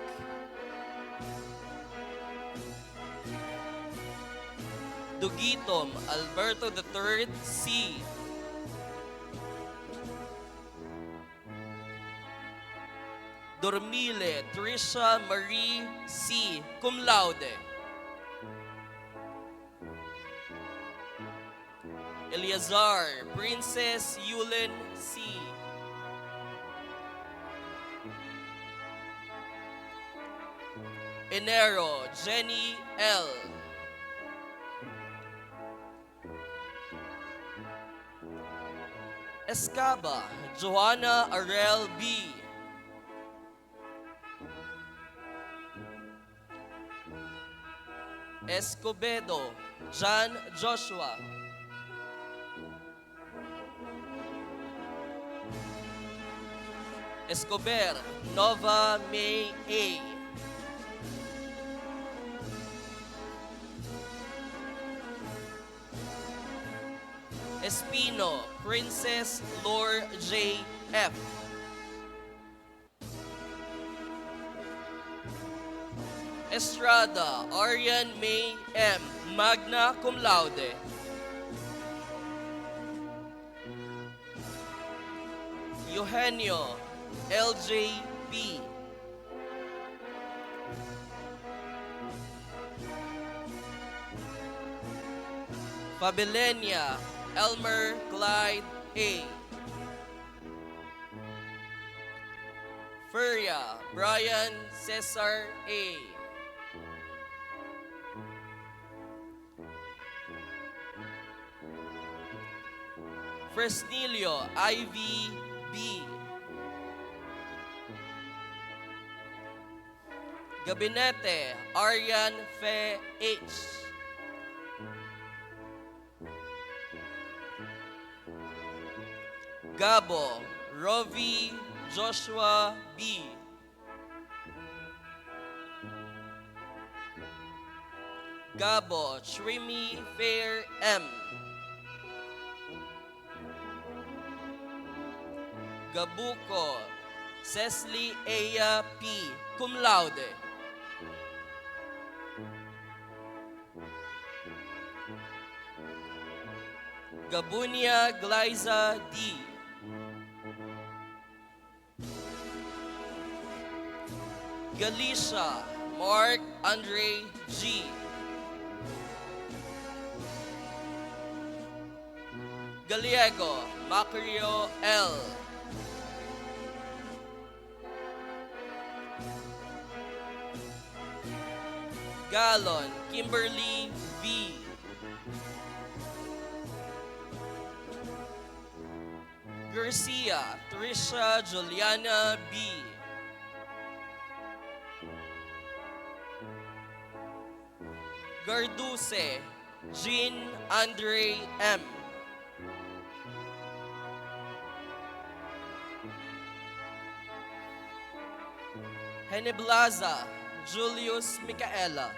Dugitom Alberto III C. Dormile Trisha Marie C. Cum laude. Eleazar Princess Yulin C. Enero Jenny L. Escaba Joanna Arel B. Escobedo John Joshua. Escobar Nova May A. Espino Princess Lore J. F. Estrada Arian May M. Magna Cum Laude. Eugenio LJP. Fabelenia Elmer Clyde A. Furia Brian Cesar A. Fresnilio Ivy B. Gabinete Aryan Fe H. Gabo Rovi Joshua B. Gabo Trimi Fair M. Gabuco Cecily Aya P. Cum laude. Gabunia Glyza D. Galicia Mark Andre G. Gallego Macario L. Galon Kimberly V. Garcia Trisha Juliana B. Garduce Jean Andre M. Heneblaza Julius Micaela.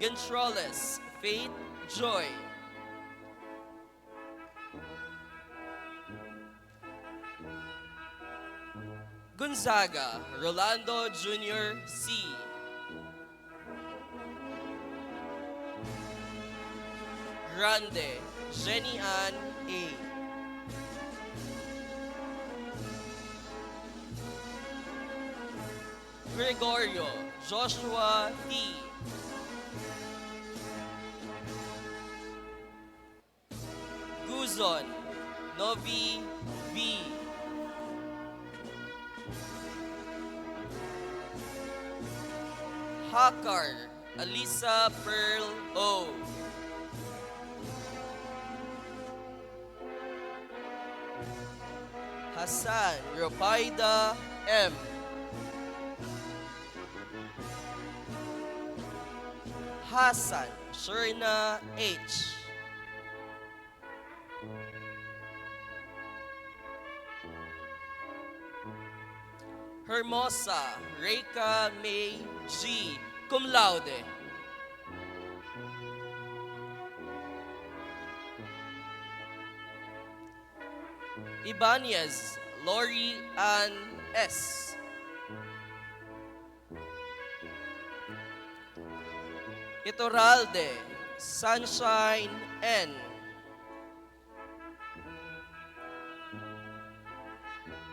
Gonzales Faith Joy. Gonzaga Rolando Jr. C. Grande Jenny Ann A. Gregorio Joshua T. Guzon Novi V. Hakar Alisa Pearl O. Hassan Ropaida M. Hassan Sherna H. Hermosa Reika May G. Cum laude. Ibanez Lori Ann S. Itoralde Sunshine N.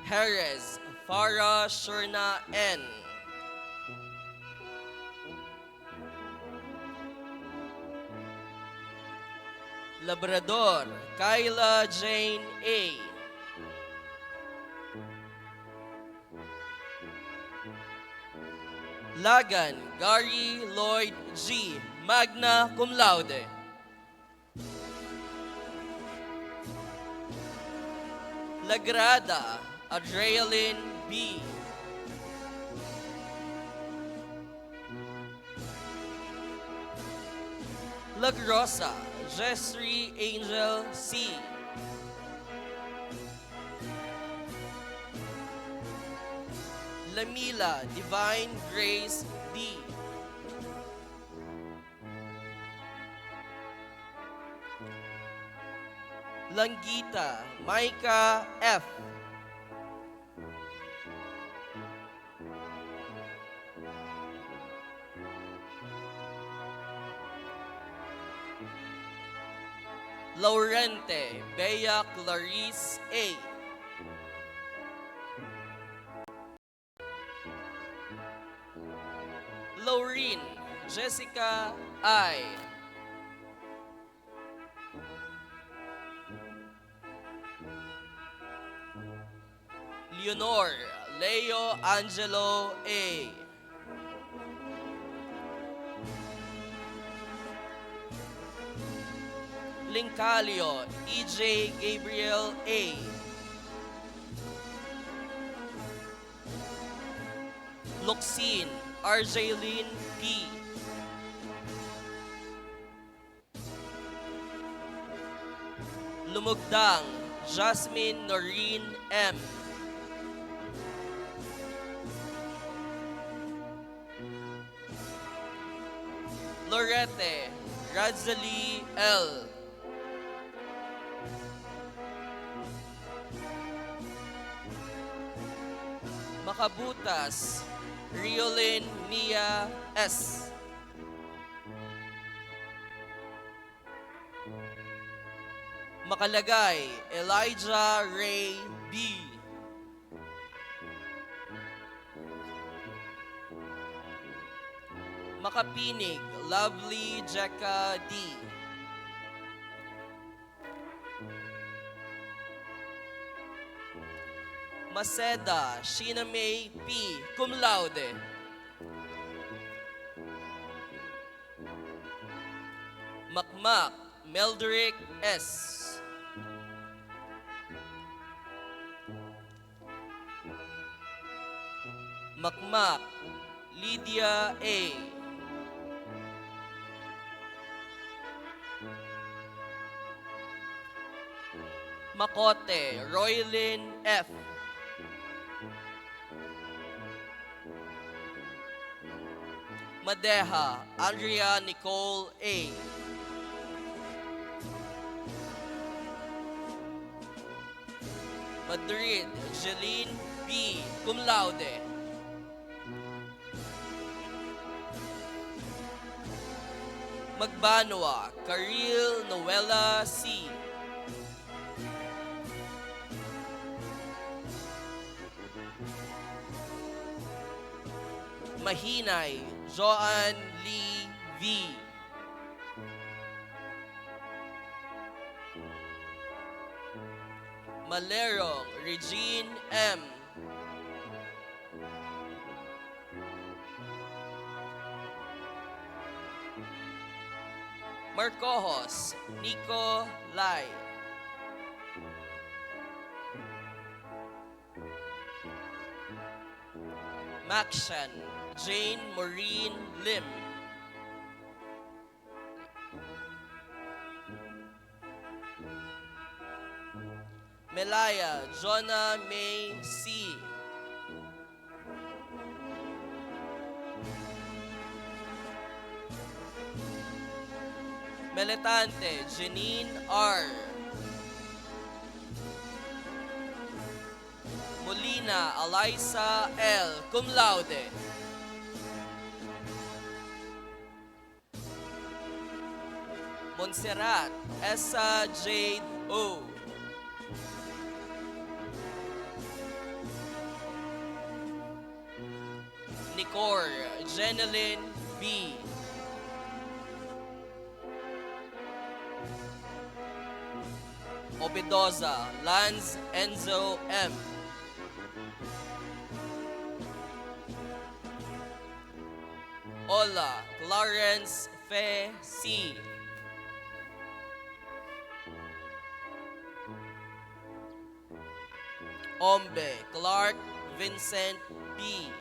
Jerez Farah Sherna N. Labrador Kyla Jane A. Lagan Gary Lloyd G. Magna Cum Laude. Lagrada Adrealyn B. Lagrosa Jessry Angel C. Lamila Divine Grace D. Langita Micah F. Laurente Bea Clarice A. Laureen Jessica I. Leonor Leo Angelo A. Lincalio EJ Gabriel A. Luxine Arjaylene P. Lumugdang Jasmine Noreen M. Lorette Razali L. Makabutas Riolin Mia S. Makalagay Elijah Ray B. Makapinig Lovely Jeka D. Maceda Sheena May P. Cum laude. Makmak Meldrick S. Makmak Lydia A. Makote Roylyn F. Madeha Andrea Nicole A. Madrid Jeline B. Cum laude. Magbanwa Karil Noela C. Mahinay Joanne Lee V. Malerong Regine M. Marcojos Nico Lai. Makshan Jane Maureen Lim. Melaya Jonah May C. Meletante Janine R. Molina Eliza L. Cum laude. Montserrat Essa Jade O. Nicor Jeneline B. Obedoza Lance Enzo M. Ola Clarence Fe C. Ombe Clark Vincent B.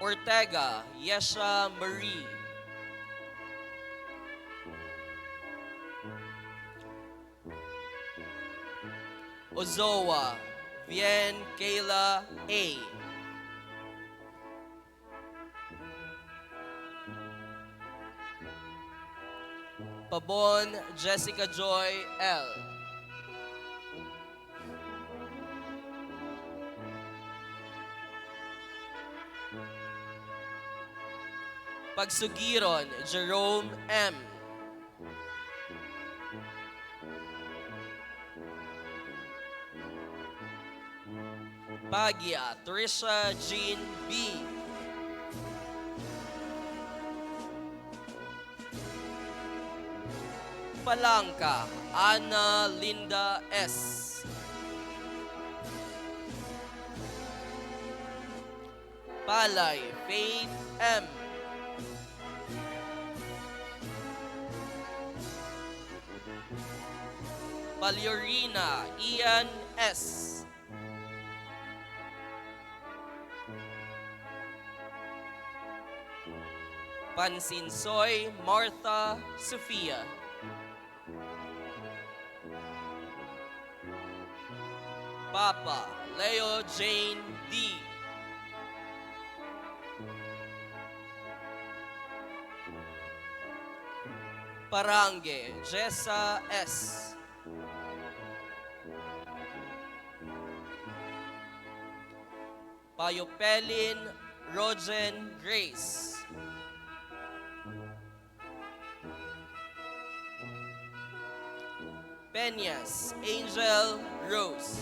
Ortega Yesha Marie. Ozoa Vien Kayla A. Pabon Jessica Joy L. Pagsugiron, Jerome M. Pagia, Trisha Jean B. Palangka, Ana Linda S. Palay, Faith M. Paliorina, Ian S. Pansinsoy, Martha Sofia. Papa, Leo Jane D. Parange, Jessa S. Payopelin, Rogen Grace. Peñas, Angel Rose.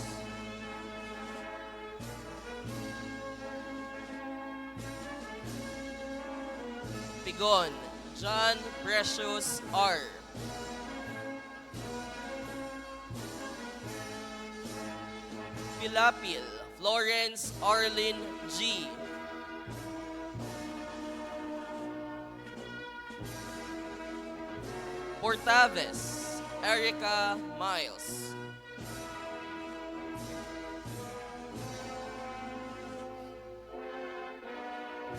Pigon, John Precious R. Pilapil, Florence Arlene G. Portaves, Erica Miles.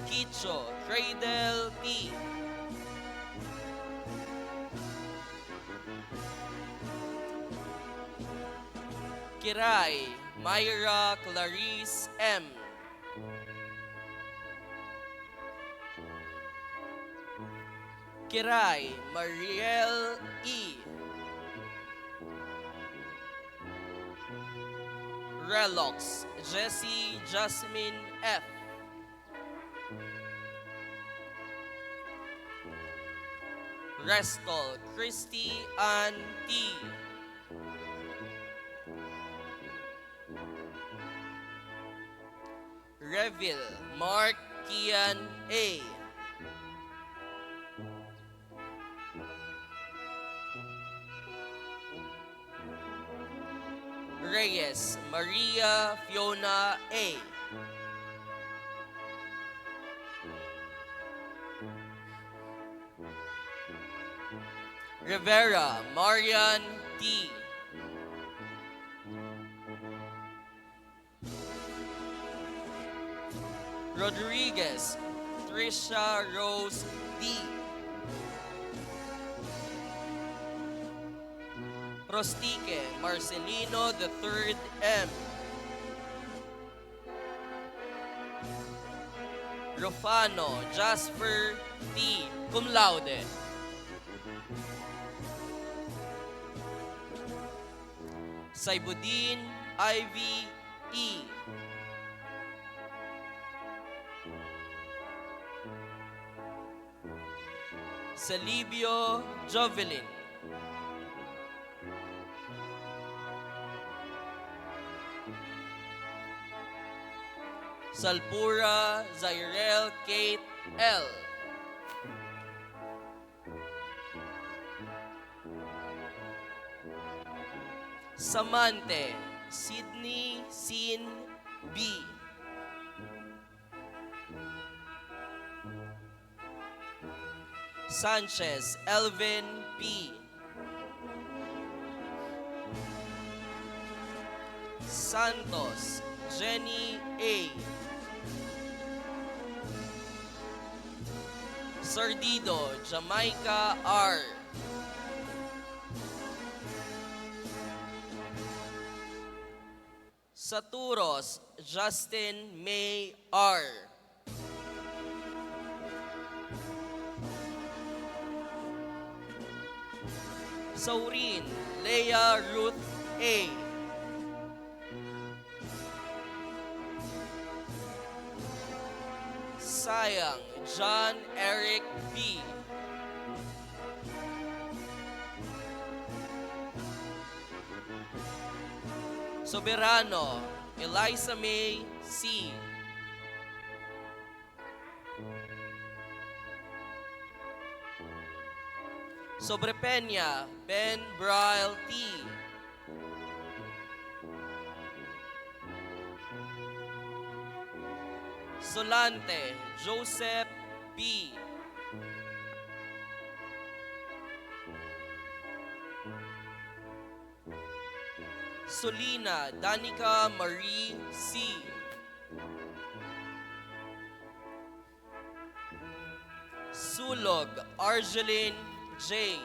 Kicho, Cradle P. Kiray, Myra Clarice M. Kiray, Mariel E. Relox, Jessie Jasmine F. Restol, Christy Ann T. Reville, Mark Kian A. Reyes, Maria Fiona A. Rivera, Marian T. Rodriguez, Trisha Rose D. Prostique, Marcelino III M. Rufano, Jasper T. Cum laude. Saibudin Ivy E. Salibio Jovelin. Salpura Zairel Kate L. Samante Sydney Sin B. Sanchez Elvin P. Santos Jenny A. Sardido Jamaica R. Saturos Justin May R. Saurin Leah Ruth A. Sayang John Eric B. Soberano, Eliza May C. Sobrepeña, Ben Braille T. Solante, Joseph B. Solina, Danica Marie C. Sulog, Argeline J.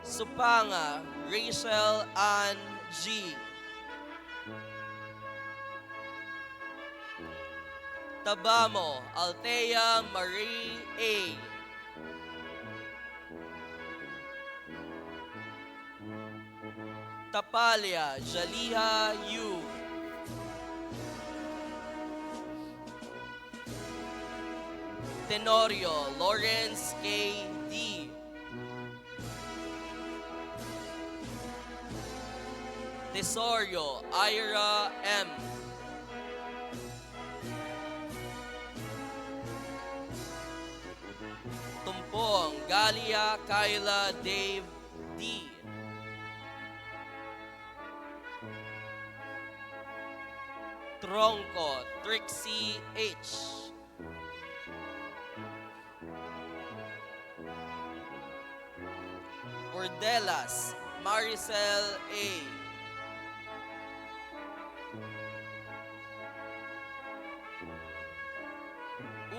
Supanga, Rachel Ann G. Tabamo, Althea Marie A. Tapalia, Jaliha U. Tenorio, Lawrence K. D. Tesorio, Ira M. Tumpong, Galia Kyla Dave D. Tronco, Trixie H. Ordelas, Maricel A.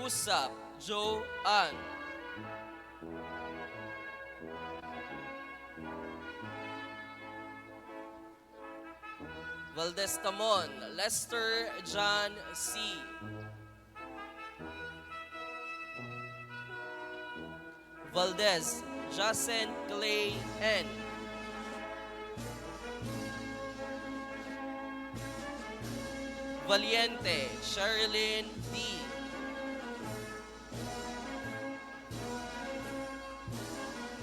Usap, Joanne. Valdez Tamon, Lester John C. Valdez, Jason Clay N. Valiente, Sherilyn D.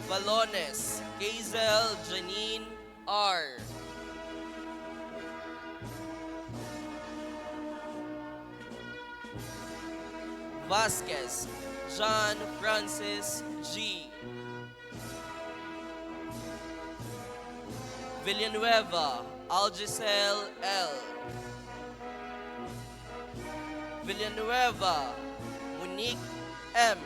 Valones, Hazel Janine R. Vasquez, John Francis G. Villanueva, Algisel L. Villanueva, Monique M.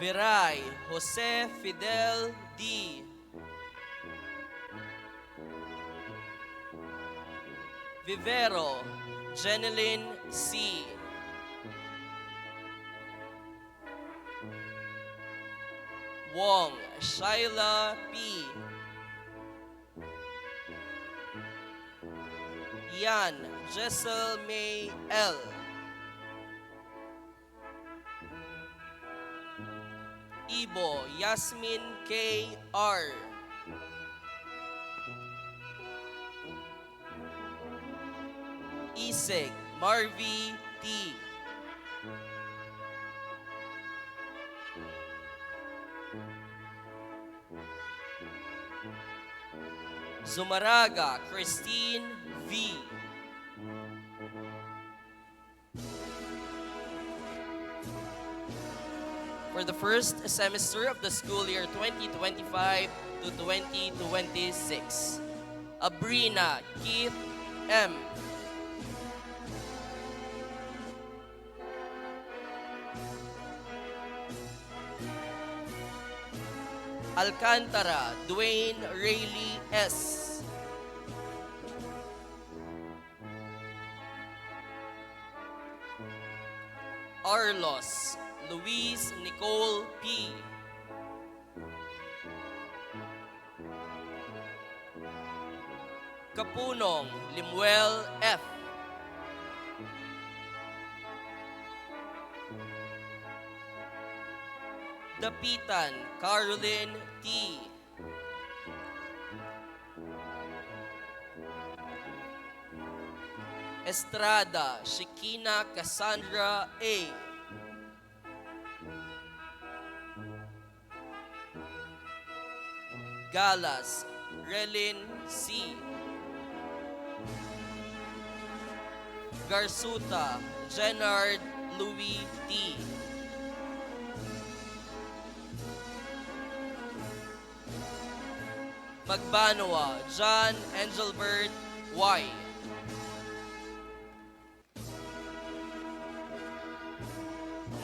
Viray, Jose Fidel D. Vivero, Jeneline C. Wong, Shaila P. Yan, Jessel May L. Ibo, Yasmin K. R. Isig, Marvy T. Zumaraga, Christine V. For the first semester of the school year 2025 to 2026, Abrina Keith M. Alcantara, Dwayne Rayleigh S. Arlos, Louise Nicole P. Kapunong, Limuel F. Dapitan Caroline T. Estrada Shekina Cassandra A. Galas Relin C. Garsuta Jenard Louis T. Magbanwa John Engelbert Y.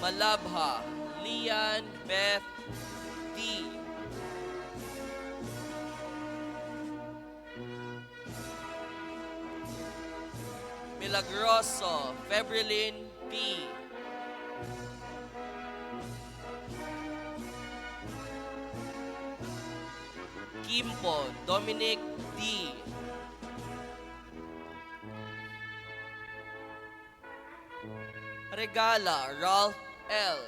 Malabha Lian Beth D. Milagroso Febrilin P. Kimpo Dominic D. Regala Ralph L.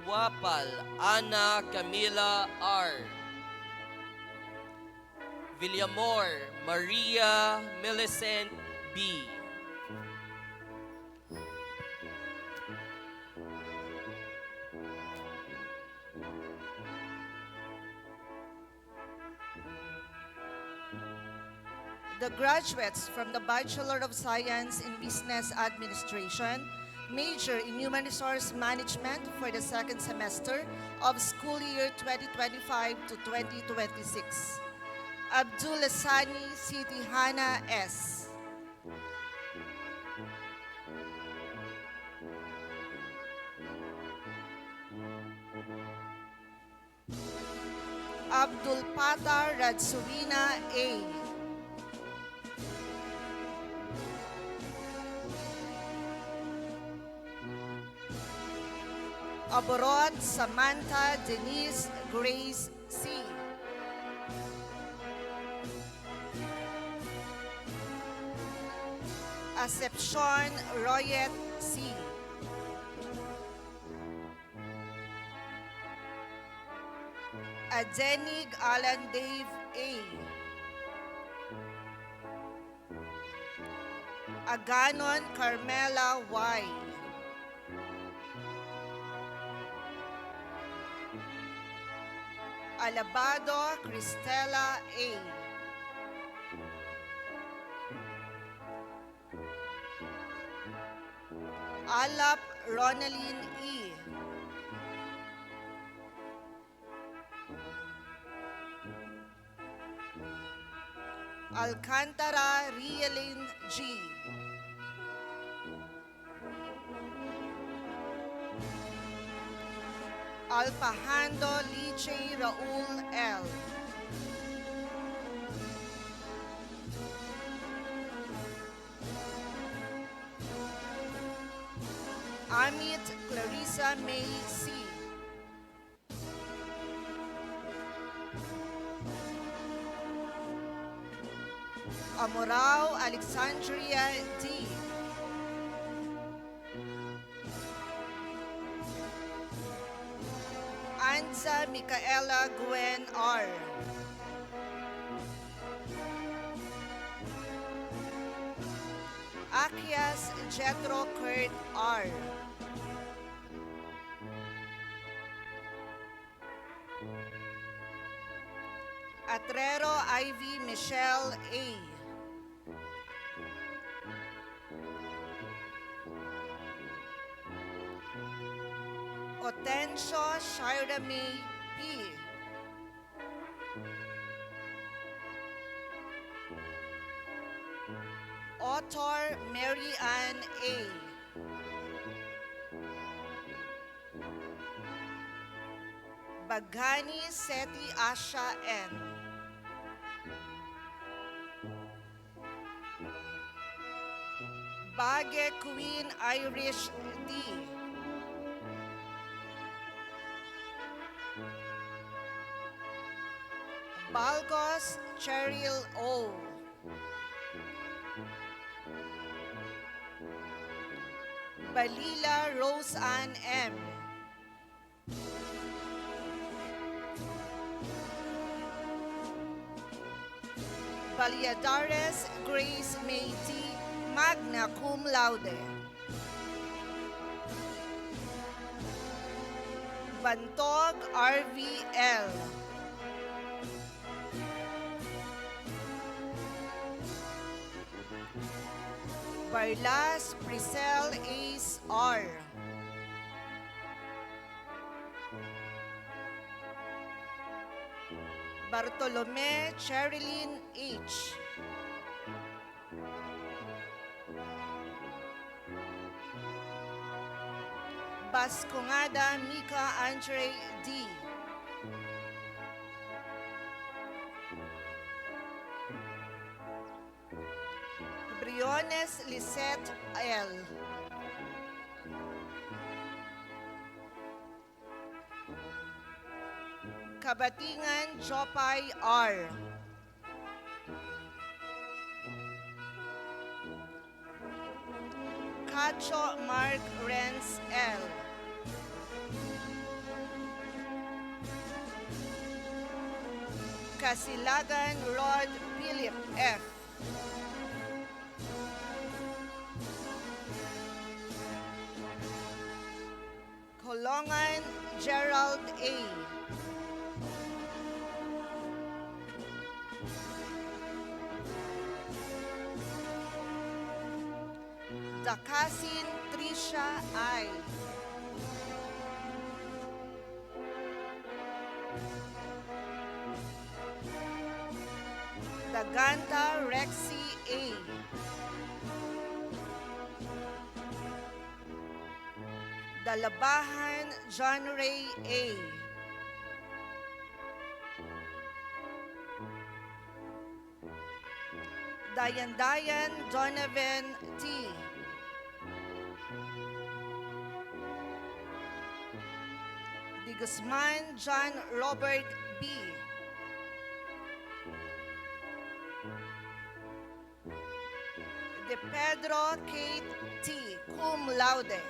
Wapal Ana Camila R. Villamor Maria Millicent B. The graduates from the Bachelor of Science in Business Administration, major in Human Resource Management for the second semester of school year 2025 to 2026. Abdul Sani Siti Hana S. Abdul Patah Radsuwina A. Aborot Samantha Denise Grace C. Acepcion Royet C. Adenig Alan Dave A. Aganon Carmela Y. Alabado Cristela A. Alap Ronaldine E. Alcantara Rielin G. Alpajando Liche Raul L. Amit Clarissa May C. Amorao Alexandria D. Anza Micaela Gwen R. Akyas Jetro Kurt R. Atrero Ivy Michelle A. Otencio Shirame P. Author Mary Ann A. Bagani Seti Asha N. Bage Queen Irish D. Balgos Cheryl O. Balila Rose Ann M. Valladares Grace May T. Magna Cum Laude. Bantog RVL. Barlas Priscel Ace R. Bartolome Cherilyn H. Bascongada Mika Andre D. Briones Lisette L. Kabatingan Jopay R. Cacho Mark Renz L. Kasilagan Rod Philip F. Colongan Gerald A. Dakasin Trisha I. Daganta Rexy A. Dalabahan John Ray A. Dayan Donovan T. De Guzman John Robert B. De Pedro Kate T. Cum laude.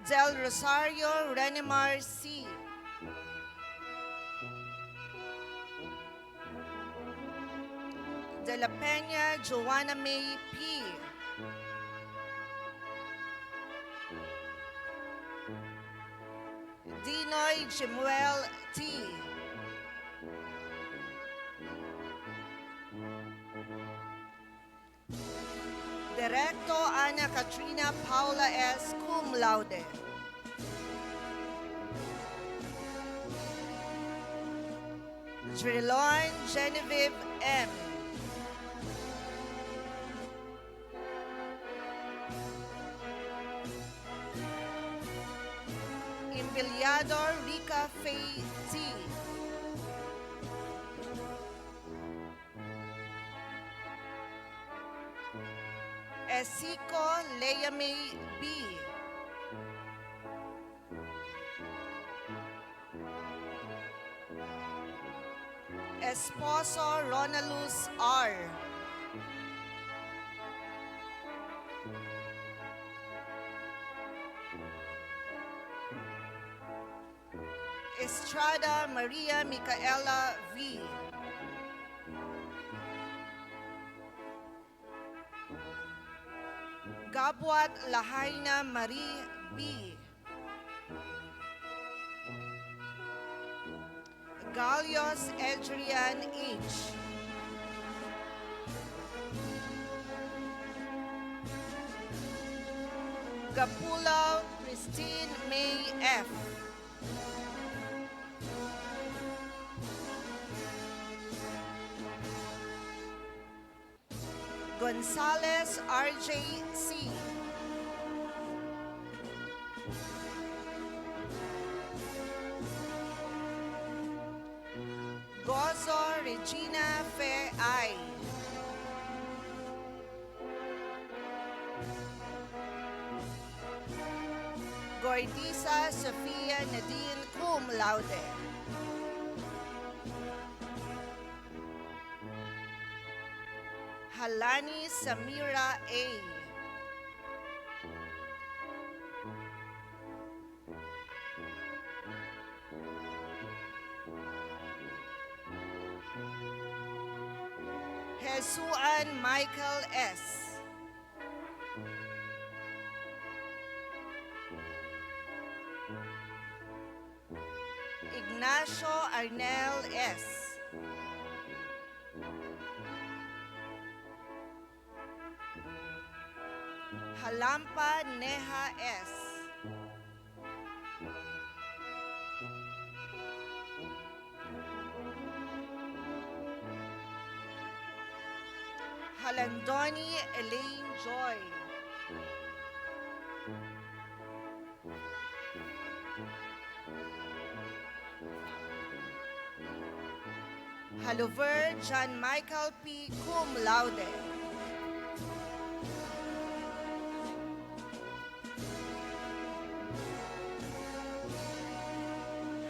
Del Rosario Renimar C. De la Peña Joanna May P. Dinoy Jimuel T. Directo Ana Katrina Paula S. Cum laude. Drilon Genevieve M. Imbiliador Rica Faye T. Esico Leia May B. Esposo Ronalus R. Estrada Maria Micaela V. Gabwat Lahaina Marie B. Galios Adrian H. Gapulaw Christine May F. Gonzalez RJ C. Gozo Regina Fe I. Gordisa Sofia Nadine Cum laude. Halani Samira A. Jesuan Michael S. Ignacio Arnel S. Halampa Neha S. Halandoni Elaine Joy. Halover John Michael P. Cum Laude.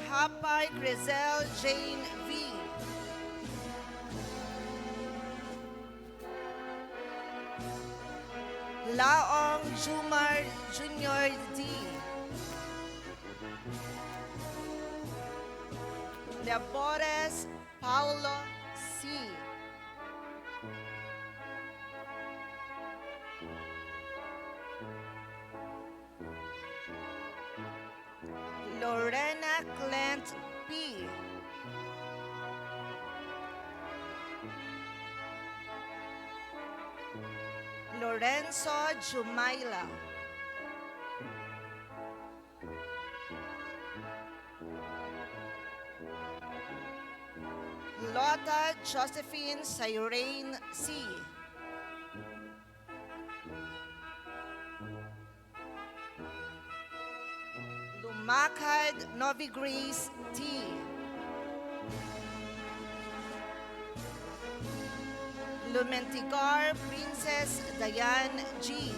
Hapay Grizel Jane V. Laong Jumar Junior D. Labores Paulo C. Lorena Clint P. Lorenzo Jumaila. Lotta Josephine Cyrene C. Lumakad Novi Grace T. Lumentigar Princess Diane G.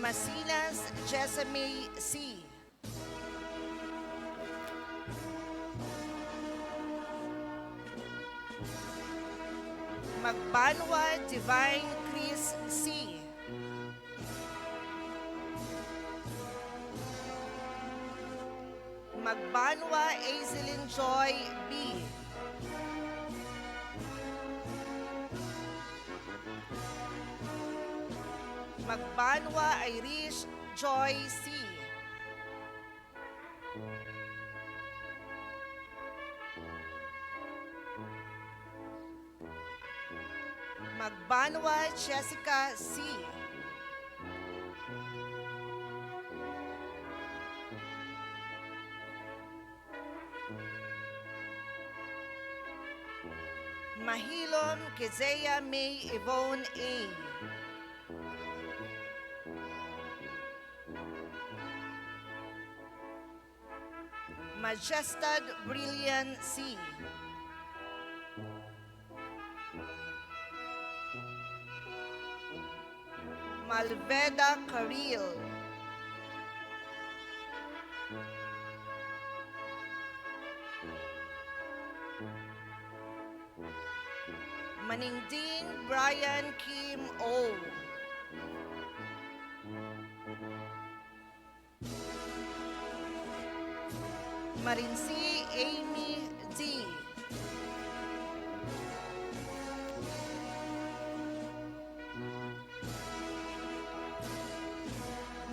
Masinas Jessamy C. Magbanwa Divine Chris C. Magbanwa Aizelin Joy B. Magbanwa Irish Joy C. Magbanwa Jessica C. Mahilom Kezeya May Yvonne A. Majestad Brilliant C. Malveda Karil. Maningding Brian Kim O. Marinsi Amy D.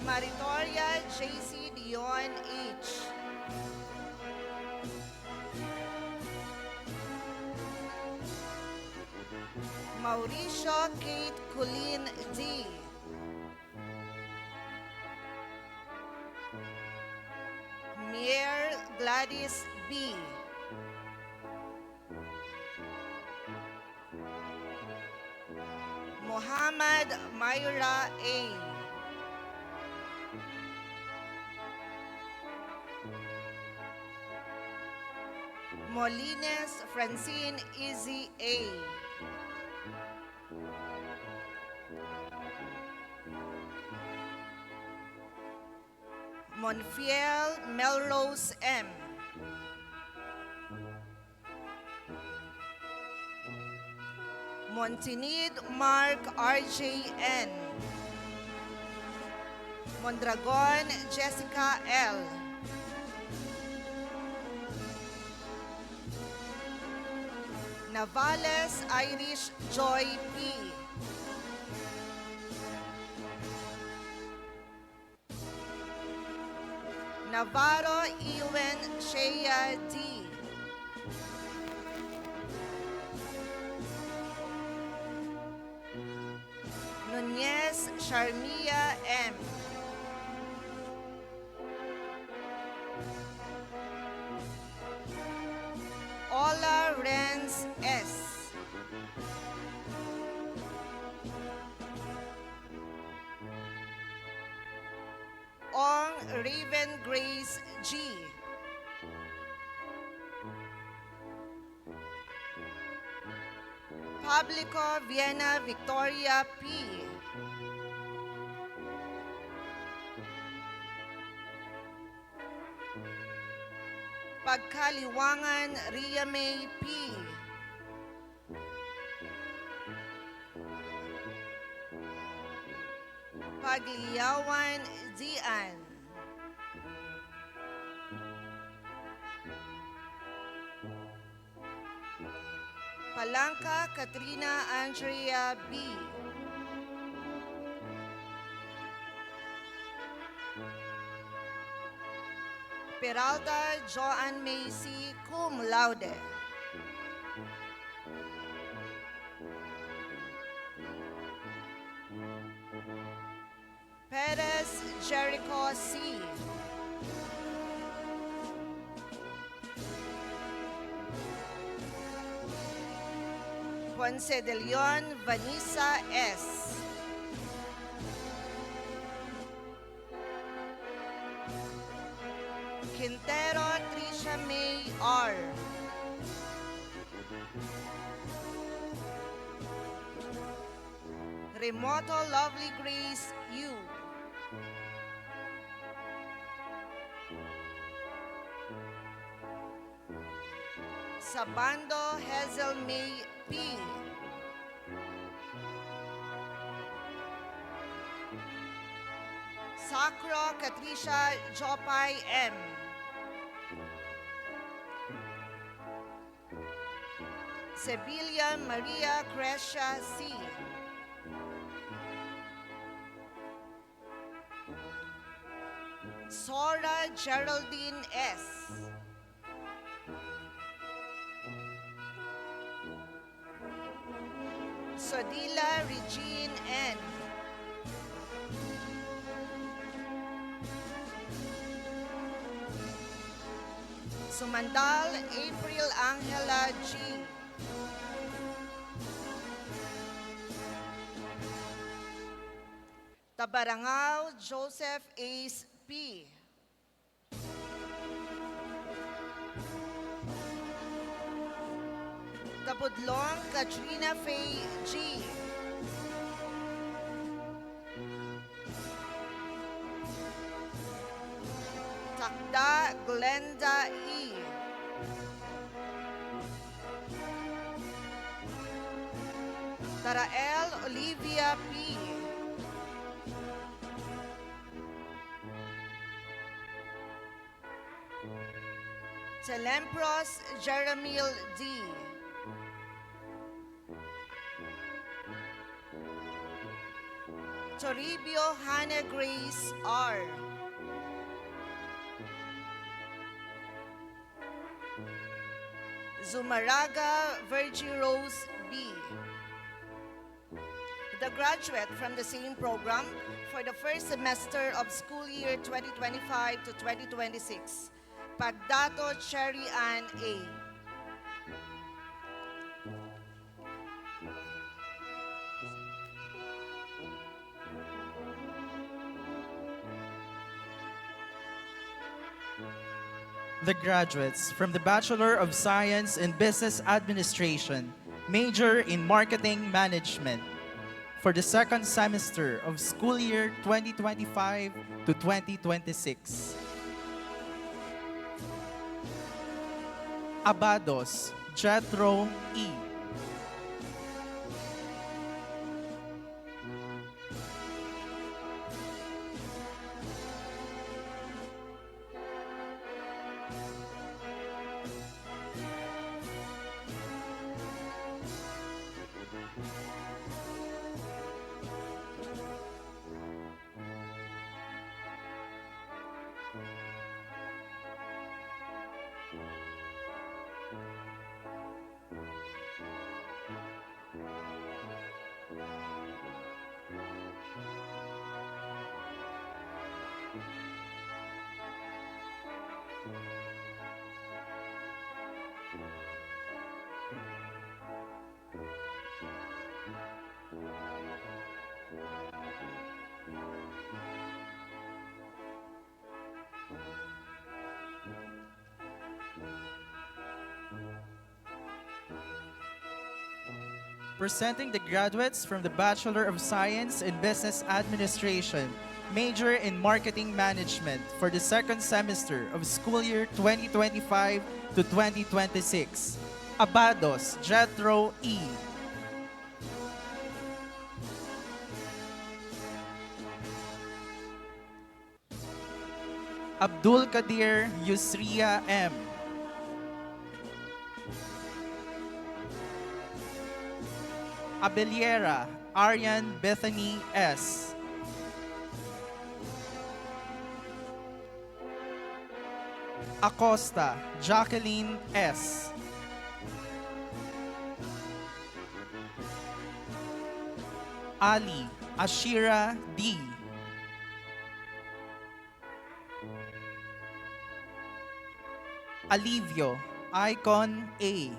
Maritoria JC Dion H. Mauricio 𝐀𝐫𝐜𝐡𝐢𝐚 D. Mier Gladys B. Muhammad Myra A. Molines Francine Izzy A. Monfiel Melrose M. Montinid Mark RJN. Mondragon Jessica L. Navales Irish Joy P. Navarro Ewen Shea D. Nunez Sharmia M. Ola Renz S. Ong Raven Grace G. Publico Vienna Victoria P. Pagkaliwangan Ria May P. Pagliyawan Dian. Palangka Katrina Andrea B. Peralta Joan Macy cum laude. Perez Jericho C. Ponce de Leon Vanessa S. Quintero Trisha May R. Remoto Lovely Grace U. Sabando Hazel May P. Sacro Catricia Jopay M. Sevilla Maria Crescia C. Sora Geraldine S. Sodila Regine N. Sumandal April Angela G. Tabarangao Joseph Ace P. Tabudlong Katrina Faye G. Takda Glenda E. Tarael Olivia P. Telempros Jeremil D. Toribio Hannah Grace R. Zumaraga Virgie Rose B. The graduate from the same program for the first semester of school year 2025 to 2026, Pagdato Cherry Ann A. The graduates from the Bachelor of Science in Business Administration, major in Marketing Management, for the second semester of school year 2025 to 2026. Abados Jethro E. Presenting the graduates from the Bachelor of Science in Business Administration, major in Marketing Management for the second semester of school year 2025 to 2026. Abados Jethro E. Abdul Kadir Yusria M. Abeliera Aryan Bethany S. Acosta Jacqueline S. Ali Ashira D. Alivio Icon A.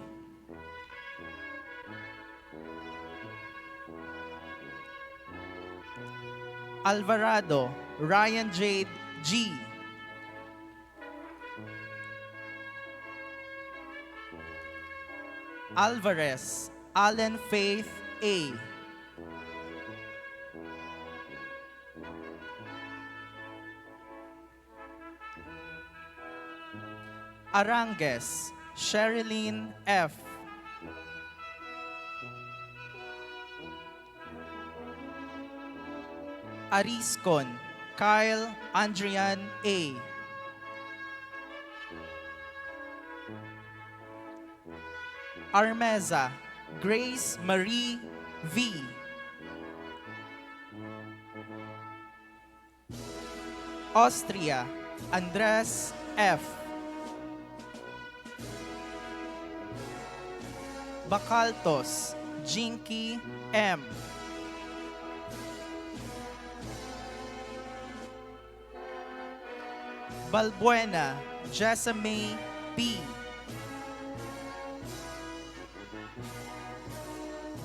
Alvarado Ryan Jade G. Alvarez Allen Faith A. Arangues Sherilyn F. Ariscon Kyle Andrian A. Armeza Grace Marie V. Austria Andres F. Bacaltos Jinky M. Balbuena Jessamine P.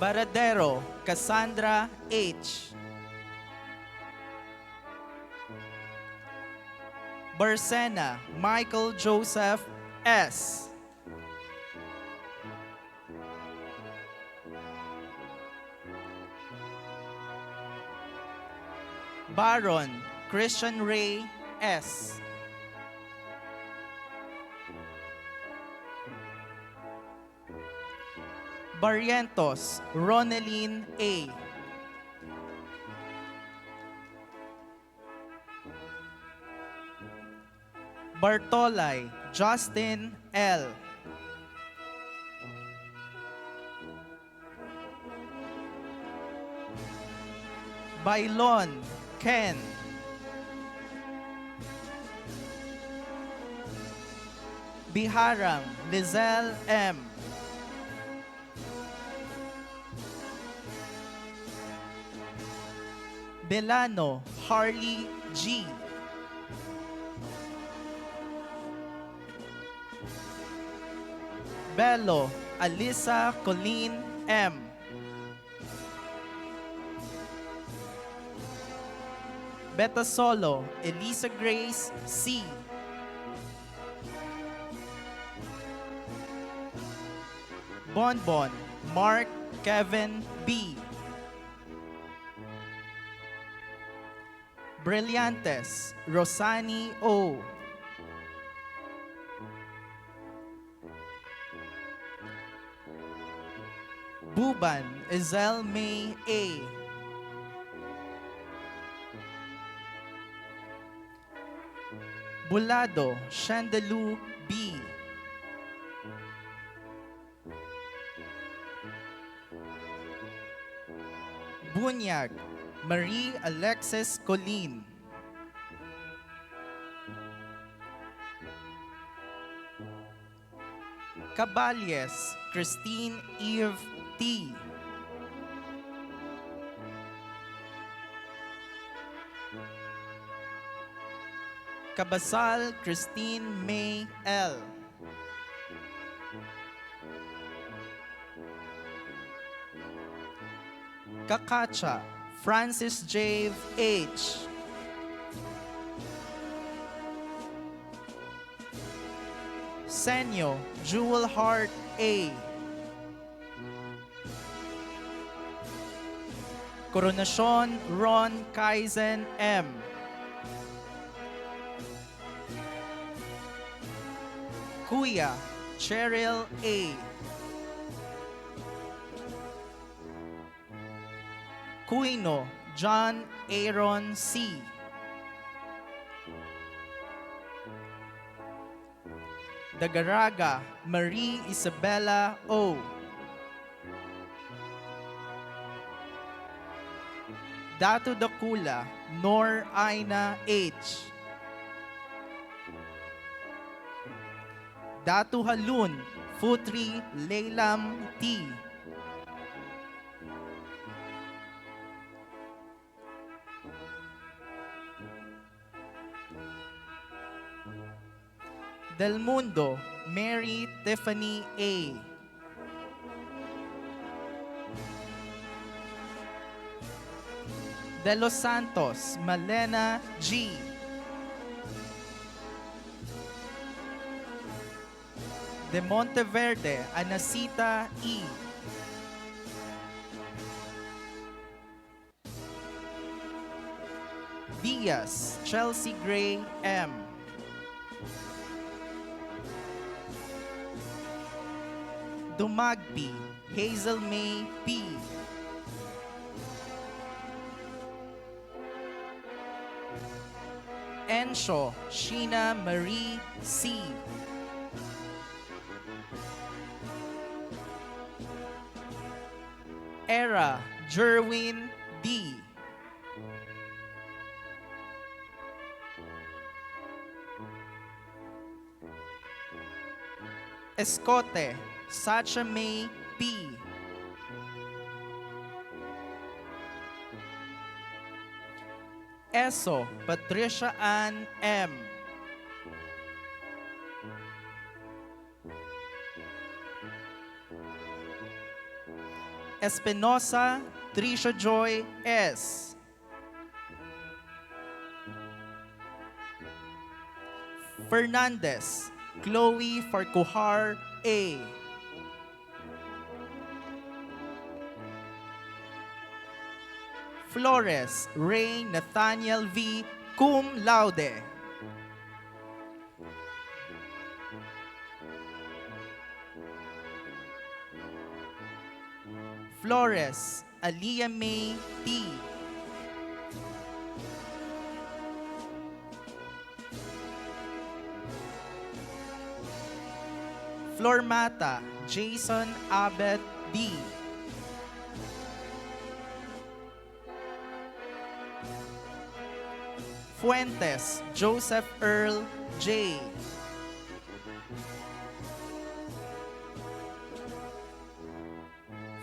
Baradero Cassandra H. Barsena Michael Joseph S. Baron Christian Ray S. Barrientos Roneline A. Bartolay Justin L. Bailon Ken. Biharang Lizelle M. Belano Harley G. Bello Alisa Colleen M. Betasolo Elisa Grace C. Bonbon Mark Kevin B. Brillantes Rosani O. Buban Ezel May A. Bulado Chandalu B. Bunyag Marie Alexis Colleen. Cabales Christine Eve T. Cabasal Christine May L. 𝐀𝐫𝐜𝐡𝐢𝐯 Francis Jave H. Senyo Jewel Hart A. Coronacion Ron Kaizen M. Kuya Cheryl A. Kuino John Aaron C. Dagaraga Marie Isabella O. Datu Dakula Nor Aina H. Datu Halun Futri Leilam T. Del Mundo Mary Tiffany A. De Los Santos Malena G. De Monteverde Anacita E. Diaz Chelsea Gray M. Dumagpi Hazel May P. Ensho Sheena Marie C. Era Jerwin D. Escote Sacha May P. Eso Patricia Ann M. Espinosa Trisha Joy S. Fernandez Chloe Farquhar A. Flores Ray Nathaniel V. Cum laude. Flores Aliyah May T. Flormata Jason Abet D. Fuentes Joseph Earl J.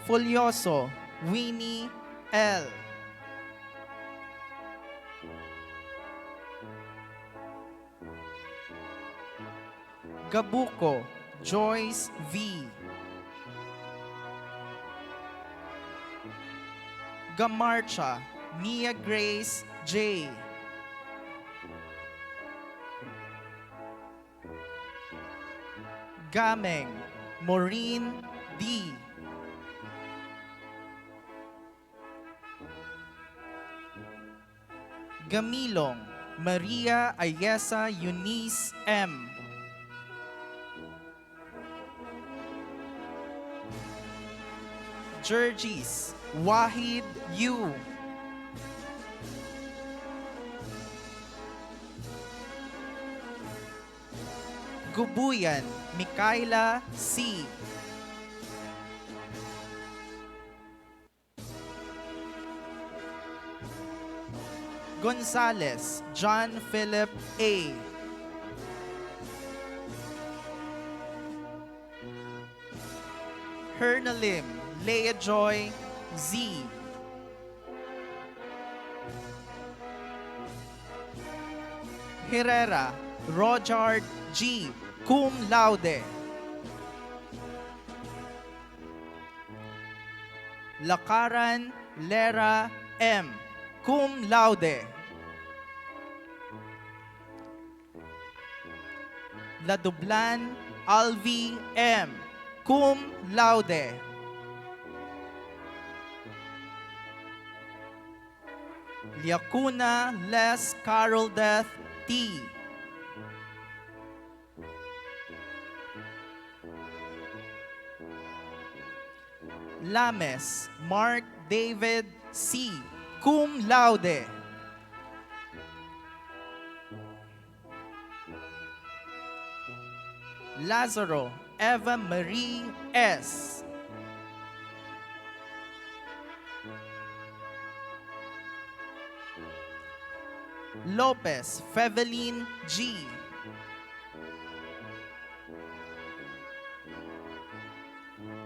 Folioso Winnie L. Gabuco Joyce V. Gamarcha Mia Grace J. Gameng Maureen D. Gamilong Maria Ayesa Eunice M. Jurgis Wahid U. Gubuyan Mikaela C. Gonzales John Philip A. Hernalim Leah Joy Z. Herrera Rojard G. Cum laude. Lakaran Lera M. Cum laude. Ladublan Alvi M. Cum laude. Liacuna Les Carol Death T. Lames Mark David C. Cum laude. Lazaro Eva Marie S. Lopez Fevelin G.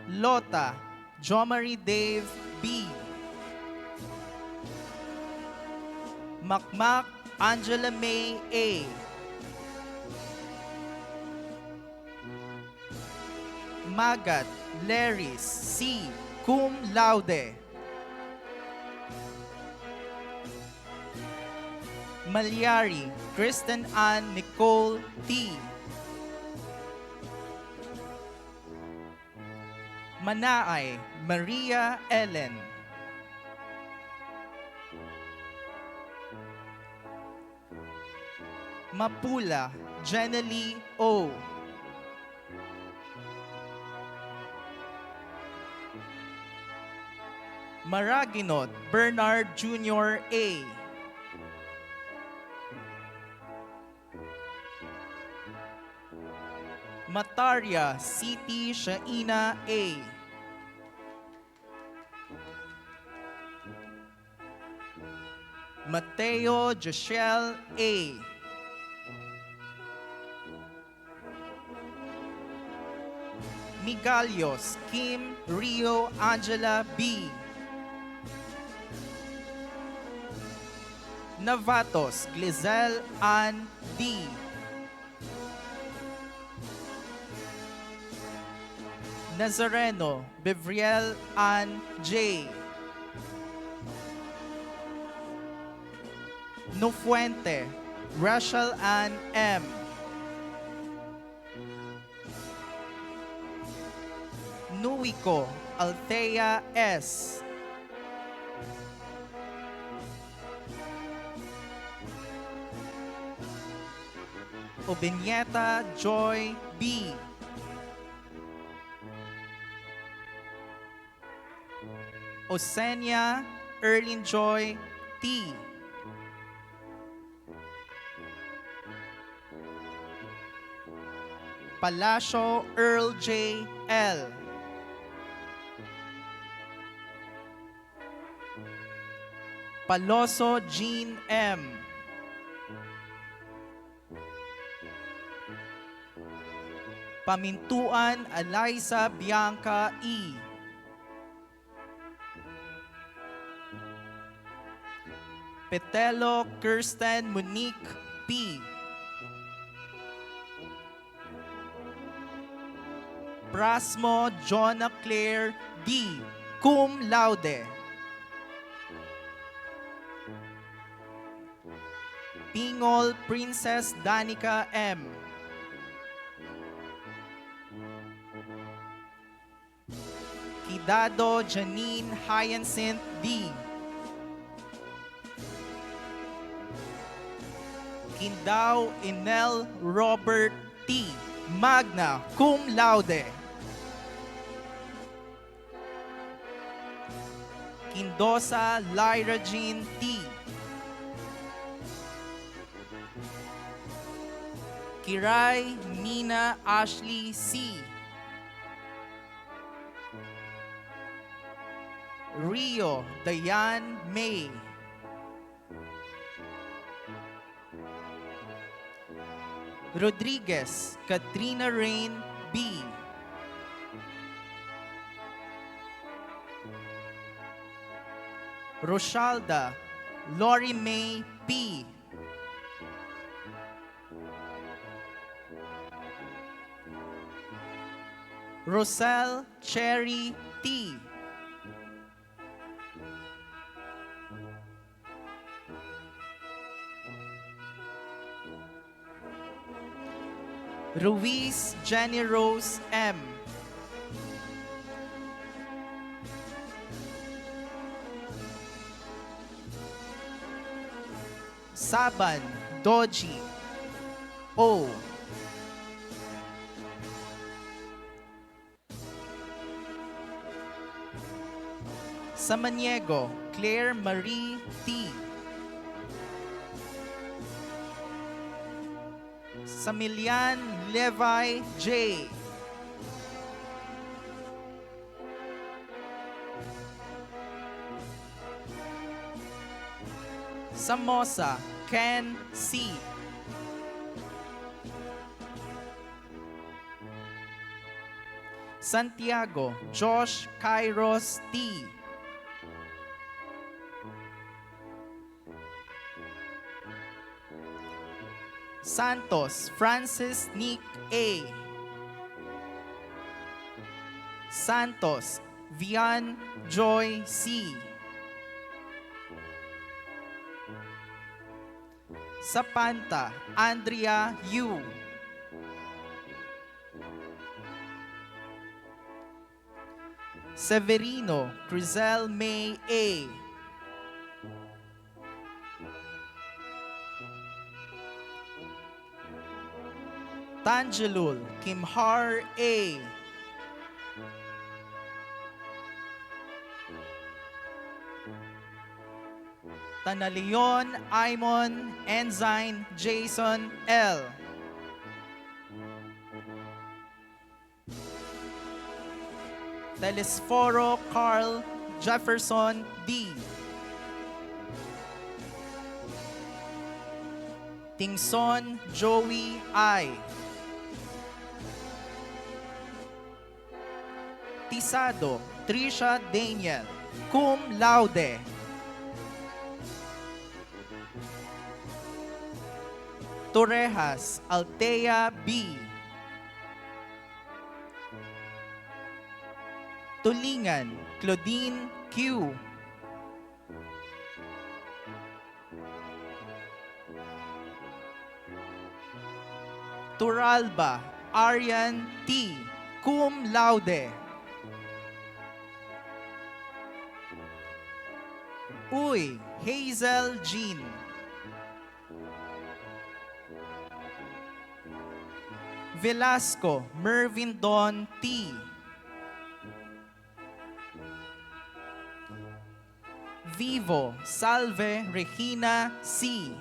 Lota Jomari Dave B. Makmak Angela May A. Magat Laris C. Cum laude. Malyari Kristen Ann Nicole T. Manaay Maria Ellen. Mapula Jenely O. Maraginot Bernard Jr. A. Mataria City Shaina A. Mateo Joshel A. Migalios Kim Rio Angela B. Navatos Glizel Ann D. Nazareno Bevriel Ann J. Nufuente Rachel Ann M. Nuico Althea S. Obinyeta Joy B. Osenia Erlin Joy T. Palacio Earl J. L. Paloso Jean M. Pamintuan Eliza Bianca E. Petelo Kirsten Monique P. Prasmo Jonna Claire D. Cum laude. Pingol Princess Danica M. Kidado Janine Hyacinth D. Kindao Inel Robert T. Magna Cum laude. Kindosa Lyra Jean T. Kiray Nina Ashley C. Rio Dayan May. Rodriguez Katrina Rain B. Roshalda Lori May P. Rosel Cherry T. Ruiz Jenny Rose M. Saban Doji O. Samaniego Claire Marie T. Samilian Levi J. Samosa Ken C. Santiago Josh Kairos T. Santos Francis Nick A. Santos Vian Joy C. Sapanta Andrea U. Severino Crizel May A. Tangelul Kimhar A. Tanaleon Aimon Ensign Jason L. Telesforo Carl Jefferson D. Tingson Joey I. Tisado Trisha Daniel, cum laude. Torrejas Altea B. Tulingan Claudine Q. Turalba Aryan T. cum laude. Uy Hazel Jean. Velasco Mervin Don T. Vivo Salve Regina C.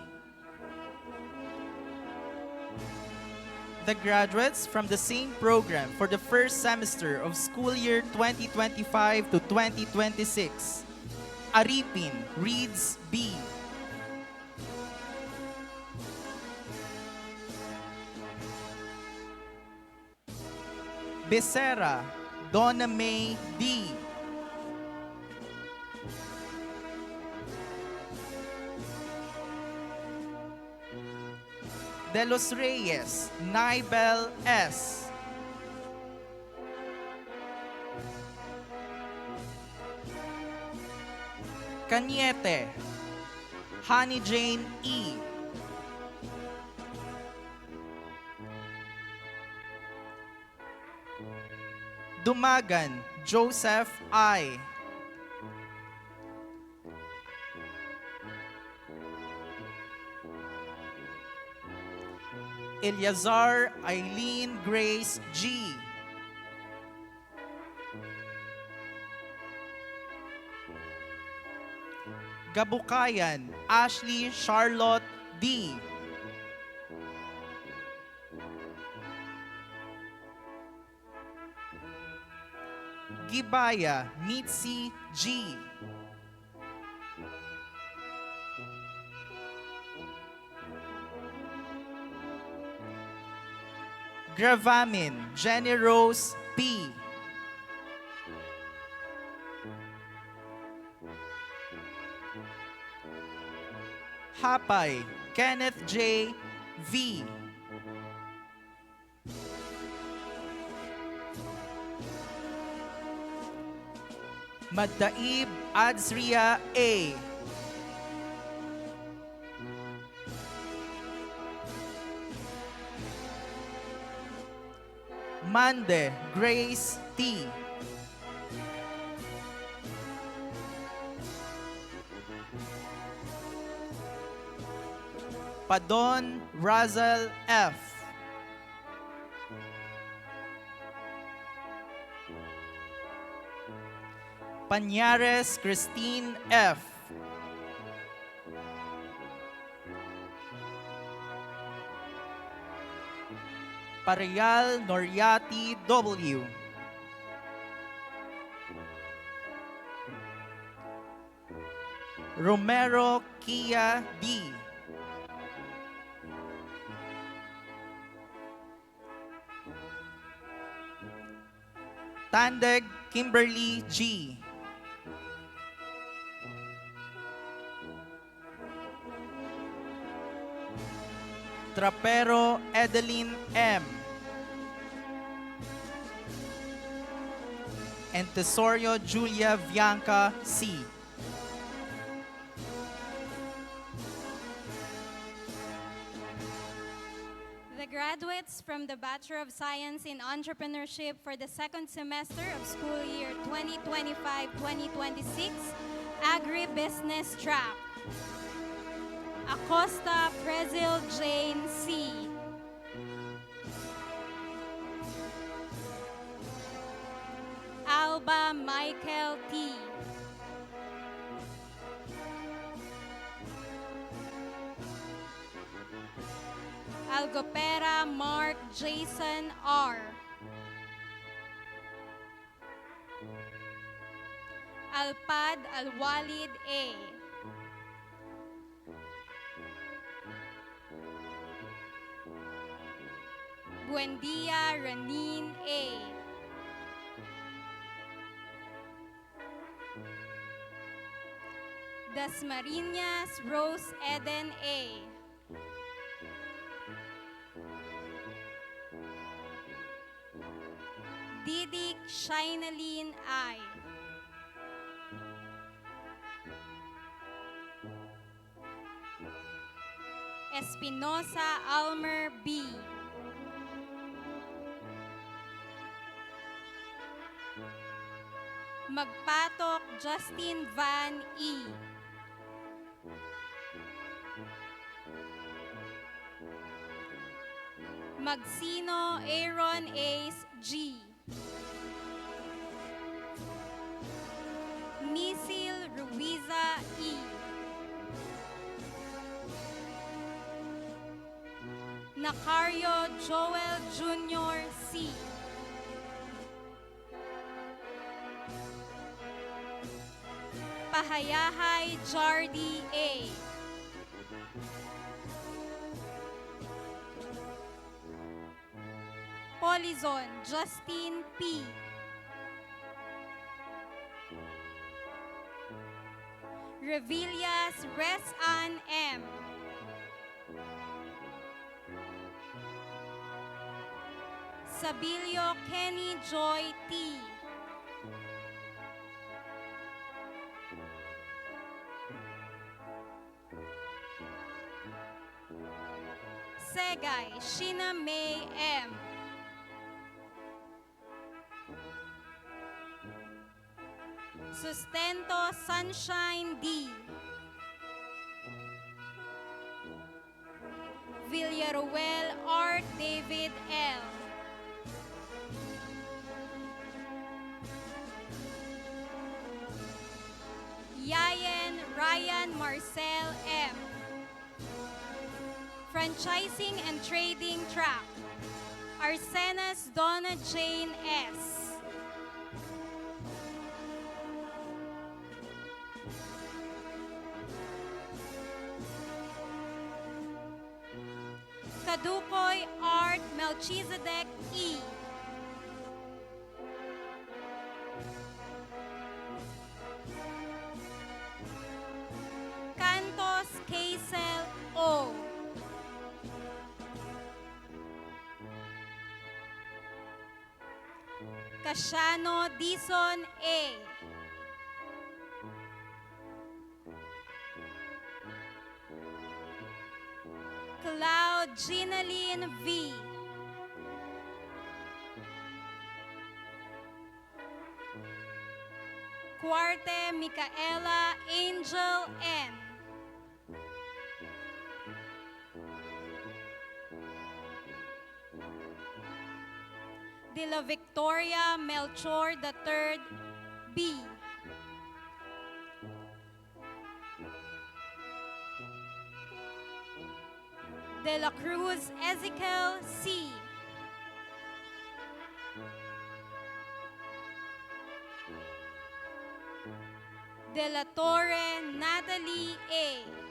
The graduates from the same program for the first semester of school year 2025 to 2026. Aripin Reeds B. Becerra Donna May D. De Los Reyes Naibel S. Cañete Honey Jane E. Dumagan Joseph I. Eliazar Eileen Grace G. Gabukayan Ashley Charlotte D. Gibaya Mitzi G. Gravamin Jenny Rose P. Hapay Kenneth J. V. Maddaib Adsria A. Mande Grace T. Padon Razel F. Pañares Christine F. Parial Noriati W. Romero Kia D. Tandeg Kimberly G. Trapero Edeline M. And Tesorio Julia Bianca C. The graduates from the Bachelor of Science in Entrepreneurship for the second semester of school year 2025-2026, Agribusiness track. Acosta Prezil Jane C. Alba Michael T. Algopera Mark Jason R. Alpad Alwalid A. Buendia Ranin A. Dasmariñas Rose Eden A. Didik Shinaline I. Espinosa Almer B. Magpatok Justin Van E. Magsino Aaron Ace G. Nisil Ruiza E. Nacario Joel Jr. C. Pahayahay Jardy A. Polizon Justin P. Revillas Resan M. Sabilio Kenny Joy T. Segay Sheena May M. Sustento Sunshine D. Villaruel Art David L. Yayen Ryan Marcel M. Franchising and Trading Track. Arsenas Donna Jane S. Kadukoy Art Melchizedek E. Cantos 𝐀𝐫𝐜𝐡𝐢𝐸 O. Casiano Dizon A. Ginaline V. Cuarte Micaela Angel N. De la Victoria Melchor III B. De la Cruz Ezekiel C. De la Torre Natalie A.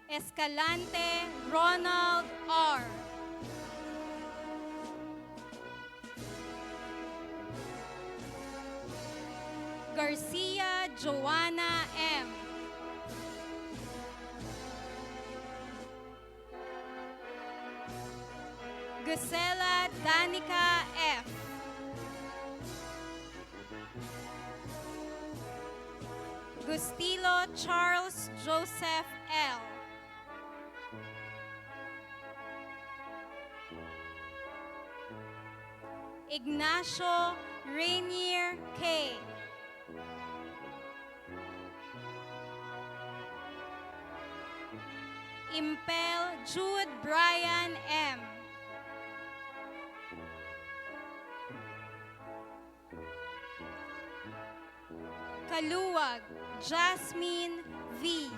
Escalante Ronald R. Garcia Joanna M. Gisela Danica F. Gustilo Charles Joseph L. Ignacio Rainier K. Impel Jude Brian M. Kaluwag Jasmine V.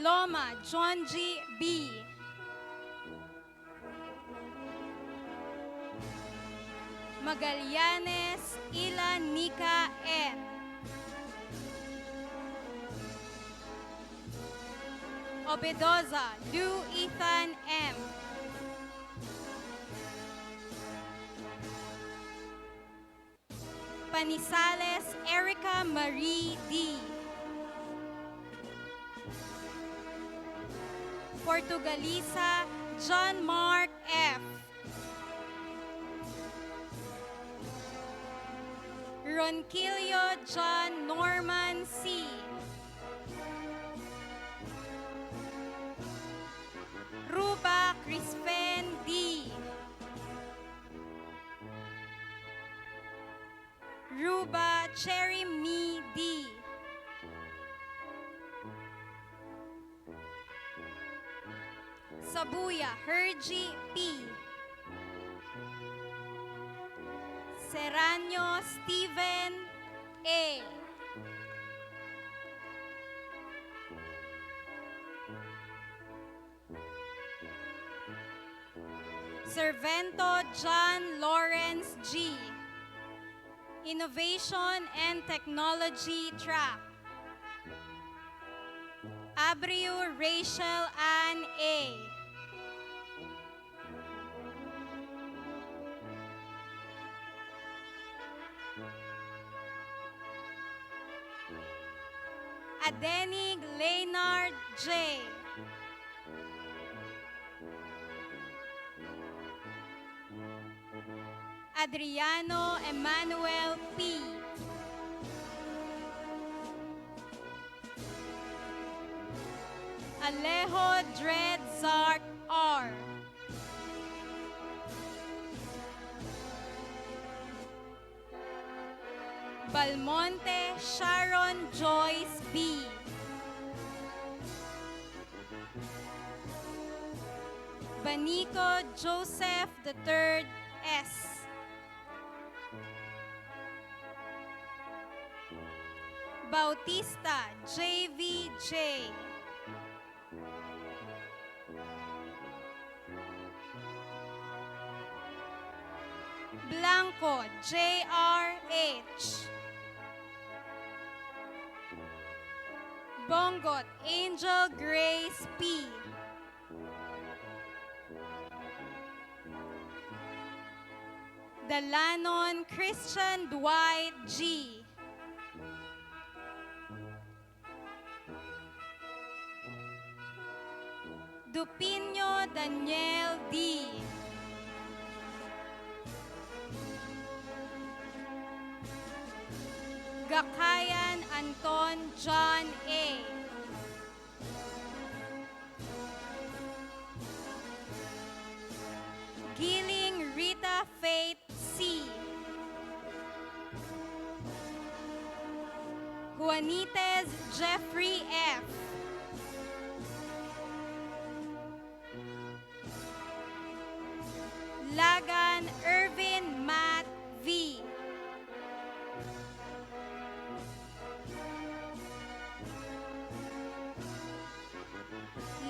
Loma John G. B. Magallanes Ila Nika N. Obedoza Lou Ethan M. Panisales Erica Marie D. Portugalisa John Mark F. Ronquillo John Norman C. Ruba Crispin D. Ruba Cherry Me D. Sabuya Hergy P. Serrano Steven A. Servento John Lawrence G. Innovation and Technology Track. Abreu Rachel Ann A. Adenig Leonard J. Adriano Emmanuel P. Alejo Dred Zark R. Balmonte Sharon Joyce B. Banico Joseph III S. Bautista JVJ. Blanco JRH. Bongot Angel Grace P. Dalanon Christian Dwight G. Dupino Daniel D. Gakayan Anton John A. Giling Rita Faith C. Juanites Jeffrey F. Lagan Irvin Matt V.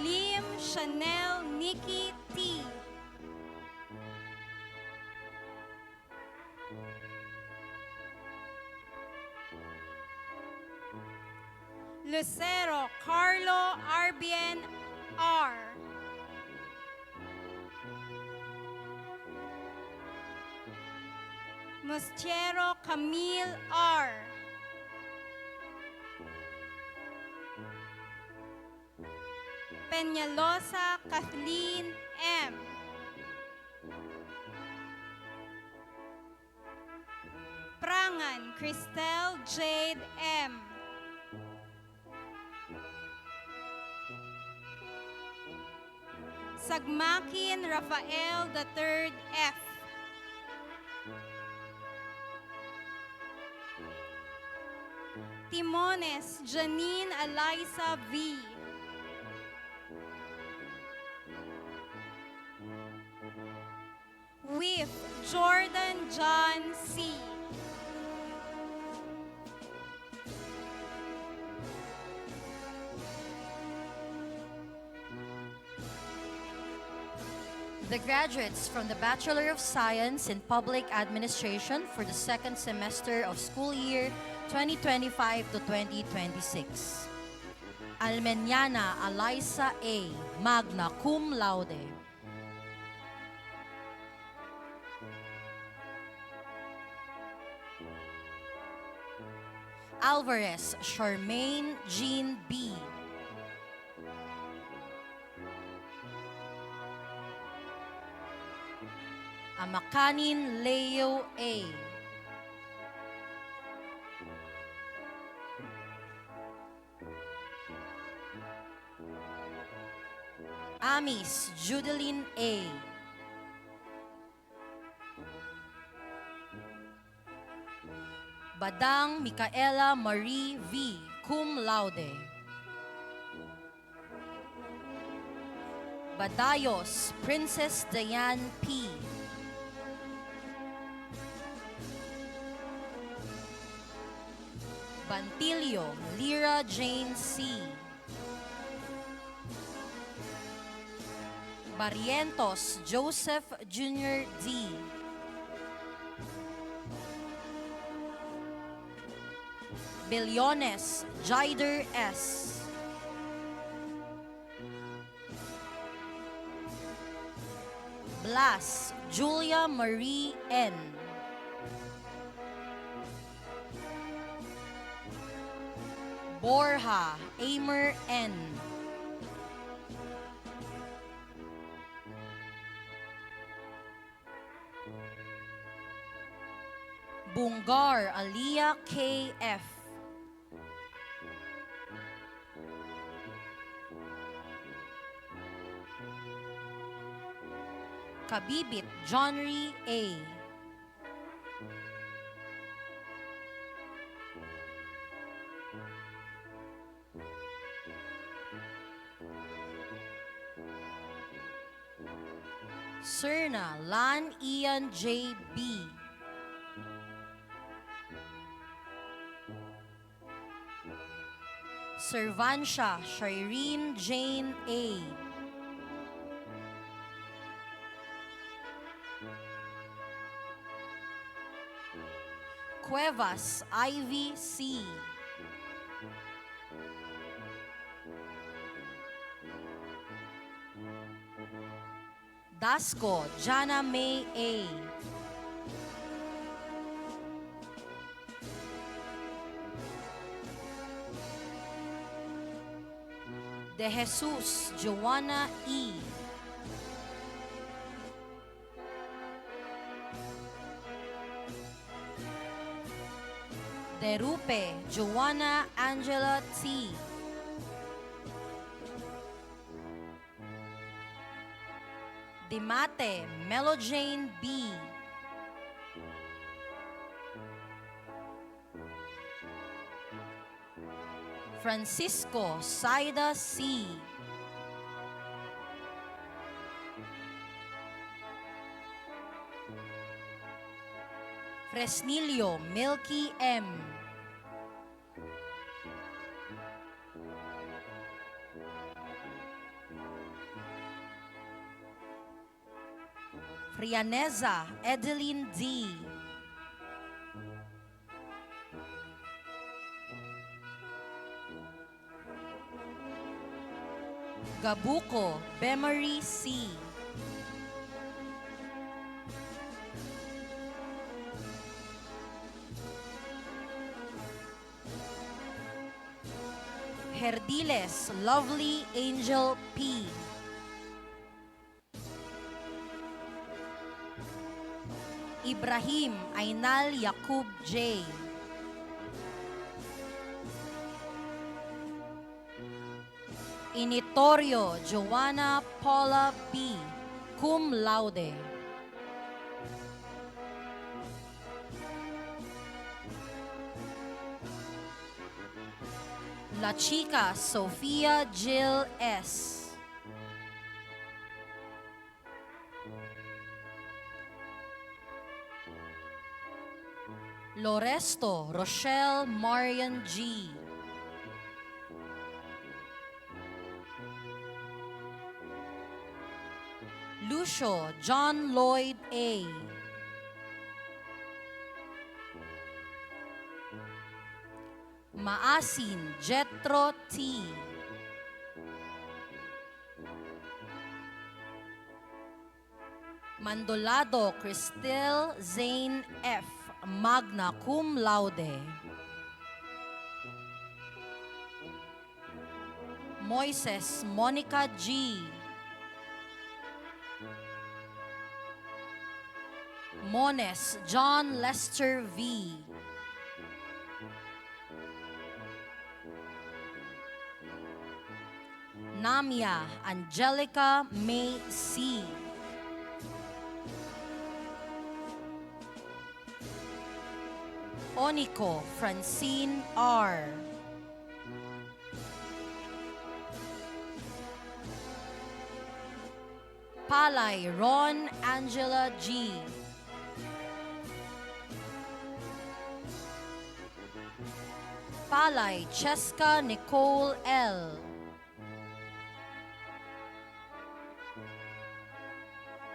Lim Chanel Nikki T. Lucero Carlo Arbien R. Mustiero Camille R. Peñalosa Kathleen M. Prangan Cristel Jade M. Sagmakin Rafael III F. Timones Janine Eliza V. With Jordan John C. The graduates from the Bachelor of Science in Public Administration for the second semester of school year 2025 to 2026. Almeniana Eliza A., magna cum laude. Alvarez Charmaine Jean B. Amakanin Leo A. Amis Judeline A. Badang Micaela Marie V. cum laude. Badayos Princess Diane P. Bantilio Lyra Jane C. Barrientos Joseph Jr. D. Billones Jider S. Blas Julia Marie N. Borja Amer N. Bungar Aliyah K.F. Kabibit Johnry A. Serna Lan Ian J. B. Servancia Shireen Jane A. Cuevas Ivy C. Dasco Jana May A. De Jesus Joanna E. De Terupe Joanna Angela T. Dimate Melojane B. Francisco Saida C. Fresnillo Milky M. Frianeza Edeline D. Gabuco Bemery C. Herdiles Lovely Angel P. Ibrahim Ainal Yakub J. Initorio Joanna Paula B. Cum laude. La Chica Sofia Jill S. Loresto Rochelle Marian G. Lucio John Lloyd A. Maasin Jetro T. Mandolado Cristel Zane F. Magna cum laude. Moises Monica G. Mones John Lester V. Namia Angelica May C. Onico Francine R. Palay Ron Angela G. Palay Cheska Nicole L.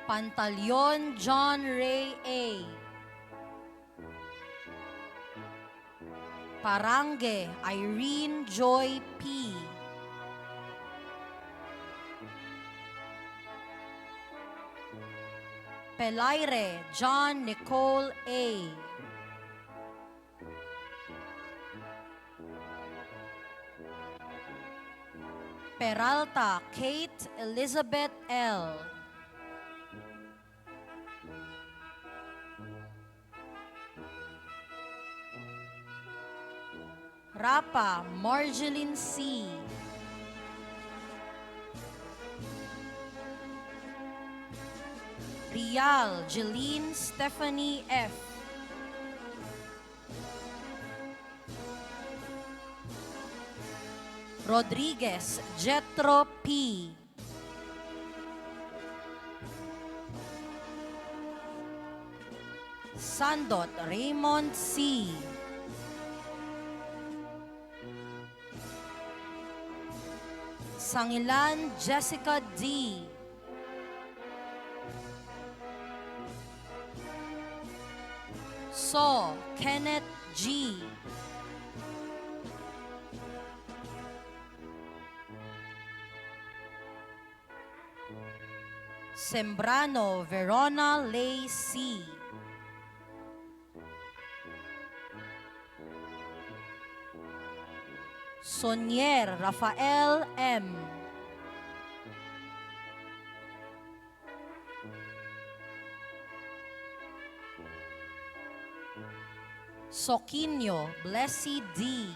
Pantaleon John Ray A. Parange Irene Joy P. Pelaire John Nicole A. Peralta Kate Elizabeth L. Rapa Marjeline C. Rial Jeline Stephanie F. Rodriguez Jetro P. Sandot Raymond C. Sangilan Jessica D. So Kenneth G. Sembrano Verona Lay C. Sonier Rafael M. Soquinho Blessy D.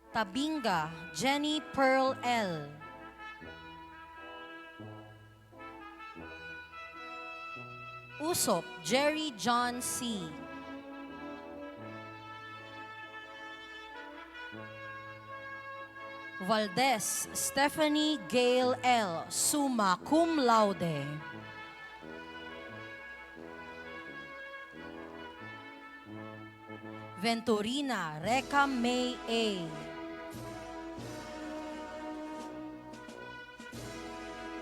Tabinga Jenny Pearl L. Usop Jerry John C. Valdez Stephanie Gail L. Summa Cum Laude. Venturina Reka May A.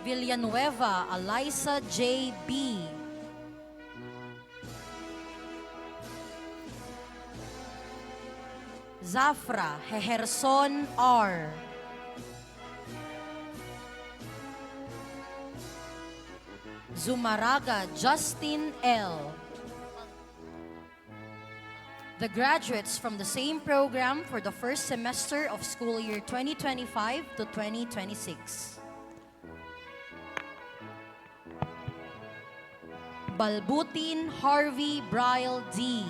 Villanueva Eliza J. B. Zafra Heherson R. Zumaraga Justin L. The graduates from the same program for the first semester of school year 2025 to 2026. Balbutin Harvey Bryle D.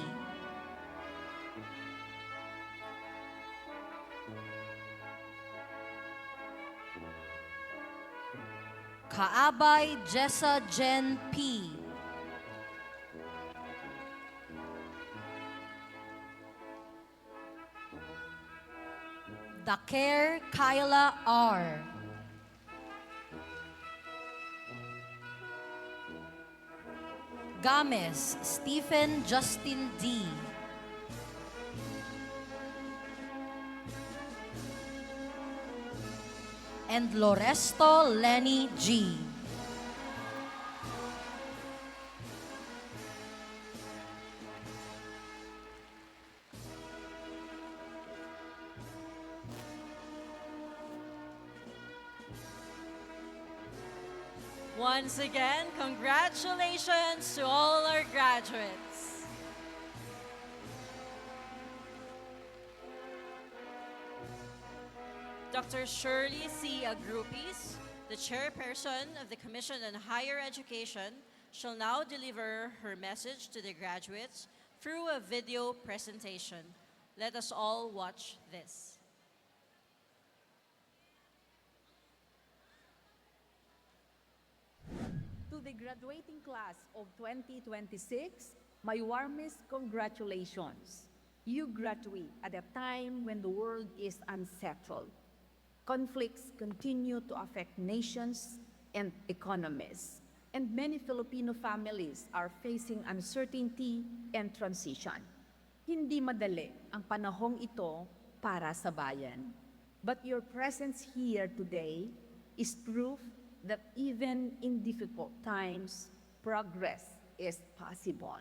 Kaabay Jessa Jen P. Daker Kyla R. Games Stephen Justin D. And Loresto Lenny G. Once again, congratulations to all our graduates. Dr. Shirley C. Agrupis, the chairperson of the Commission on Higher Education, shall now deliver her message to the graduates through a video presentation. Let us all watch this. To the graduating class of 2026, my warmest congratulations. You graduate at a time when the world is unsettled. Conflicts continue to affect nations and economies, and many Filipino families are facing uncertainty and transition. Hindi madali ang panahong ito para sa bayan. But your presence here today is proof that even in difficult times, progress is possible.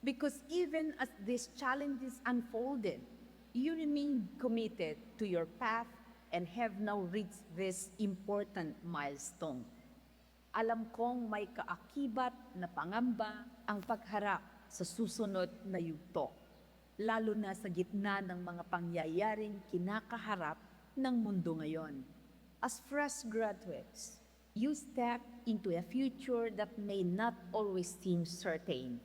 Because even as these challenges unfolded, you remain committed to your path and have now reached this important milestone. Alam kong may kaakibat na pangamba ang pagharap sa susunod na yugto, lalo na sa gitna ng mga pangyayaring kinakaharap ng mundo ngayon. As fresh graduates, you step into a future that may not always seem certain.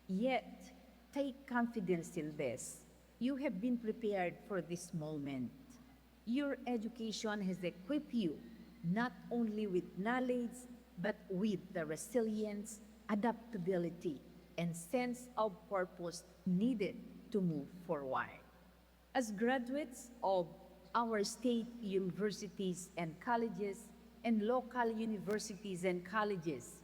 Yet, take confidence in this. You have been prepared for this moment. Your education has equipped you not only with knowledge, but with the resilience, adaptability, and sense of purpose needed to move forward. As graduates of our state universities and colleges, and local universities and colleges,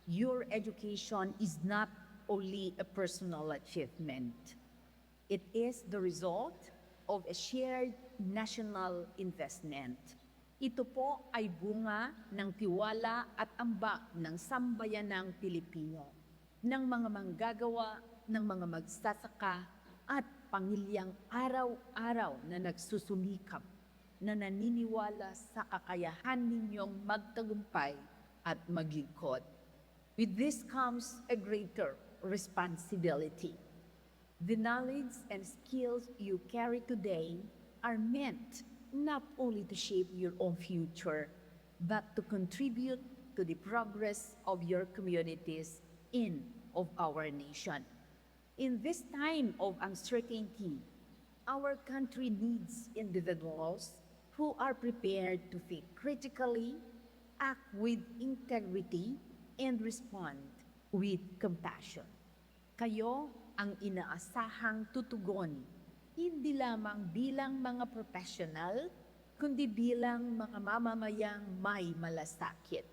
your education is not only a personal achievement. It is the result of a shared national investment. Ito po ay bunga ng tiwala at ambag ng sambayanang Pilipino, ng mga manggagawa, ng mga magsasaka, at pamilyang araw-araw na nagsusumikap, na naniniwala sa kakayahan ninyong magtagumpay at maglingkod. With this comes a greater responsibility. The knowledge and skills you carry today are meant not only to shape your own future, but to contribute to the progress of your communities and of our nation. In this time of uncertainty, our country needs individuals who are prepared to think critically, act with integrity, and respond with compassion. Kayo ang inaasahang tutugon, hindi lamang bilang mga profesional, kundi bilang mga mamamayang may malasakit.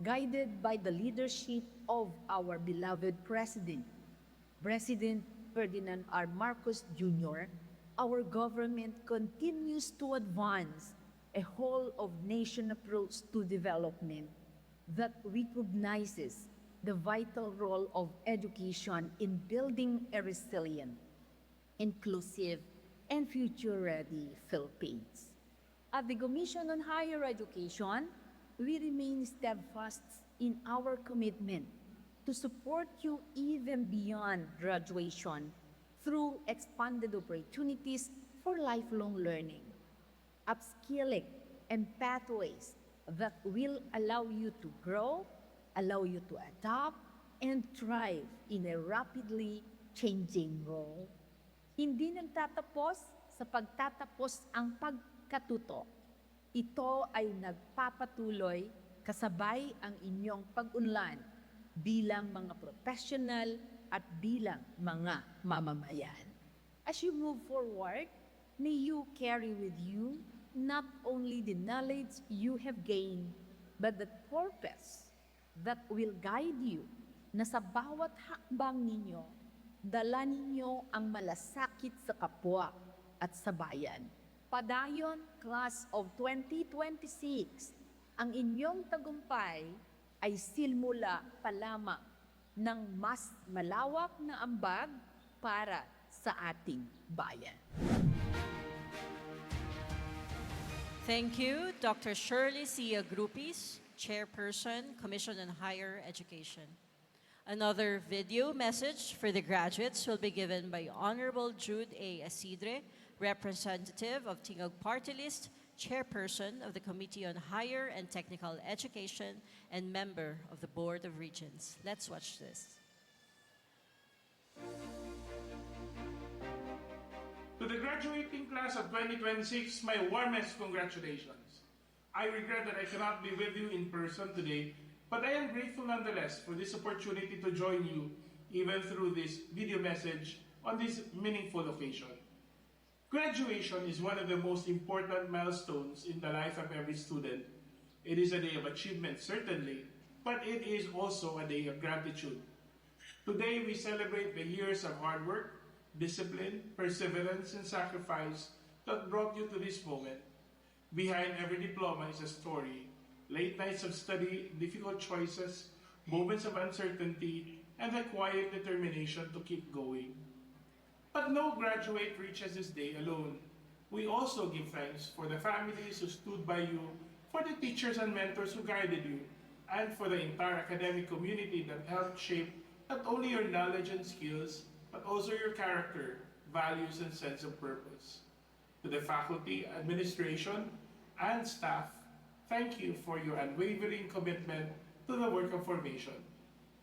Guided by the leadership of our beloved President, President Ferdinand R. Marcos Jr., our government continues to advance a whole-of-nation approach to development that recognizes the vital role of education in building a resilient, inclusive, and future-ready Philippines. At the Commission on Higher Education, we remain steadfast in our commitment to support you even beyond graduation through expanded opportunities for lifelong learning, upskilling, and pathways that will allow you to grow, allow you to adapt, and thrive in a rapidly changing world. Hindi nagtatapos sa pagtatapos ang pagkatuto. Ito ay nagpapatuloy kasabay ang inyong pag-unlad bilang mga professional at bilang mga mamamayan. As you move forward, may you carry with you not only the knowledge you have gained, but the purpose that will guide you na sa bawat hakbang ninyo, dala ninyo ang malasakit sa kapwa at sa bayan. Padayon, Class of 2026, ang inyong tagumpay ay silmula pa lamang ng mas malawak na ambag para sa ating bayan. Thank you, Dr. Shirley C. Agrupis, Chairperson, Commission on Higher Education. Another video message for the graduates will be given by Honorable Jude A. Asidre, Representative of Tingog Party List, Chairperson of the Committee on Higher and Technical Education, and member of the Board of Regents. Let's watch this. To the graduating class of 2026, my warmest congratulations. I regret that I cannot be with you in person today, but I am grateful nonetheless for this opportunity to join you, even through this video message on this meaningful occasion. Graduation is one of the most important milestones in the life of every student. It is a day of achievement, certainly, but it is also a day of gratitude. Today, we celebrate the years of hard work, discipline, perseverance, and sacrifice that brought you to this moment. Behind every diploma is a story, late nights of study, difficult choices, moments of uncertainty, and the quiet determination to keep going. But no graduate reaches this day alone. We also give thanks for the families who stood by you, for the teachers and mentors who guided you, and for the entire academic community that helped shape not only your knowledge and skills, but also your character, values, and sense of purpose. To the faculty, administration, and staff, thank you for your unwavering commitment to the work of formation.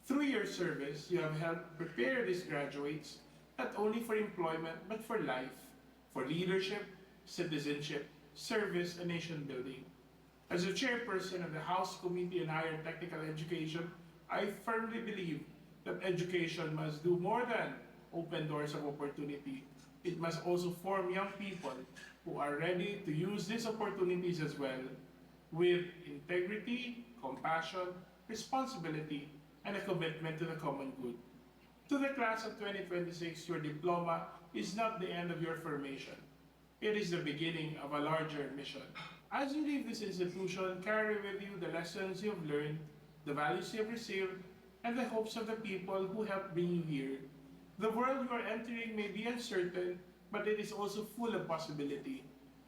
Through your service, you have helped prepare these graduates not only for employment, but for life, for leadership, citizenship, service, and nation building. As the chairperson of the House Committee on Higher Technical Education, I firmly believe that education must do more than open doors of opportunity. It must also form young people who are ready to use these opportunities as well, with integrity, compassion, responsibility, and a commitment to the common good. To the class of 2026, your diploma is not the end of your formation. It is the beginning of a larger mission. As you leave this institution, carry with you the lessons you have learned, the values you have received, and the hopes of the people who helped bring you here. The world you are entering may be uncertain, but it is also full of possibility.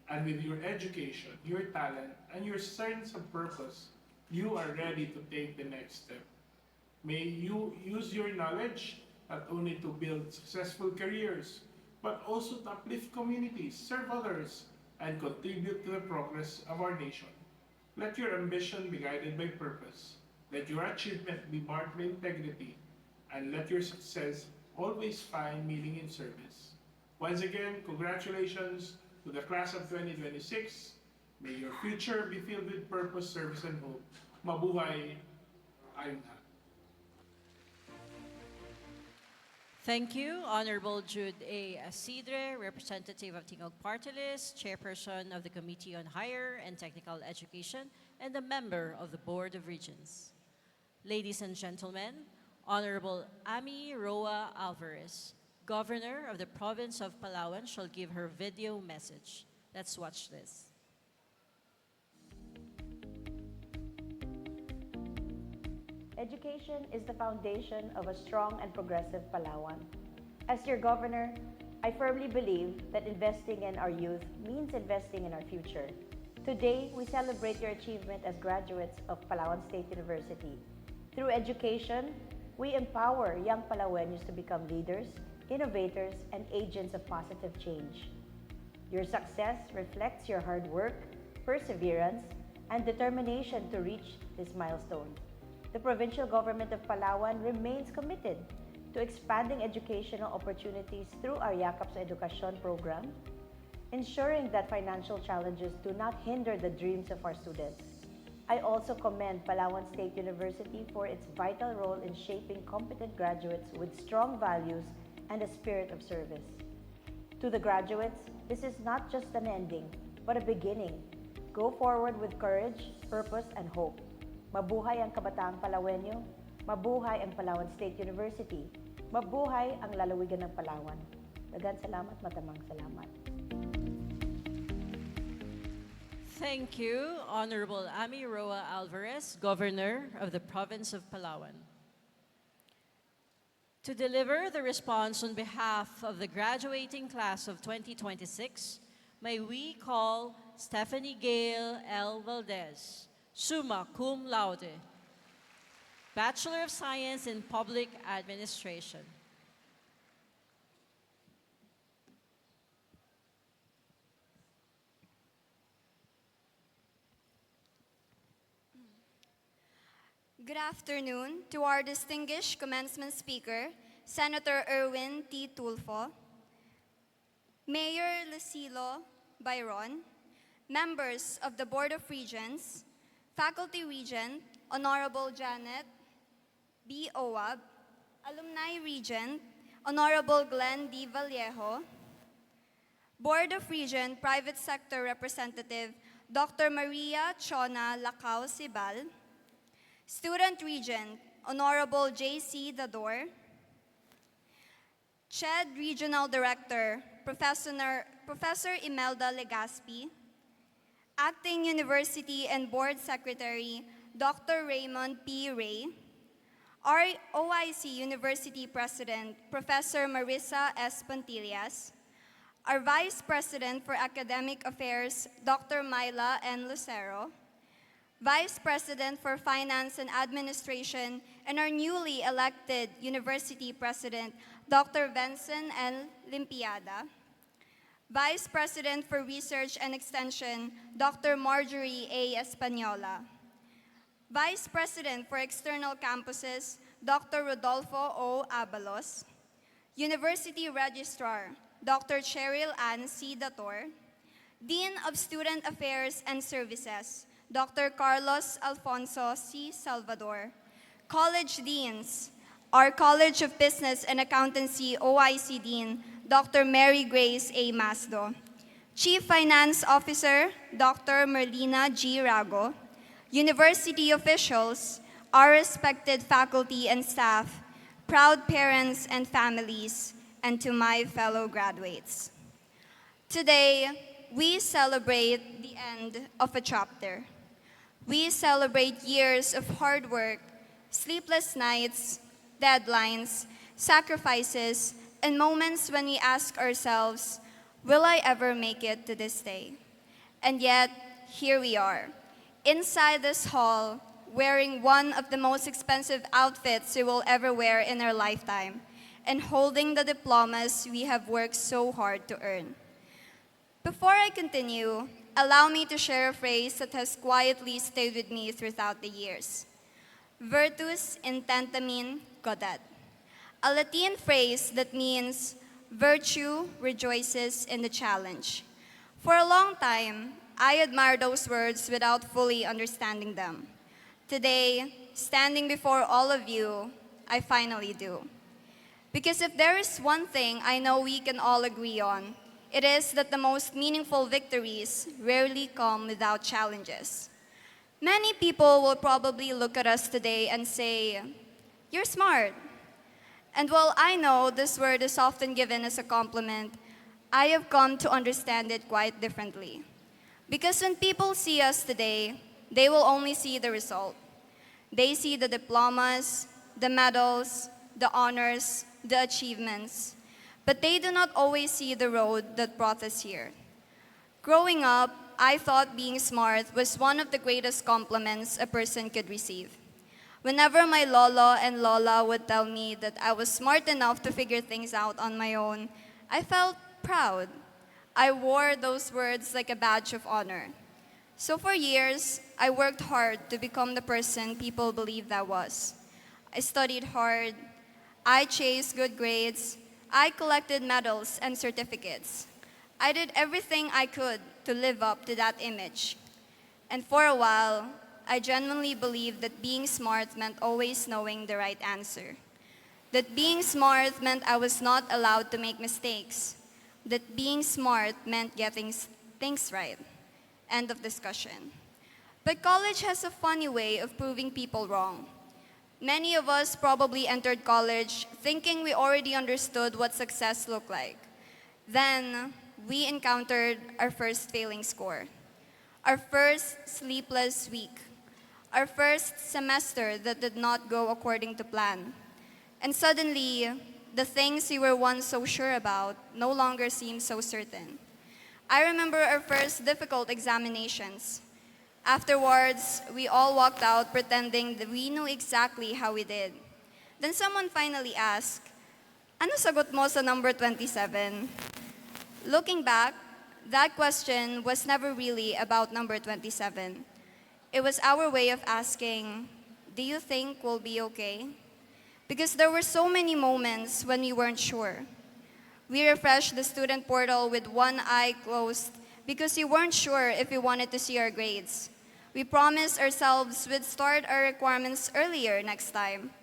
And with your education, your talent, and your sense of purpose, you are ready to take the next step. May you use your knowledge not only to build successful careers, but also to uplift communities, serve others, and contribute to the progress of our nation. Let your ambition be guided by purpose. Let your achievement be marked by integrity. And let your success always find meaning in service. Once again, congratulations to the class of 2026. May your future be filled with purpose, service, and hope. Mabuhay, 𝐿𝐚. Thank you, Honorable Jude A. Asidre, Representative of Tingog Party List, Chairperson of the Committee on Higher and Technical Education, and a member of the Board of Regents. Ladies and gentlemen, Honorable Amy Roa Alvarez, Governor of the Province of Palawan, shall give her video message. Let's watch this. Education is the foundation of a strong and progressive Palawan. As your governor, I firmly believe that investing in our youth means investing in our future. Today, we celebrate your achievement as graduates of Palawan State University. Through education, we empower young Palaweños to become leaders, innovators, and agents of positive change. Your success reflects your hard work, perseverance, and determination to reach this milestone. The provincial government of Palawan remains committed to expanding educational opportunities through our 𝐀𝐫𝐜𝐲 Educación program, ensuring that financial challenges do not hinder the dreams of our students. I also commend Palawan State University for its vital role in shaping competent graduates with strong values and a spirit of service. To the graduates, this is not just an ending, but a beginning. Go forward with courage, purpose, and hope. Mabuhay ang kabataang Palaweño, mabuhay ang Palawan State University, mabuhay ang lalawigan ng Palawan. Daghang salamat, matamang salamat. Thank you, Honorable Amy Roa Alvarez, Governor of the Province of Palawan. To deliver the response on behalf of the graduating class of 2026, may we call Stephanie Gail L. Valdez, summa cum laude, Bachelor of Science in Public Administration. Good afternoon to our distinguished commencement speaker, Senator Erwin T. Tulfo, Mayor Lucilo Byron, members of the Board of Regents, Faculty Regent, Honorable Janet B. Oab, Alumni Regent, Honorable Glenn D. Vallejo, Board of Regent Private Sector Representative, Dr. Maria Chona 𝐀𝐫𝐜𝐴𝐚, Student Regent, Honorable J.C. Dador, CHED Regional Director, Professor Imelda Legaspi, Acting University and Board Secretary, Dr. Raymond P. Ray, our OIC University President, Professor Marissa S. Pontillas, our Vice President for Academic Affairs, Dr. Myla N. Lucero, Vice President for Finance and Administration, and our newly elected University President, Dr. Vincent N. Limpiada, Vice President for Research and Extension, Dr. Marjorie A. Espanola, Vice President for External Campuses, Dr. Rodolfo O. Abalos, University Registrar, Dr. Cheryl Ann C. Dator, Dean of Student Affairs and Services, Dr. Carlos Alfonso C. Salvador, College Deans, our College of Business and Accountancy OIC Dean, Dr. Mary Grace A. Masdo, Chief Finance Officer, Dr. Merlina G. Rago, university officials, our respected faculty and staff, proud parents and families, and to my fellow graduates. Today, we celebrate the end of a chapter. We celebrate years of hard work, sleepless nights, deadlines, sacrifices, and moments when we ask ourselves, will I ever make it to this day? And yet, here we are, inside this hall, wearing one of the most expensive outfits we will ever wear in our lifetime, and holding the diplomas we have worked so hard to earn. Before I continue, allow me to share a phrase that has quietly stayed with me throughout the years. Virtus intentamen gaudet, a Latin phrase that means virtue rejoices in the challenge. For a long time, I admired those words without fully understanding them. Today, standing before all of you, I finally do. Because if there is one thing I know we can all agree on, it is that the most meaningful victories rarely come without challenges. Many people will probably look at us today and say, "You're smart." And while I know this word is often given as a compliment, I have come to understand it quite differently. Because when people see us today, they will only see the result. They see the diplomas, the medals, the honors, the achievements, but they do not always see the road that brought us here. Growing up, I thought being smart was one of the greatest compliments a person could receive. Whenever my lolo and lola would tell me that I was smart enough to figure things out on my own, I felt proud. I wore those words like a badge of honor. So for years, I worked hard to become the person people believed I was. I studied hard, I chased good grades, I collected medals and certificates. I did everything I could to live up to that image. And for a while, I genuinely believed that being smart meant always knowing the right answer. That being smart meant I was not allowed to make mistakes. That being smart meant getting things right. End of discussion. But college has a funny way of proving people wrong. Many of us probably entered college thinking we already understood what success looked like. Then, we encountered our first failing score, our first sleepless week, our first semester that did not go according to plan. And suddenly, the things we were once so sure about no longer seem so certain. I remember our first difficult examinations. Afterwards, we all walked out pretending that we knew exactly how we did. Then someone finally asked, "Ano sagot mo sa number 27? Looking back, that question was never really about number 27. It was our way of asking, "Do you think we'll be okay?" Because there were so many moments when we weren't sure. We refreshed the student portal with one eye closed because we weren't sure if we wanted to see our grades. We promised ourselves we'd start our requirements earlier next time.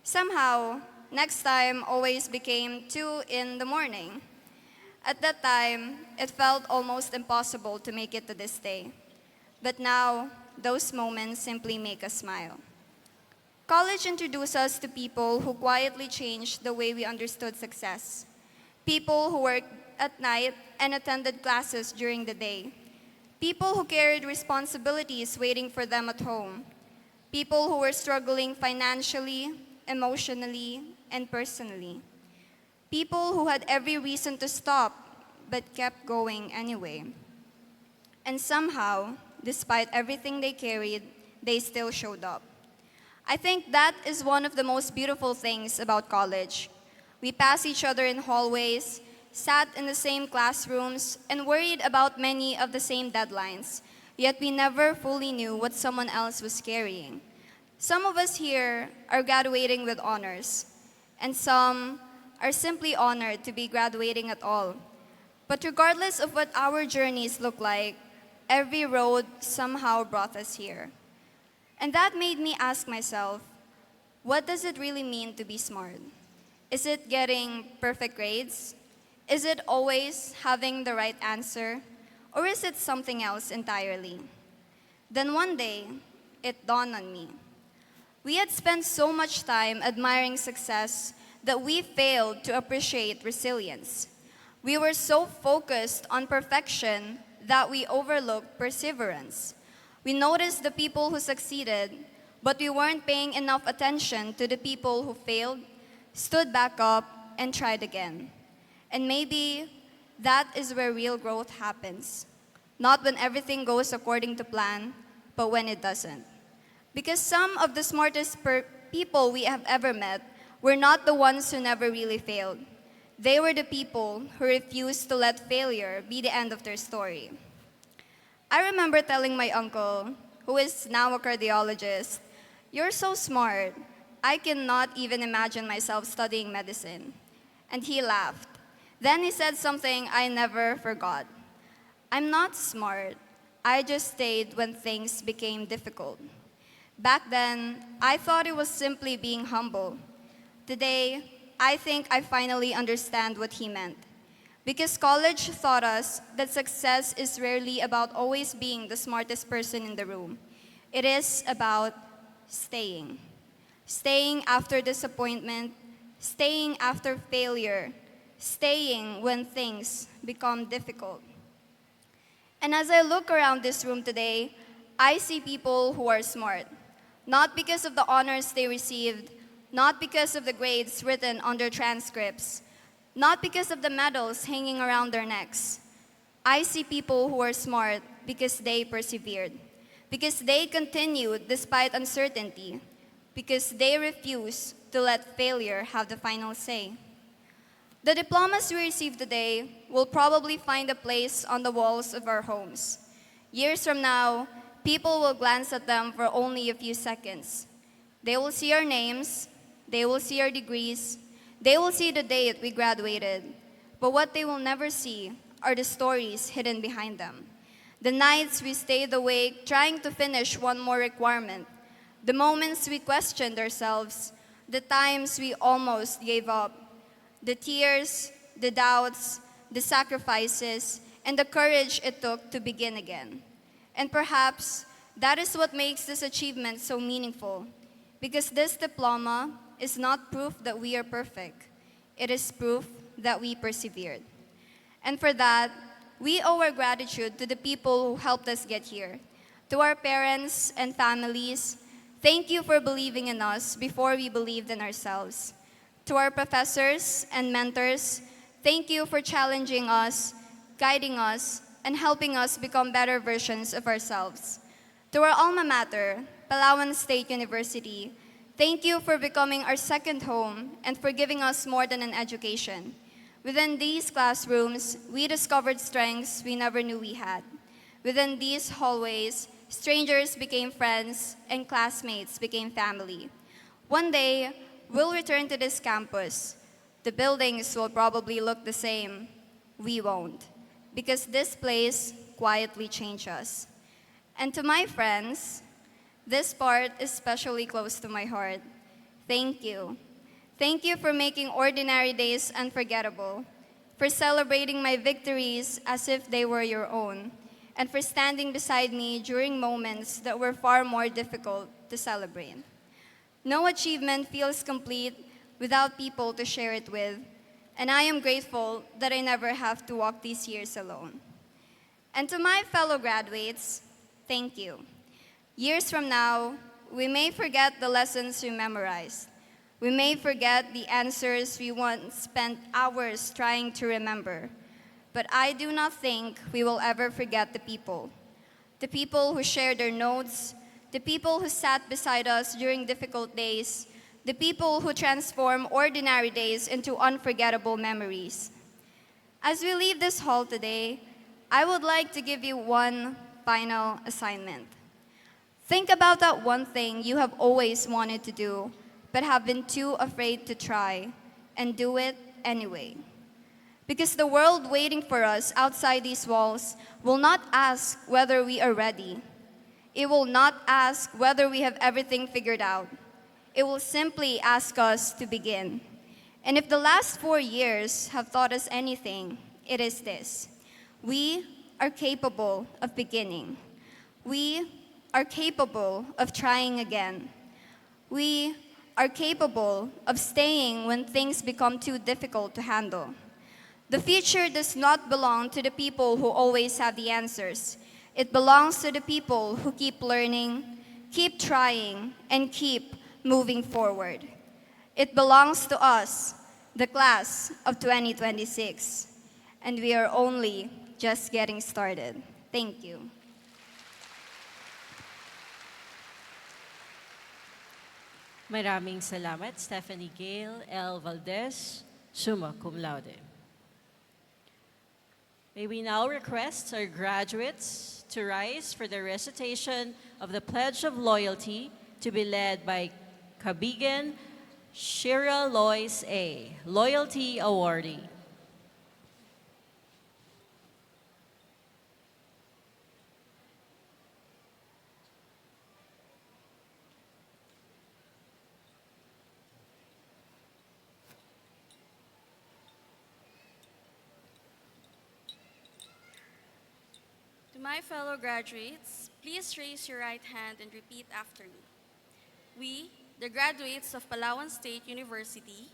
Somehow, next time always became 2 in the morning. At that time, it felt almost impossible to make it to this day. But now, those moments simply make us smile. College introduced us to people who quietly changed the way we understood success. People who worked at night and attended classes during the day. People who carried responsibilities waiting for them at home. People who were struggling financially, emotionally, and personally. People who had every reason to stop, but kept going anyway. And somehow, despite everything they carried, they still showed up. I think that is one of the most beautiful things about college. We pass each other in hallways, sat in the same classrooms, and worried about many of the same deadlines, yet we never fully knew what someone else was carrying. Some of us here are graduating with honors, and some are simply honored to be graduating at all. But regardless of what our journeys look like, every road somehow brought us here. And that made me ask myself, what does it really mean to be smart? Is it getting perfect grades? Is it always having the right answer? Or is it something else entirely? Then one day, it dawned on me. We had spent so much time admiring success that we failed to appreciate resilience. We were so focused on perfection that we overlooked perseverance. We noticed the people who succeeded, but we weren't paying enough attention to the people who failed, stood back up, and tried again. And maybe that is where real growth happens. Not when everything goes according to plan, but when it doesn't. Because some of the smartest people we have ever met were not the ones who never really failed. They were the people who refused to let failure be the end of their story. I remember telling my uncle, who is now a cardiologist, "You're so smart. I cannot even imagine myself studying medicine." And he laughed. Then he said something I never forgot. "I'm not smart. I just stayed when things became difficult." Back then, I thought it was simply being humble. Today, I think I finally understand what he meant. Because college taught us that success is rarely about always being the smartest person in the room. It is about staying. Staying after disappointment, staying after failure, staying when things become difficult. And as I look around this room today, I see people who are smart. Not because of the honors they received, not because of the grades written on their transcripts, not because of the medals hanging around their necks. I see people who are smart because they persevered, because they continued despite uncertainty, because they refused to let failure have the final say. The diplomas we receive today will probably find a place on the walls of our homes. Years from now, people will glance at them for only a few seconds. They will see our names, they will see our degrees, they will see the date we graduated. But what they will never see are the stories hidden behind them. The nights we stayed awake trying to finish one more requirement, the moments we questioned ourselves, the times we almost gave up, the tears, the doubts, the sacrifices, and the courage it took to begin again. And perhaps that is what makes this achievement so meaningful, because this diploma is not proof that we are perfect. It is proof that we persevered. And for that, we owe our gratitude to the people who helped us get here. To our parents and families, thank you for believing in us before we believed in ourselves. To our professors and mentors, thank you for challenging us, guiding us, and helping us become better versions of ourselves. To our alma mater, Palawan State University, thank you for becoming our second home and for giving us more than an education. Within these classrooms, we discovered strengths we never knew we had. Within these hallways, strangers became friends and classmates became family. One day, we'll return to this campus. The buildings will probably look the same. We won't, because this place quietly changed us. And to my friends, this part is especially close to my heart. Thank you. Thank you for making ordinary days unforgettable, for celebrating my victories as if they were your own, and for standing beside me during moments that were far more difficult to celebrate. No achievement feels complete without people to share it with, and I am grateful that I never have to walk these years alone. And to my fellow graduates, thank you. Years from now, we may forget the lessons we memorized. We may forget the answers we once spent hours trying to remember. But I do not think we will ever forget the people who shared their notes, the people who sat beside us during difficult days, the people who transform ordinary days into unforgettable memories. As we leave this hall today, I would like to give you one final assignment. Think about that one thing you have always wanted to do, but have been too afraid to try, and do it anyway. Because the world waiting for us outside these walls will not ask whether we are ready. It will not ask whether we have everything figured out. It will simply ask us to begin. And if the last 4 years have taught us anything, it is this: we are capable of beginning. We are capable of trying again. We are capable of staying when things become too difficult to handle. The future does not belong to the people who always have the answers. It belongs to the people who keep learning, keep trying, and keep moving forward. It belongs to us, the class of 2026, and we are only just getting started. Thank you. Maraming salamat, Stephanie Gail L. Valdez, summa cum laude. May we now request our graduates to rise for the recitation of the Pledge of Loyalty to be led by 𝐀𝐫𝐜𝐚 Shira Lois A., Loyalty Awardee. To my fellow graduates, please raise your right hand and repeat after me. We, the graduates of Palawan State University,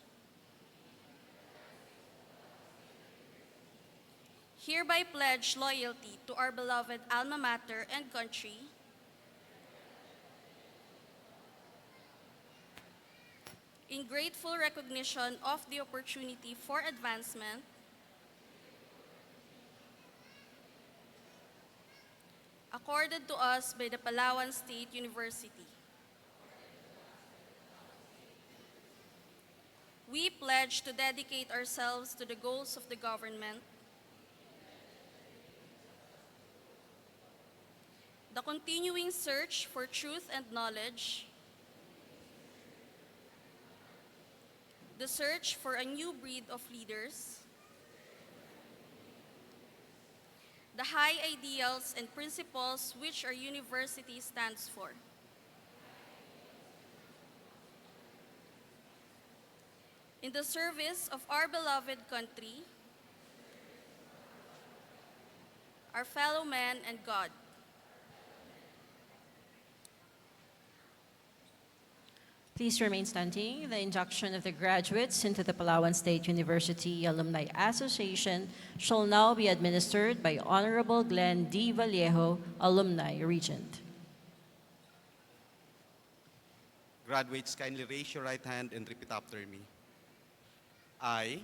hereby pledge loyalty to our beloved alma mater and country, in grateful recognition of the opportunity for advancement accorded to us by the Palawan State University. We pledge to dedicate ourselves to the goals of the government, the continuing search for truth and knowledge, the search for a new breed of leaders, the high ideals and principles which our university stands for. In the service of our beloved country, our fellow man and God. Please remain standing. The induction of the graduates into the Palawan State University Alumni Association shall now be administered by Honorable Glenn D. Vallejo, Alumni Regent. Graduates, kindly raise your right hand and repeat after me. I,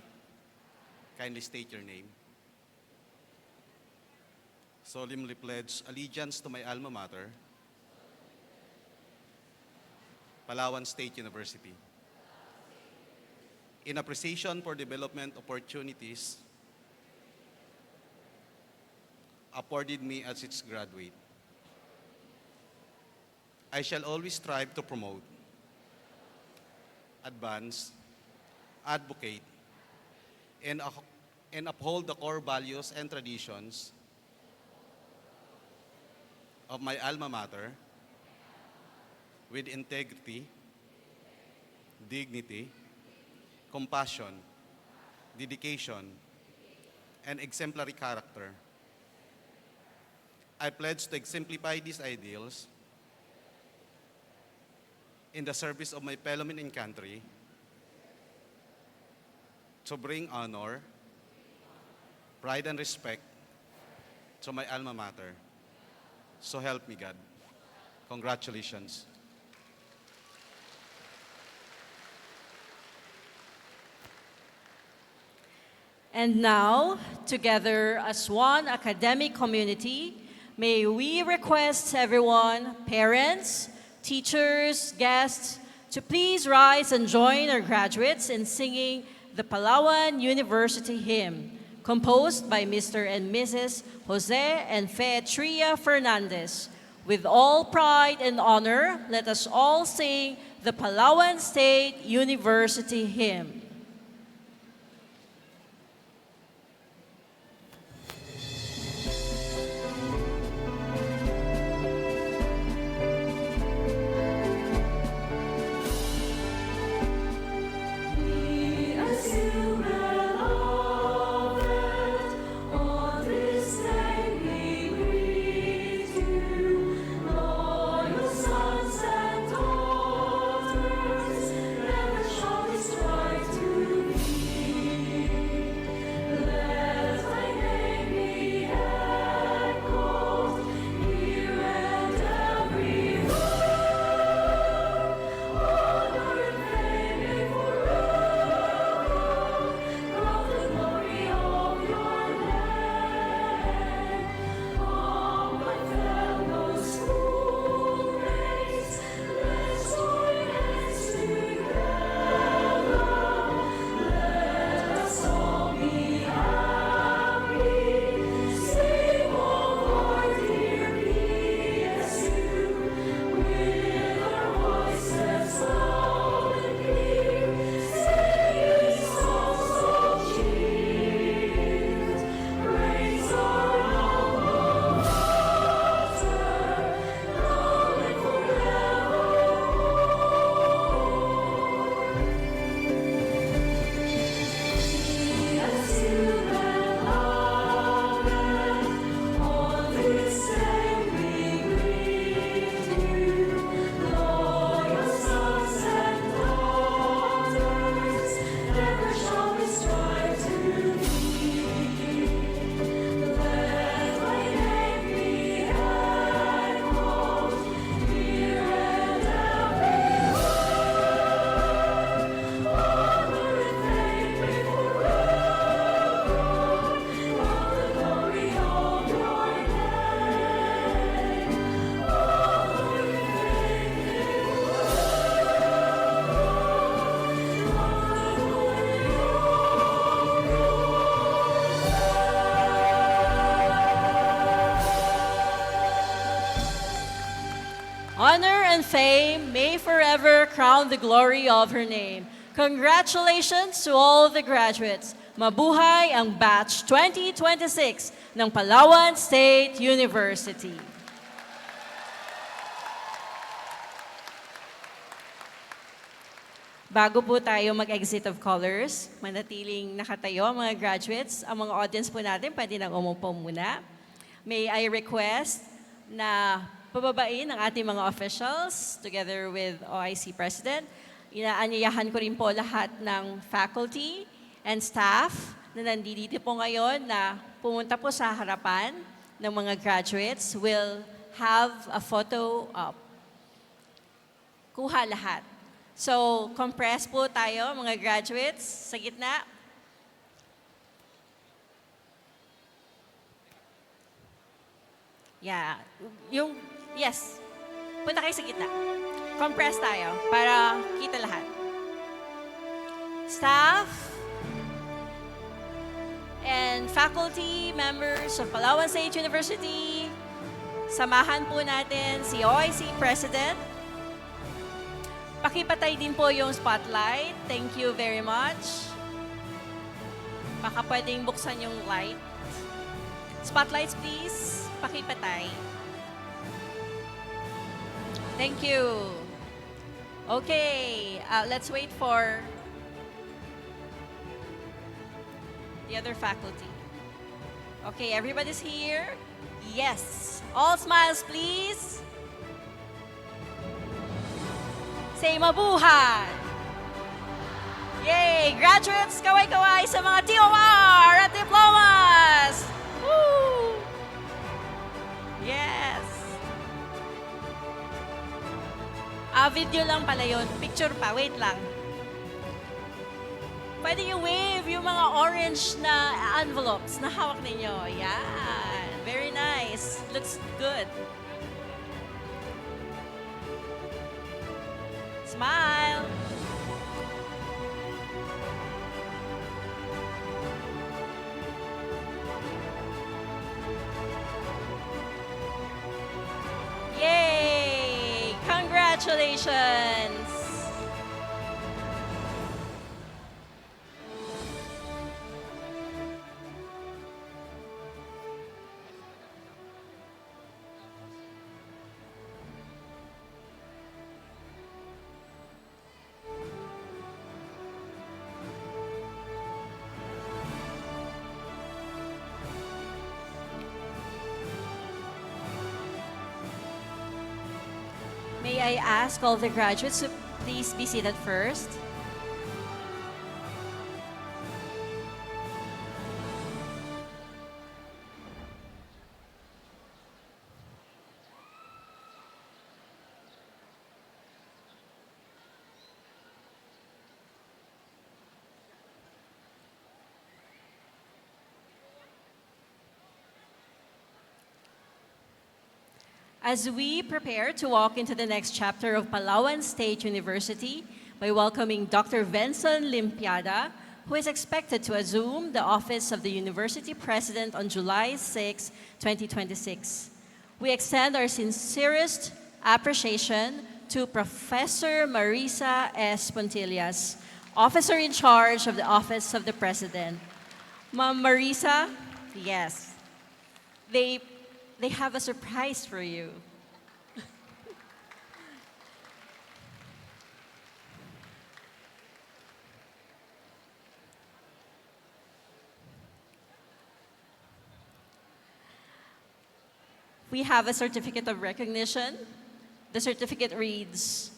kindly state your name, solemnly pledge allegiance to my alma mater, Palawan State University, in appreciation for development opportunities afforded me as its graduate. I shall always strive to promote, advance, advocate, and uphold the core values and traditions of my alma mater with integrity, dignity, compassion, dedication, and exemplary character. I pledge to exemplify these ideals in the service of my fellow men and country, to bring honor, pride, and respect to my alma mater. So help me God. Congratulations. And now, together as one academic community, may we request everyone, parents, teachers, guests, to please rise and join our graduates in singing the Palawan University Hymn, composed by Mr. and Mrs. Jose and Fe Tria Fernandez. With all pride and honor, let us all sing the Palawan State University Hymn. Sons and daughters, never shall we strive and fame may forever crown the glory of her name. Congratulations to all the graduates. Mabuhay ang Batch 2026 ng Palawan State University. Bago po tayo mag-exit of colors, manatiling nakatayo ang mga graduates. Ang mga audience po natin, pwede nang umupo muna. May I request na pababain ang ating mga officials together with OIC President. Inaanyayahan ko rin po lahat ng faculty and staff na nandito po ngayon na pumunta po sa harapan ng mga graduates. Will have a photo op. Kuha lahat. So, compress po tayo, mga graduates, sa gitna. Yeah. Yes. Punta kayo sa gitna. Compress tayo para kita lahat. Staff and faculty members of Palawan State University, samahan po natin si OIC President. Pakipatay din po yung spotlight. Thank you very much. Baka pwedeng buksan yung light. Spotlights, please. Pakipatay. Thank you. Okay, let's wait for the other faculty. Okay, everybody's here? Yes. All smiles, please. Say mabuhay! Yay! Graduates, kaway-kaway sa mga TOR at diplomas! Woo! Yes! Video lang pala yun. Picture pa. Wait lang. Pwede yung wave yung mga orange na envelopes na hawak ninyo. Yan. Very nice. Looks good. Smile. Yay! Congratulations! May I ask all the graduates to please be seated first? As we prepare to walk into the next chapter of Palawan State University by welcoming Dr. Venson Limpiada, who is expected to assume the office of the University President on July 6, 2026, we extend our sincerest appreciation to Professor Marisa S. Pontillas, Officer in charge of the Office of the President. Ma'am Marisa, yes, they have a surprise for you. We have a certificate of recognition. The certificate reads,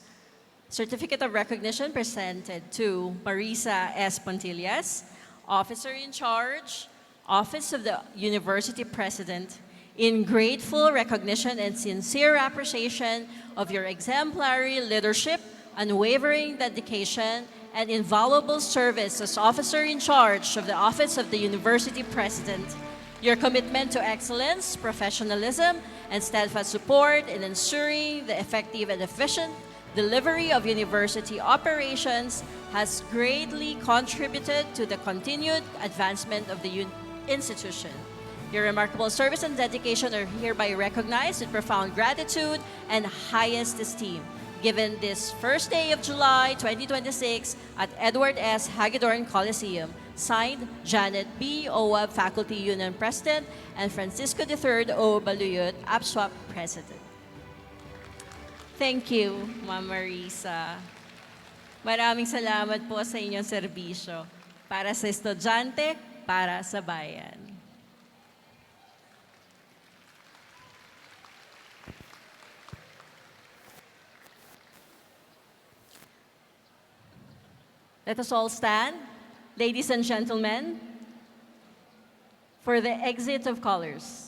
Certificate of Recognition presented to Marisa S. Pontillas, Officer in Charge, Office of the University President, in grateful recognition and sincere appreciation of your exemplary leadership, unwavering dedication, and invaluable service as Officer in Charge of the Office of the University President. Your commitment to excellence, professionalism, and steadfast support in ensuring the effective and efficient delivery of university operations has greatly contributed to the continued advancement of the institution. Your remarkable service and dedication are hereby recognized with profound gratitude and highest esteem. Given this first day of July 2026 at Edward S. Hagedorn Coliseum, signed Janet B. OAB Faculty Union President and Francisco III O. Baluyot, APSWAP President. Thank you, Ma'am Marisa. Maraming salamat po sa inyong serbisyo para sa estudyante, para sa bayan. Let us all stand, ladies and gentlemen, for the exit of colors.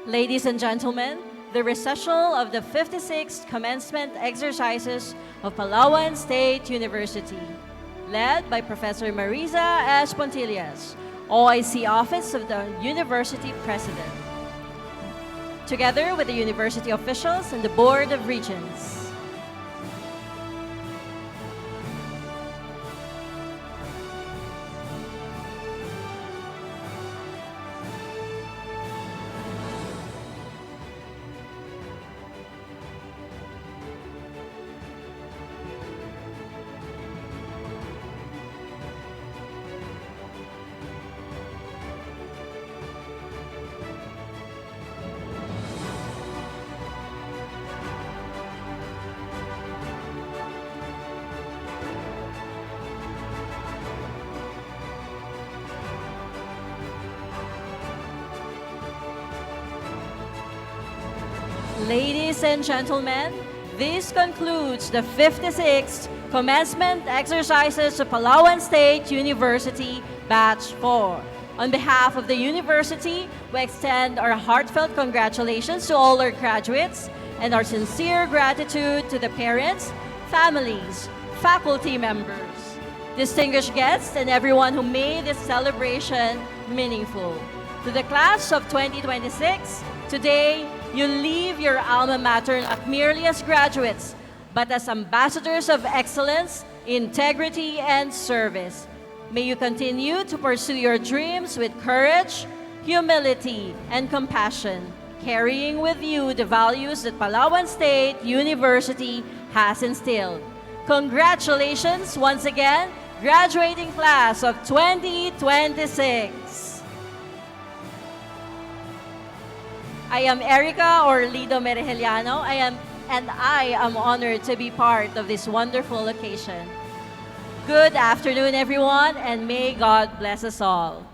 Ladies and gentlemen, the recessional of the 56th commencement exercises of Palawan State University, led by Professor Marisa S. Pontillas, OIC Office of the University President, together with the university officials and the Board of Regents. Ladies and gentlemen, this concludes the 56th commencement exercises of Palawan State University Batch 4. On behalf of the university, we extend our heartfelt congratulations to all our graduates and our sincere gratitude to the parents, families, faculty members, distinguished guests, and everyone who made this celebration meaningful. To the class of 2026, today, you leave your alma mater not merely as graduates, but as ambassadors of excellence, integrity, and service. May you continue to pursue your dreams with courage, humility, and compassion, carrying with you the values that Palawan State University has instilled. Congratulations once again, graduating class of 2026. I am Erica or Lido Mereheliano. And I am honored to be part of this wonderful occasion. Good afternoon, everyone, and may God bless us all.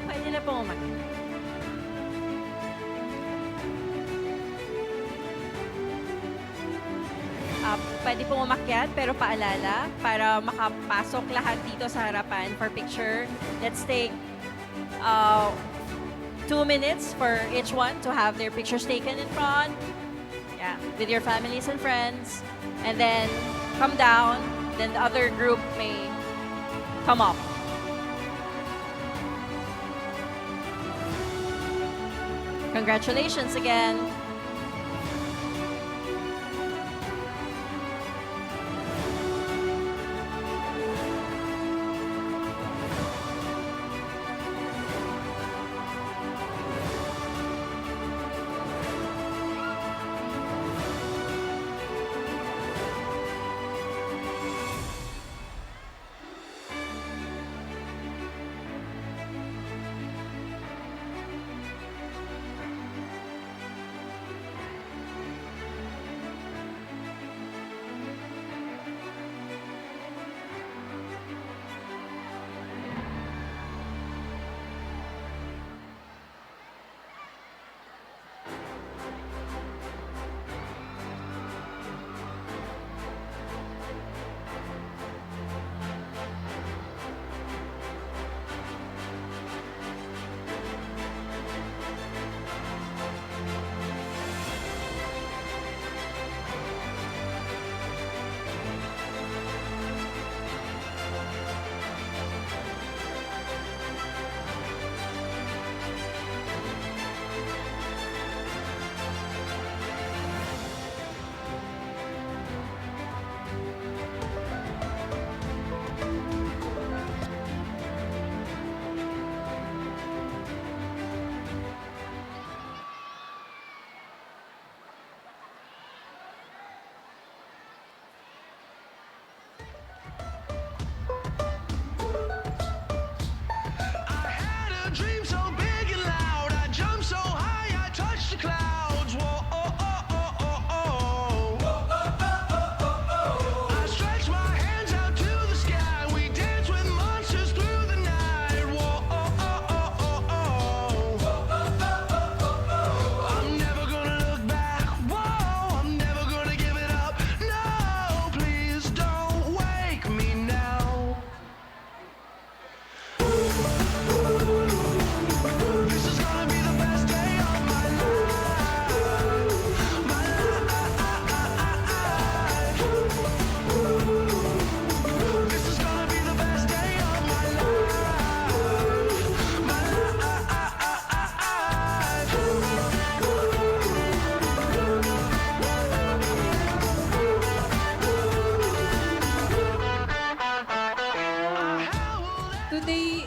Pwede na pong umakyat. Pwede pong umakyat, pero paalala, para makapasok lahat dito sa harapan for picture, let's take 2 minutes for each one to have their pictures taken in front, yeah, with your families and friends, and then come down, then the other group may come up. Congratulations again.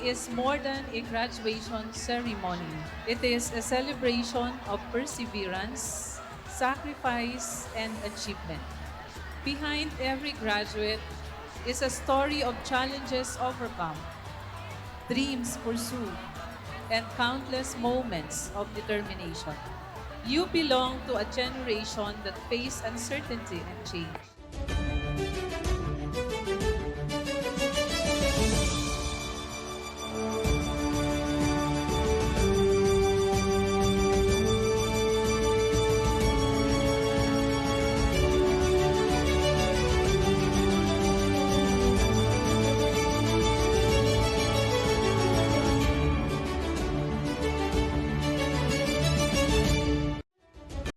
is more than a graduation ceremony. It is a celebration of perseverance, sacrifice, and achievement. Behind every graduate is a story of challenges overcome, dreams pursued, and countless moments of determination. You belong to a generation that faced uncertainty and change.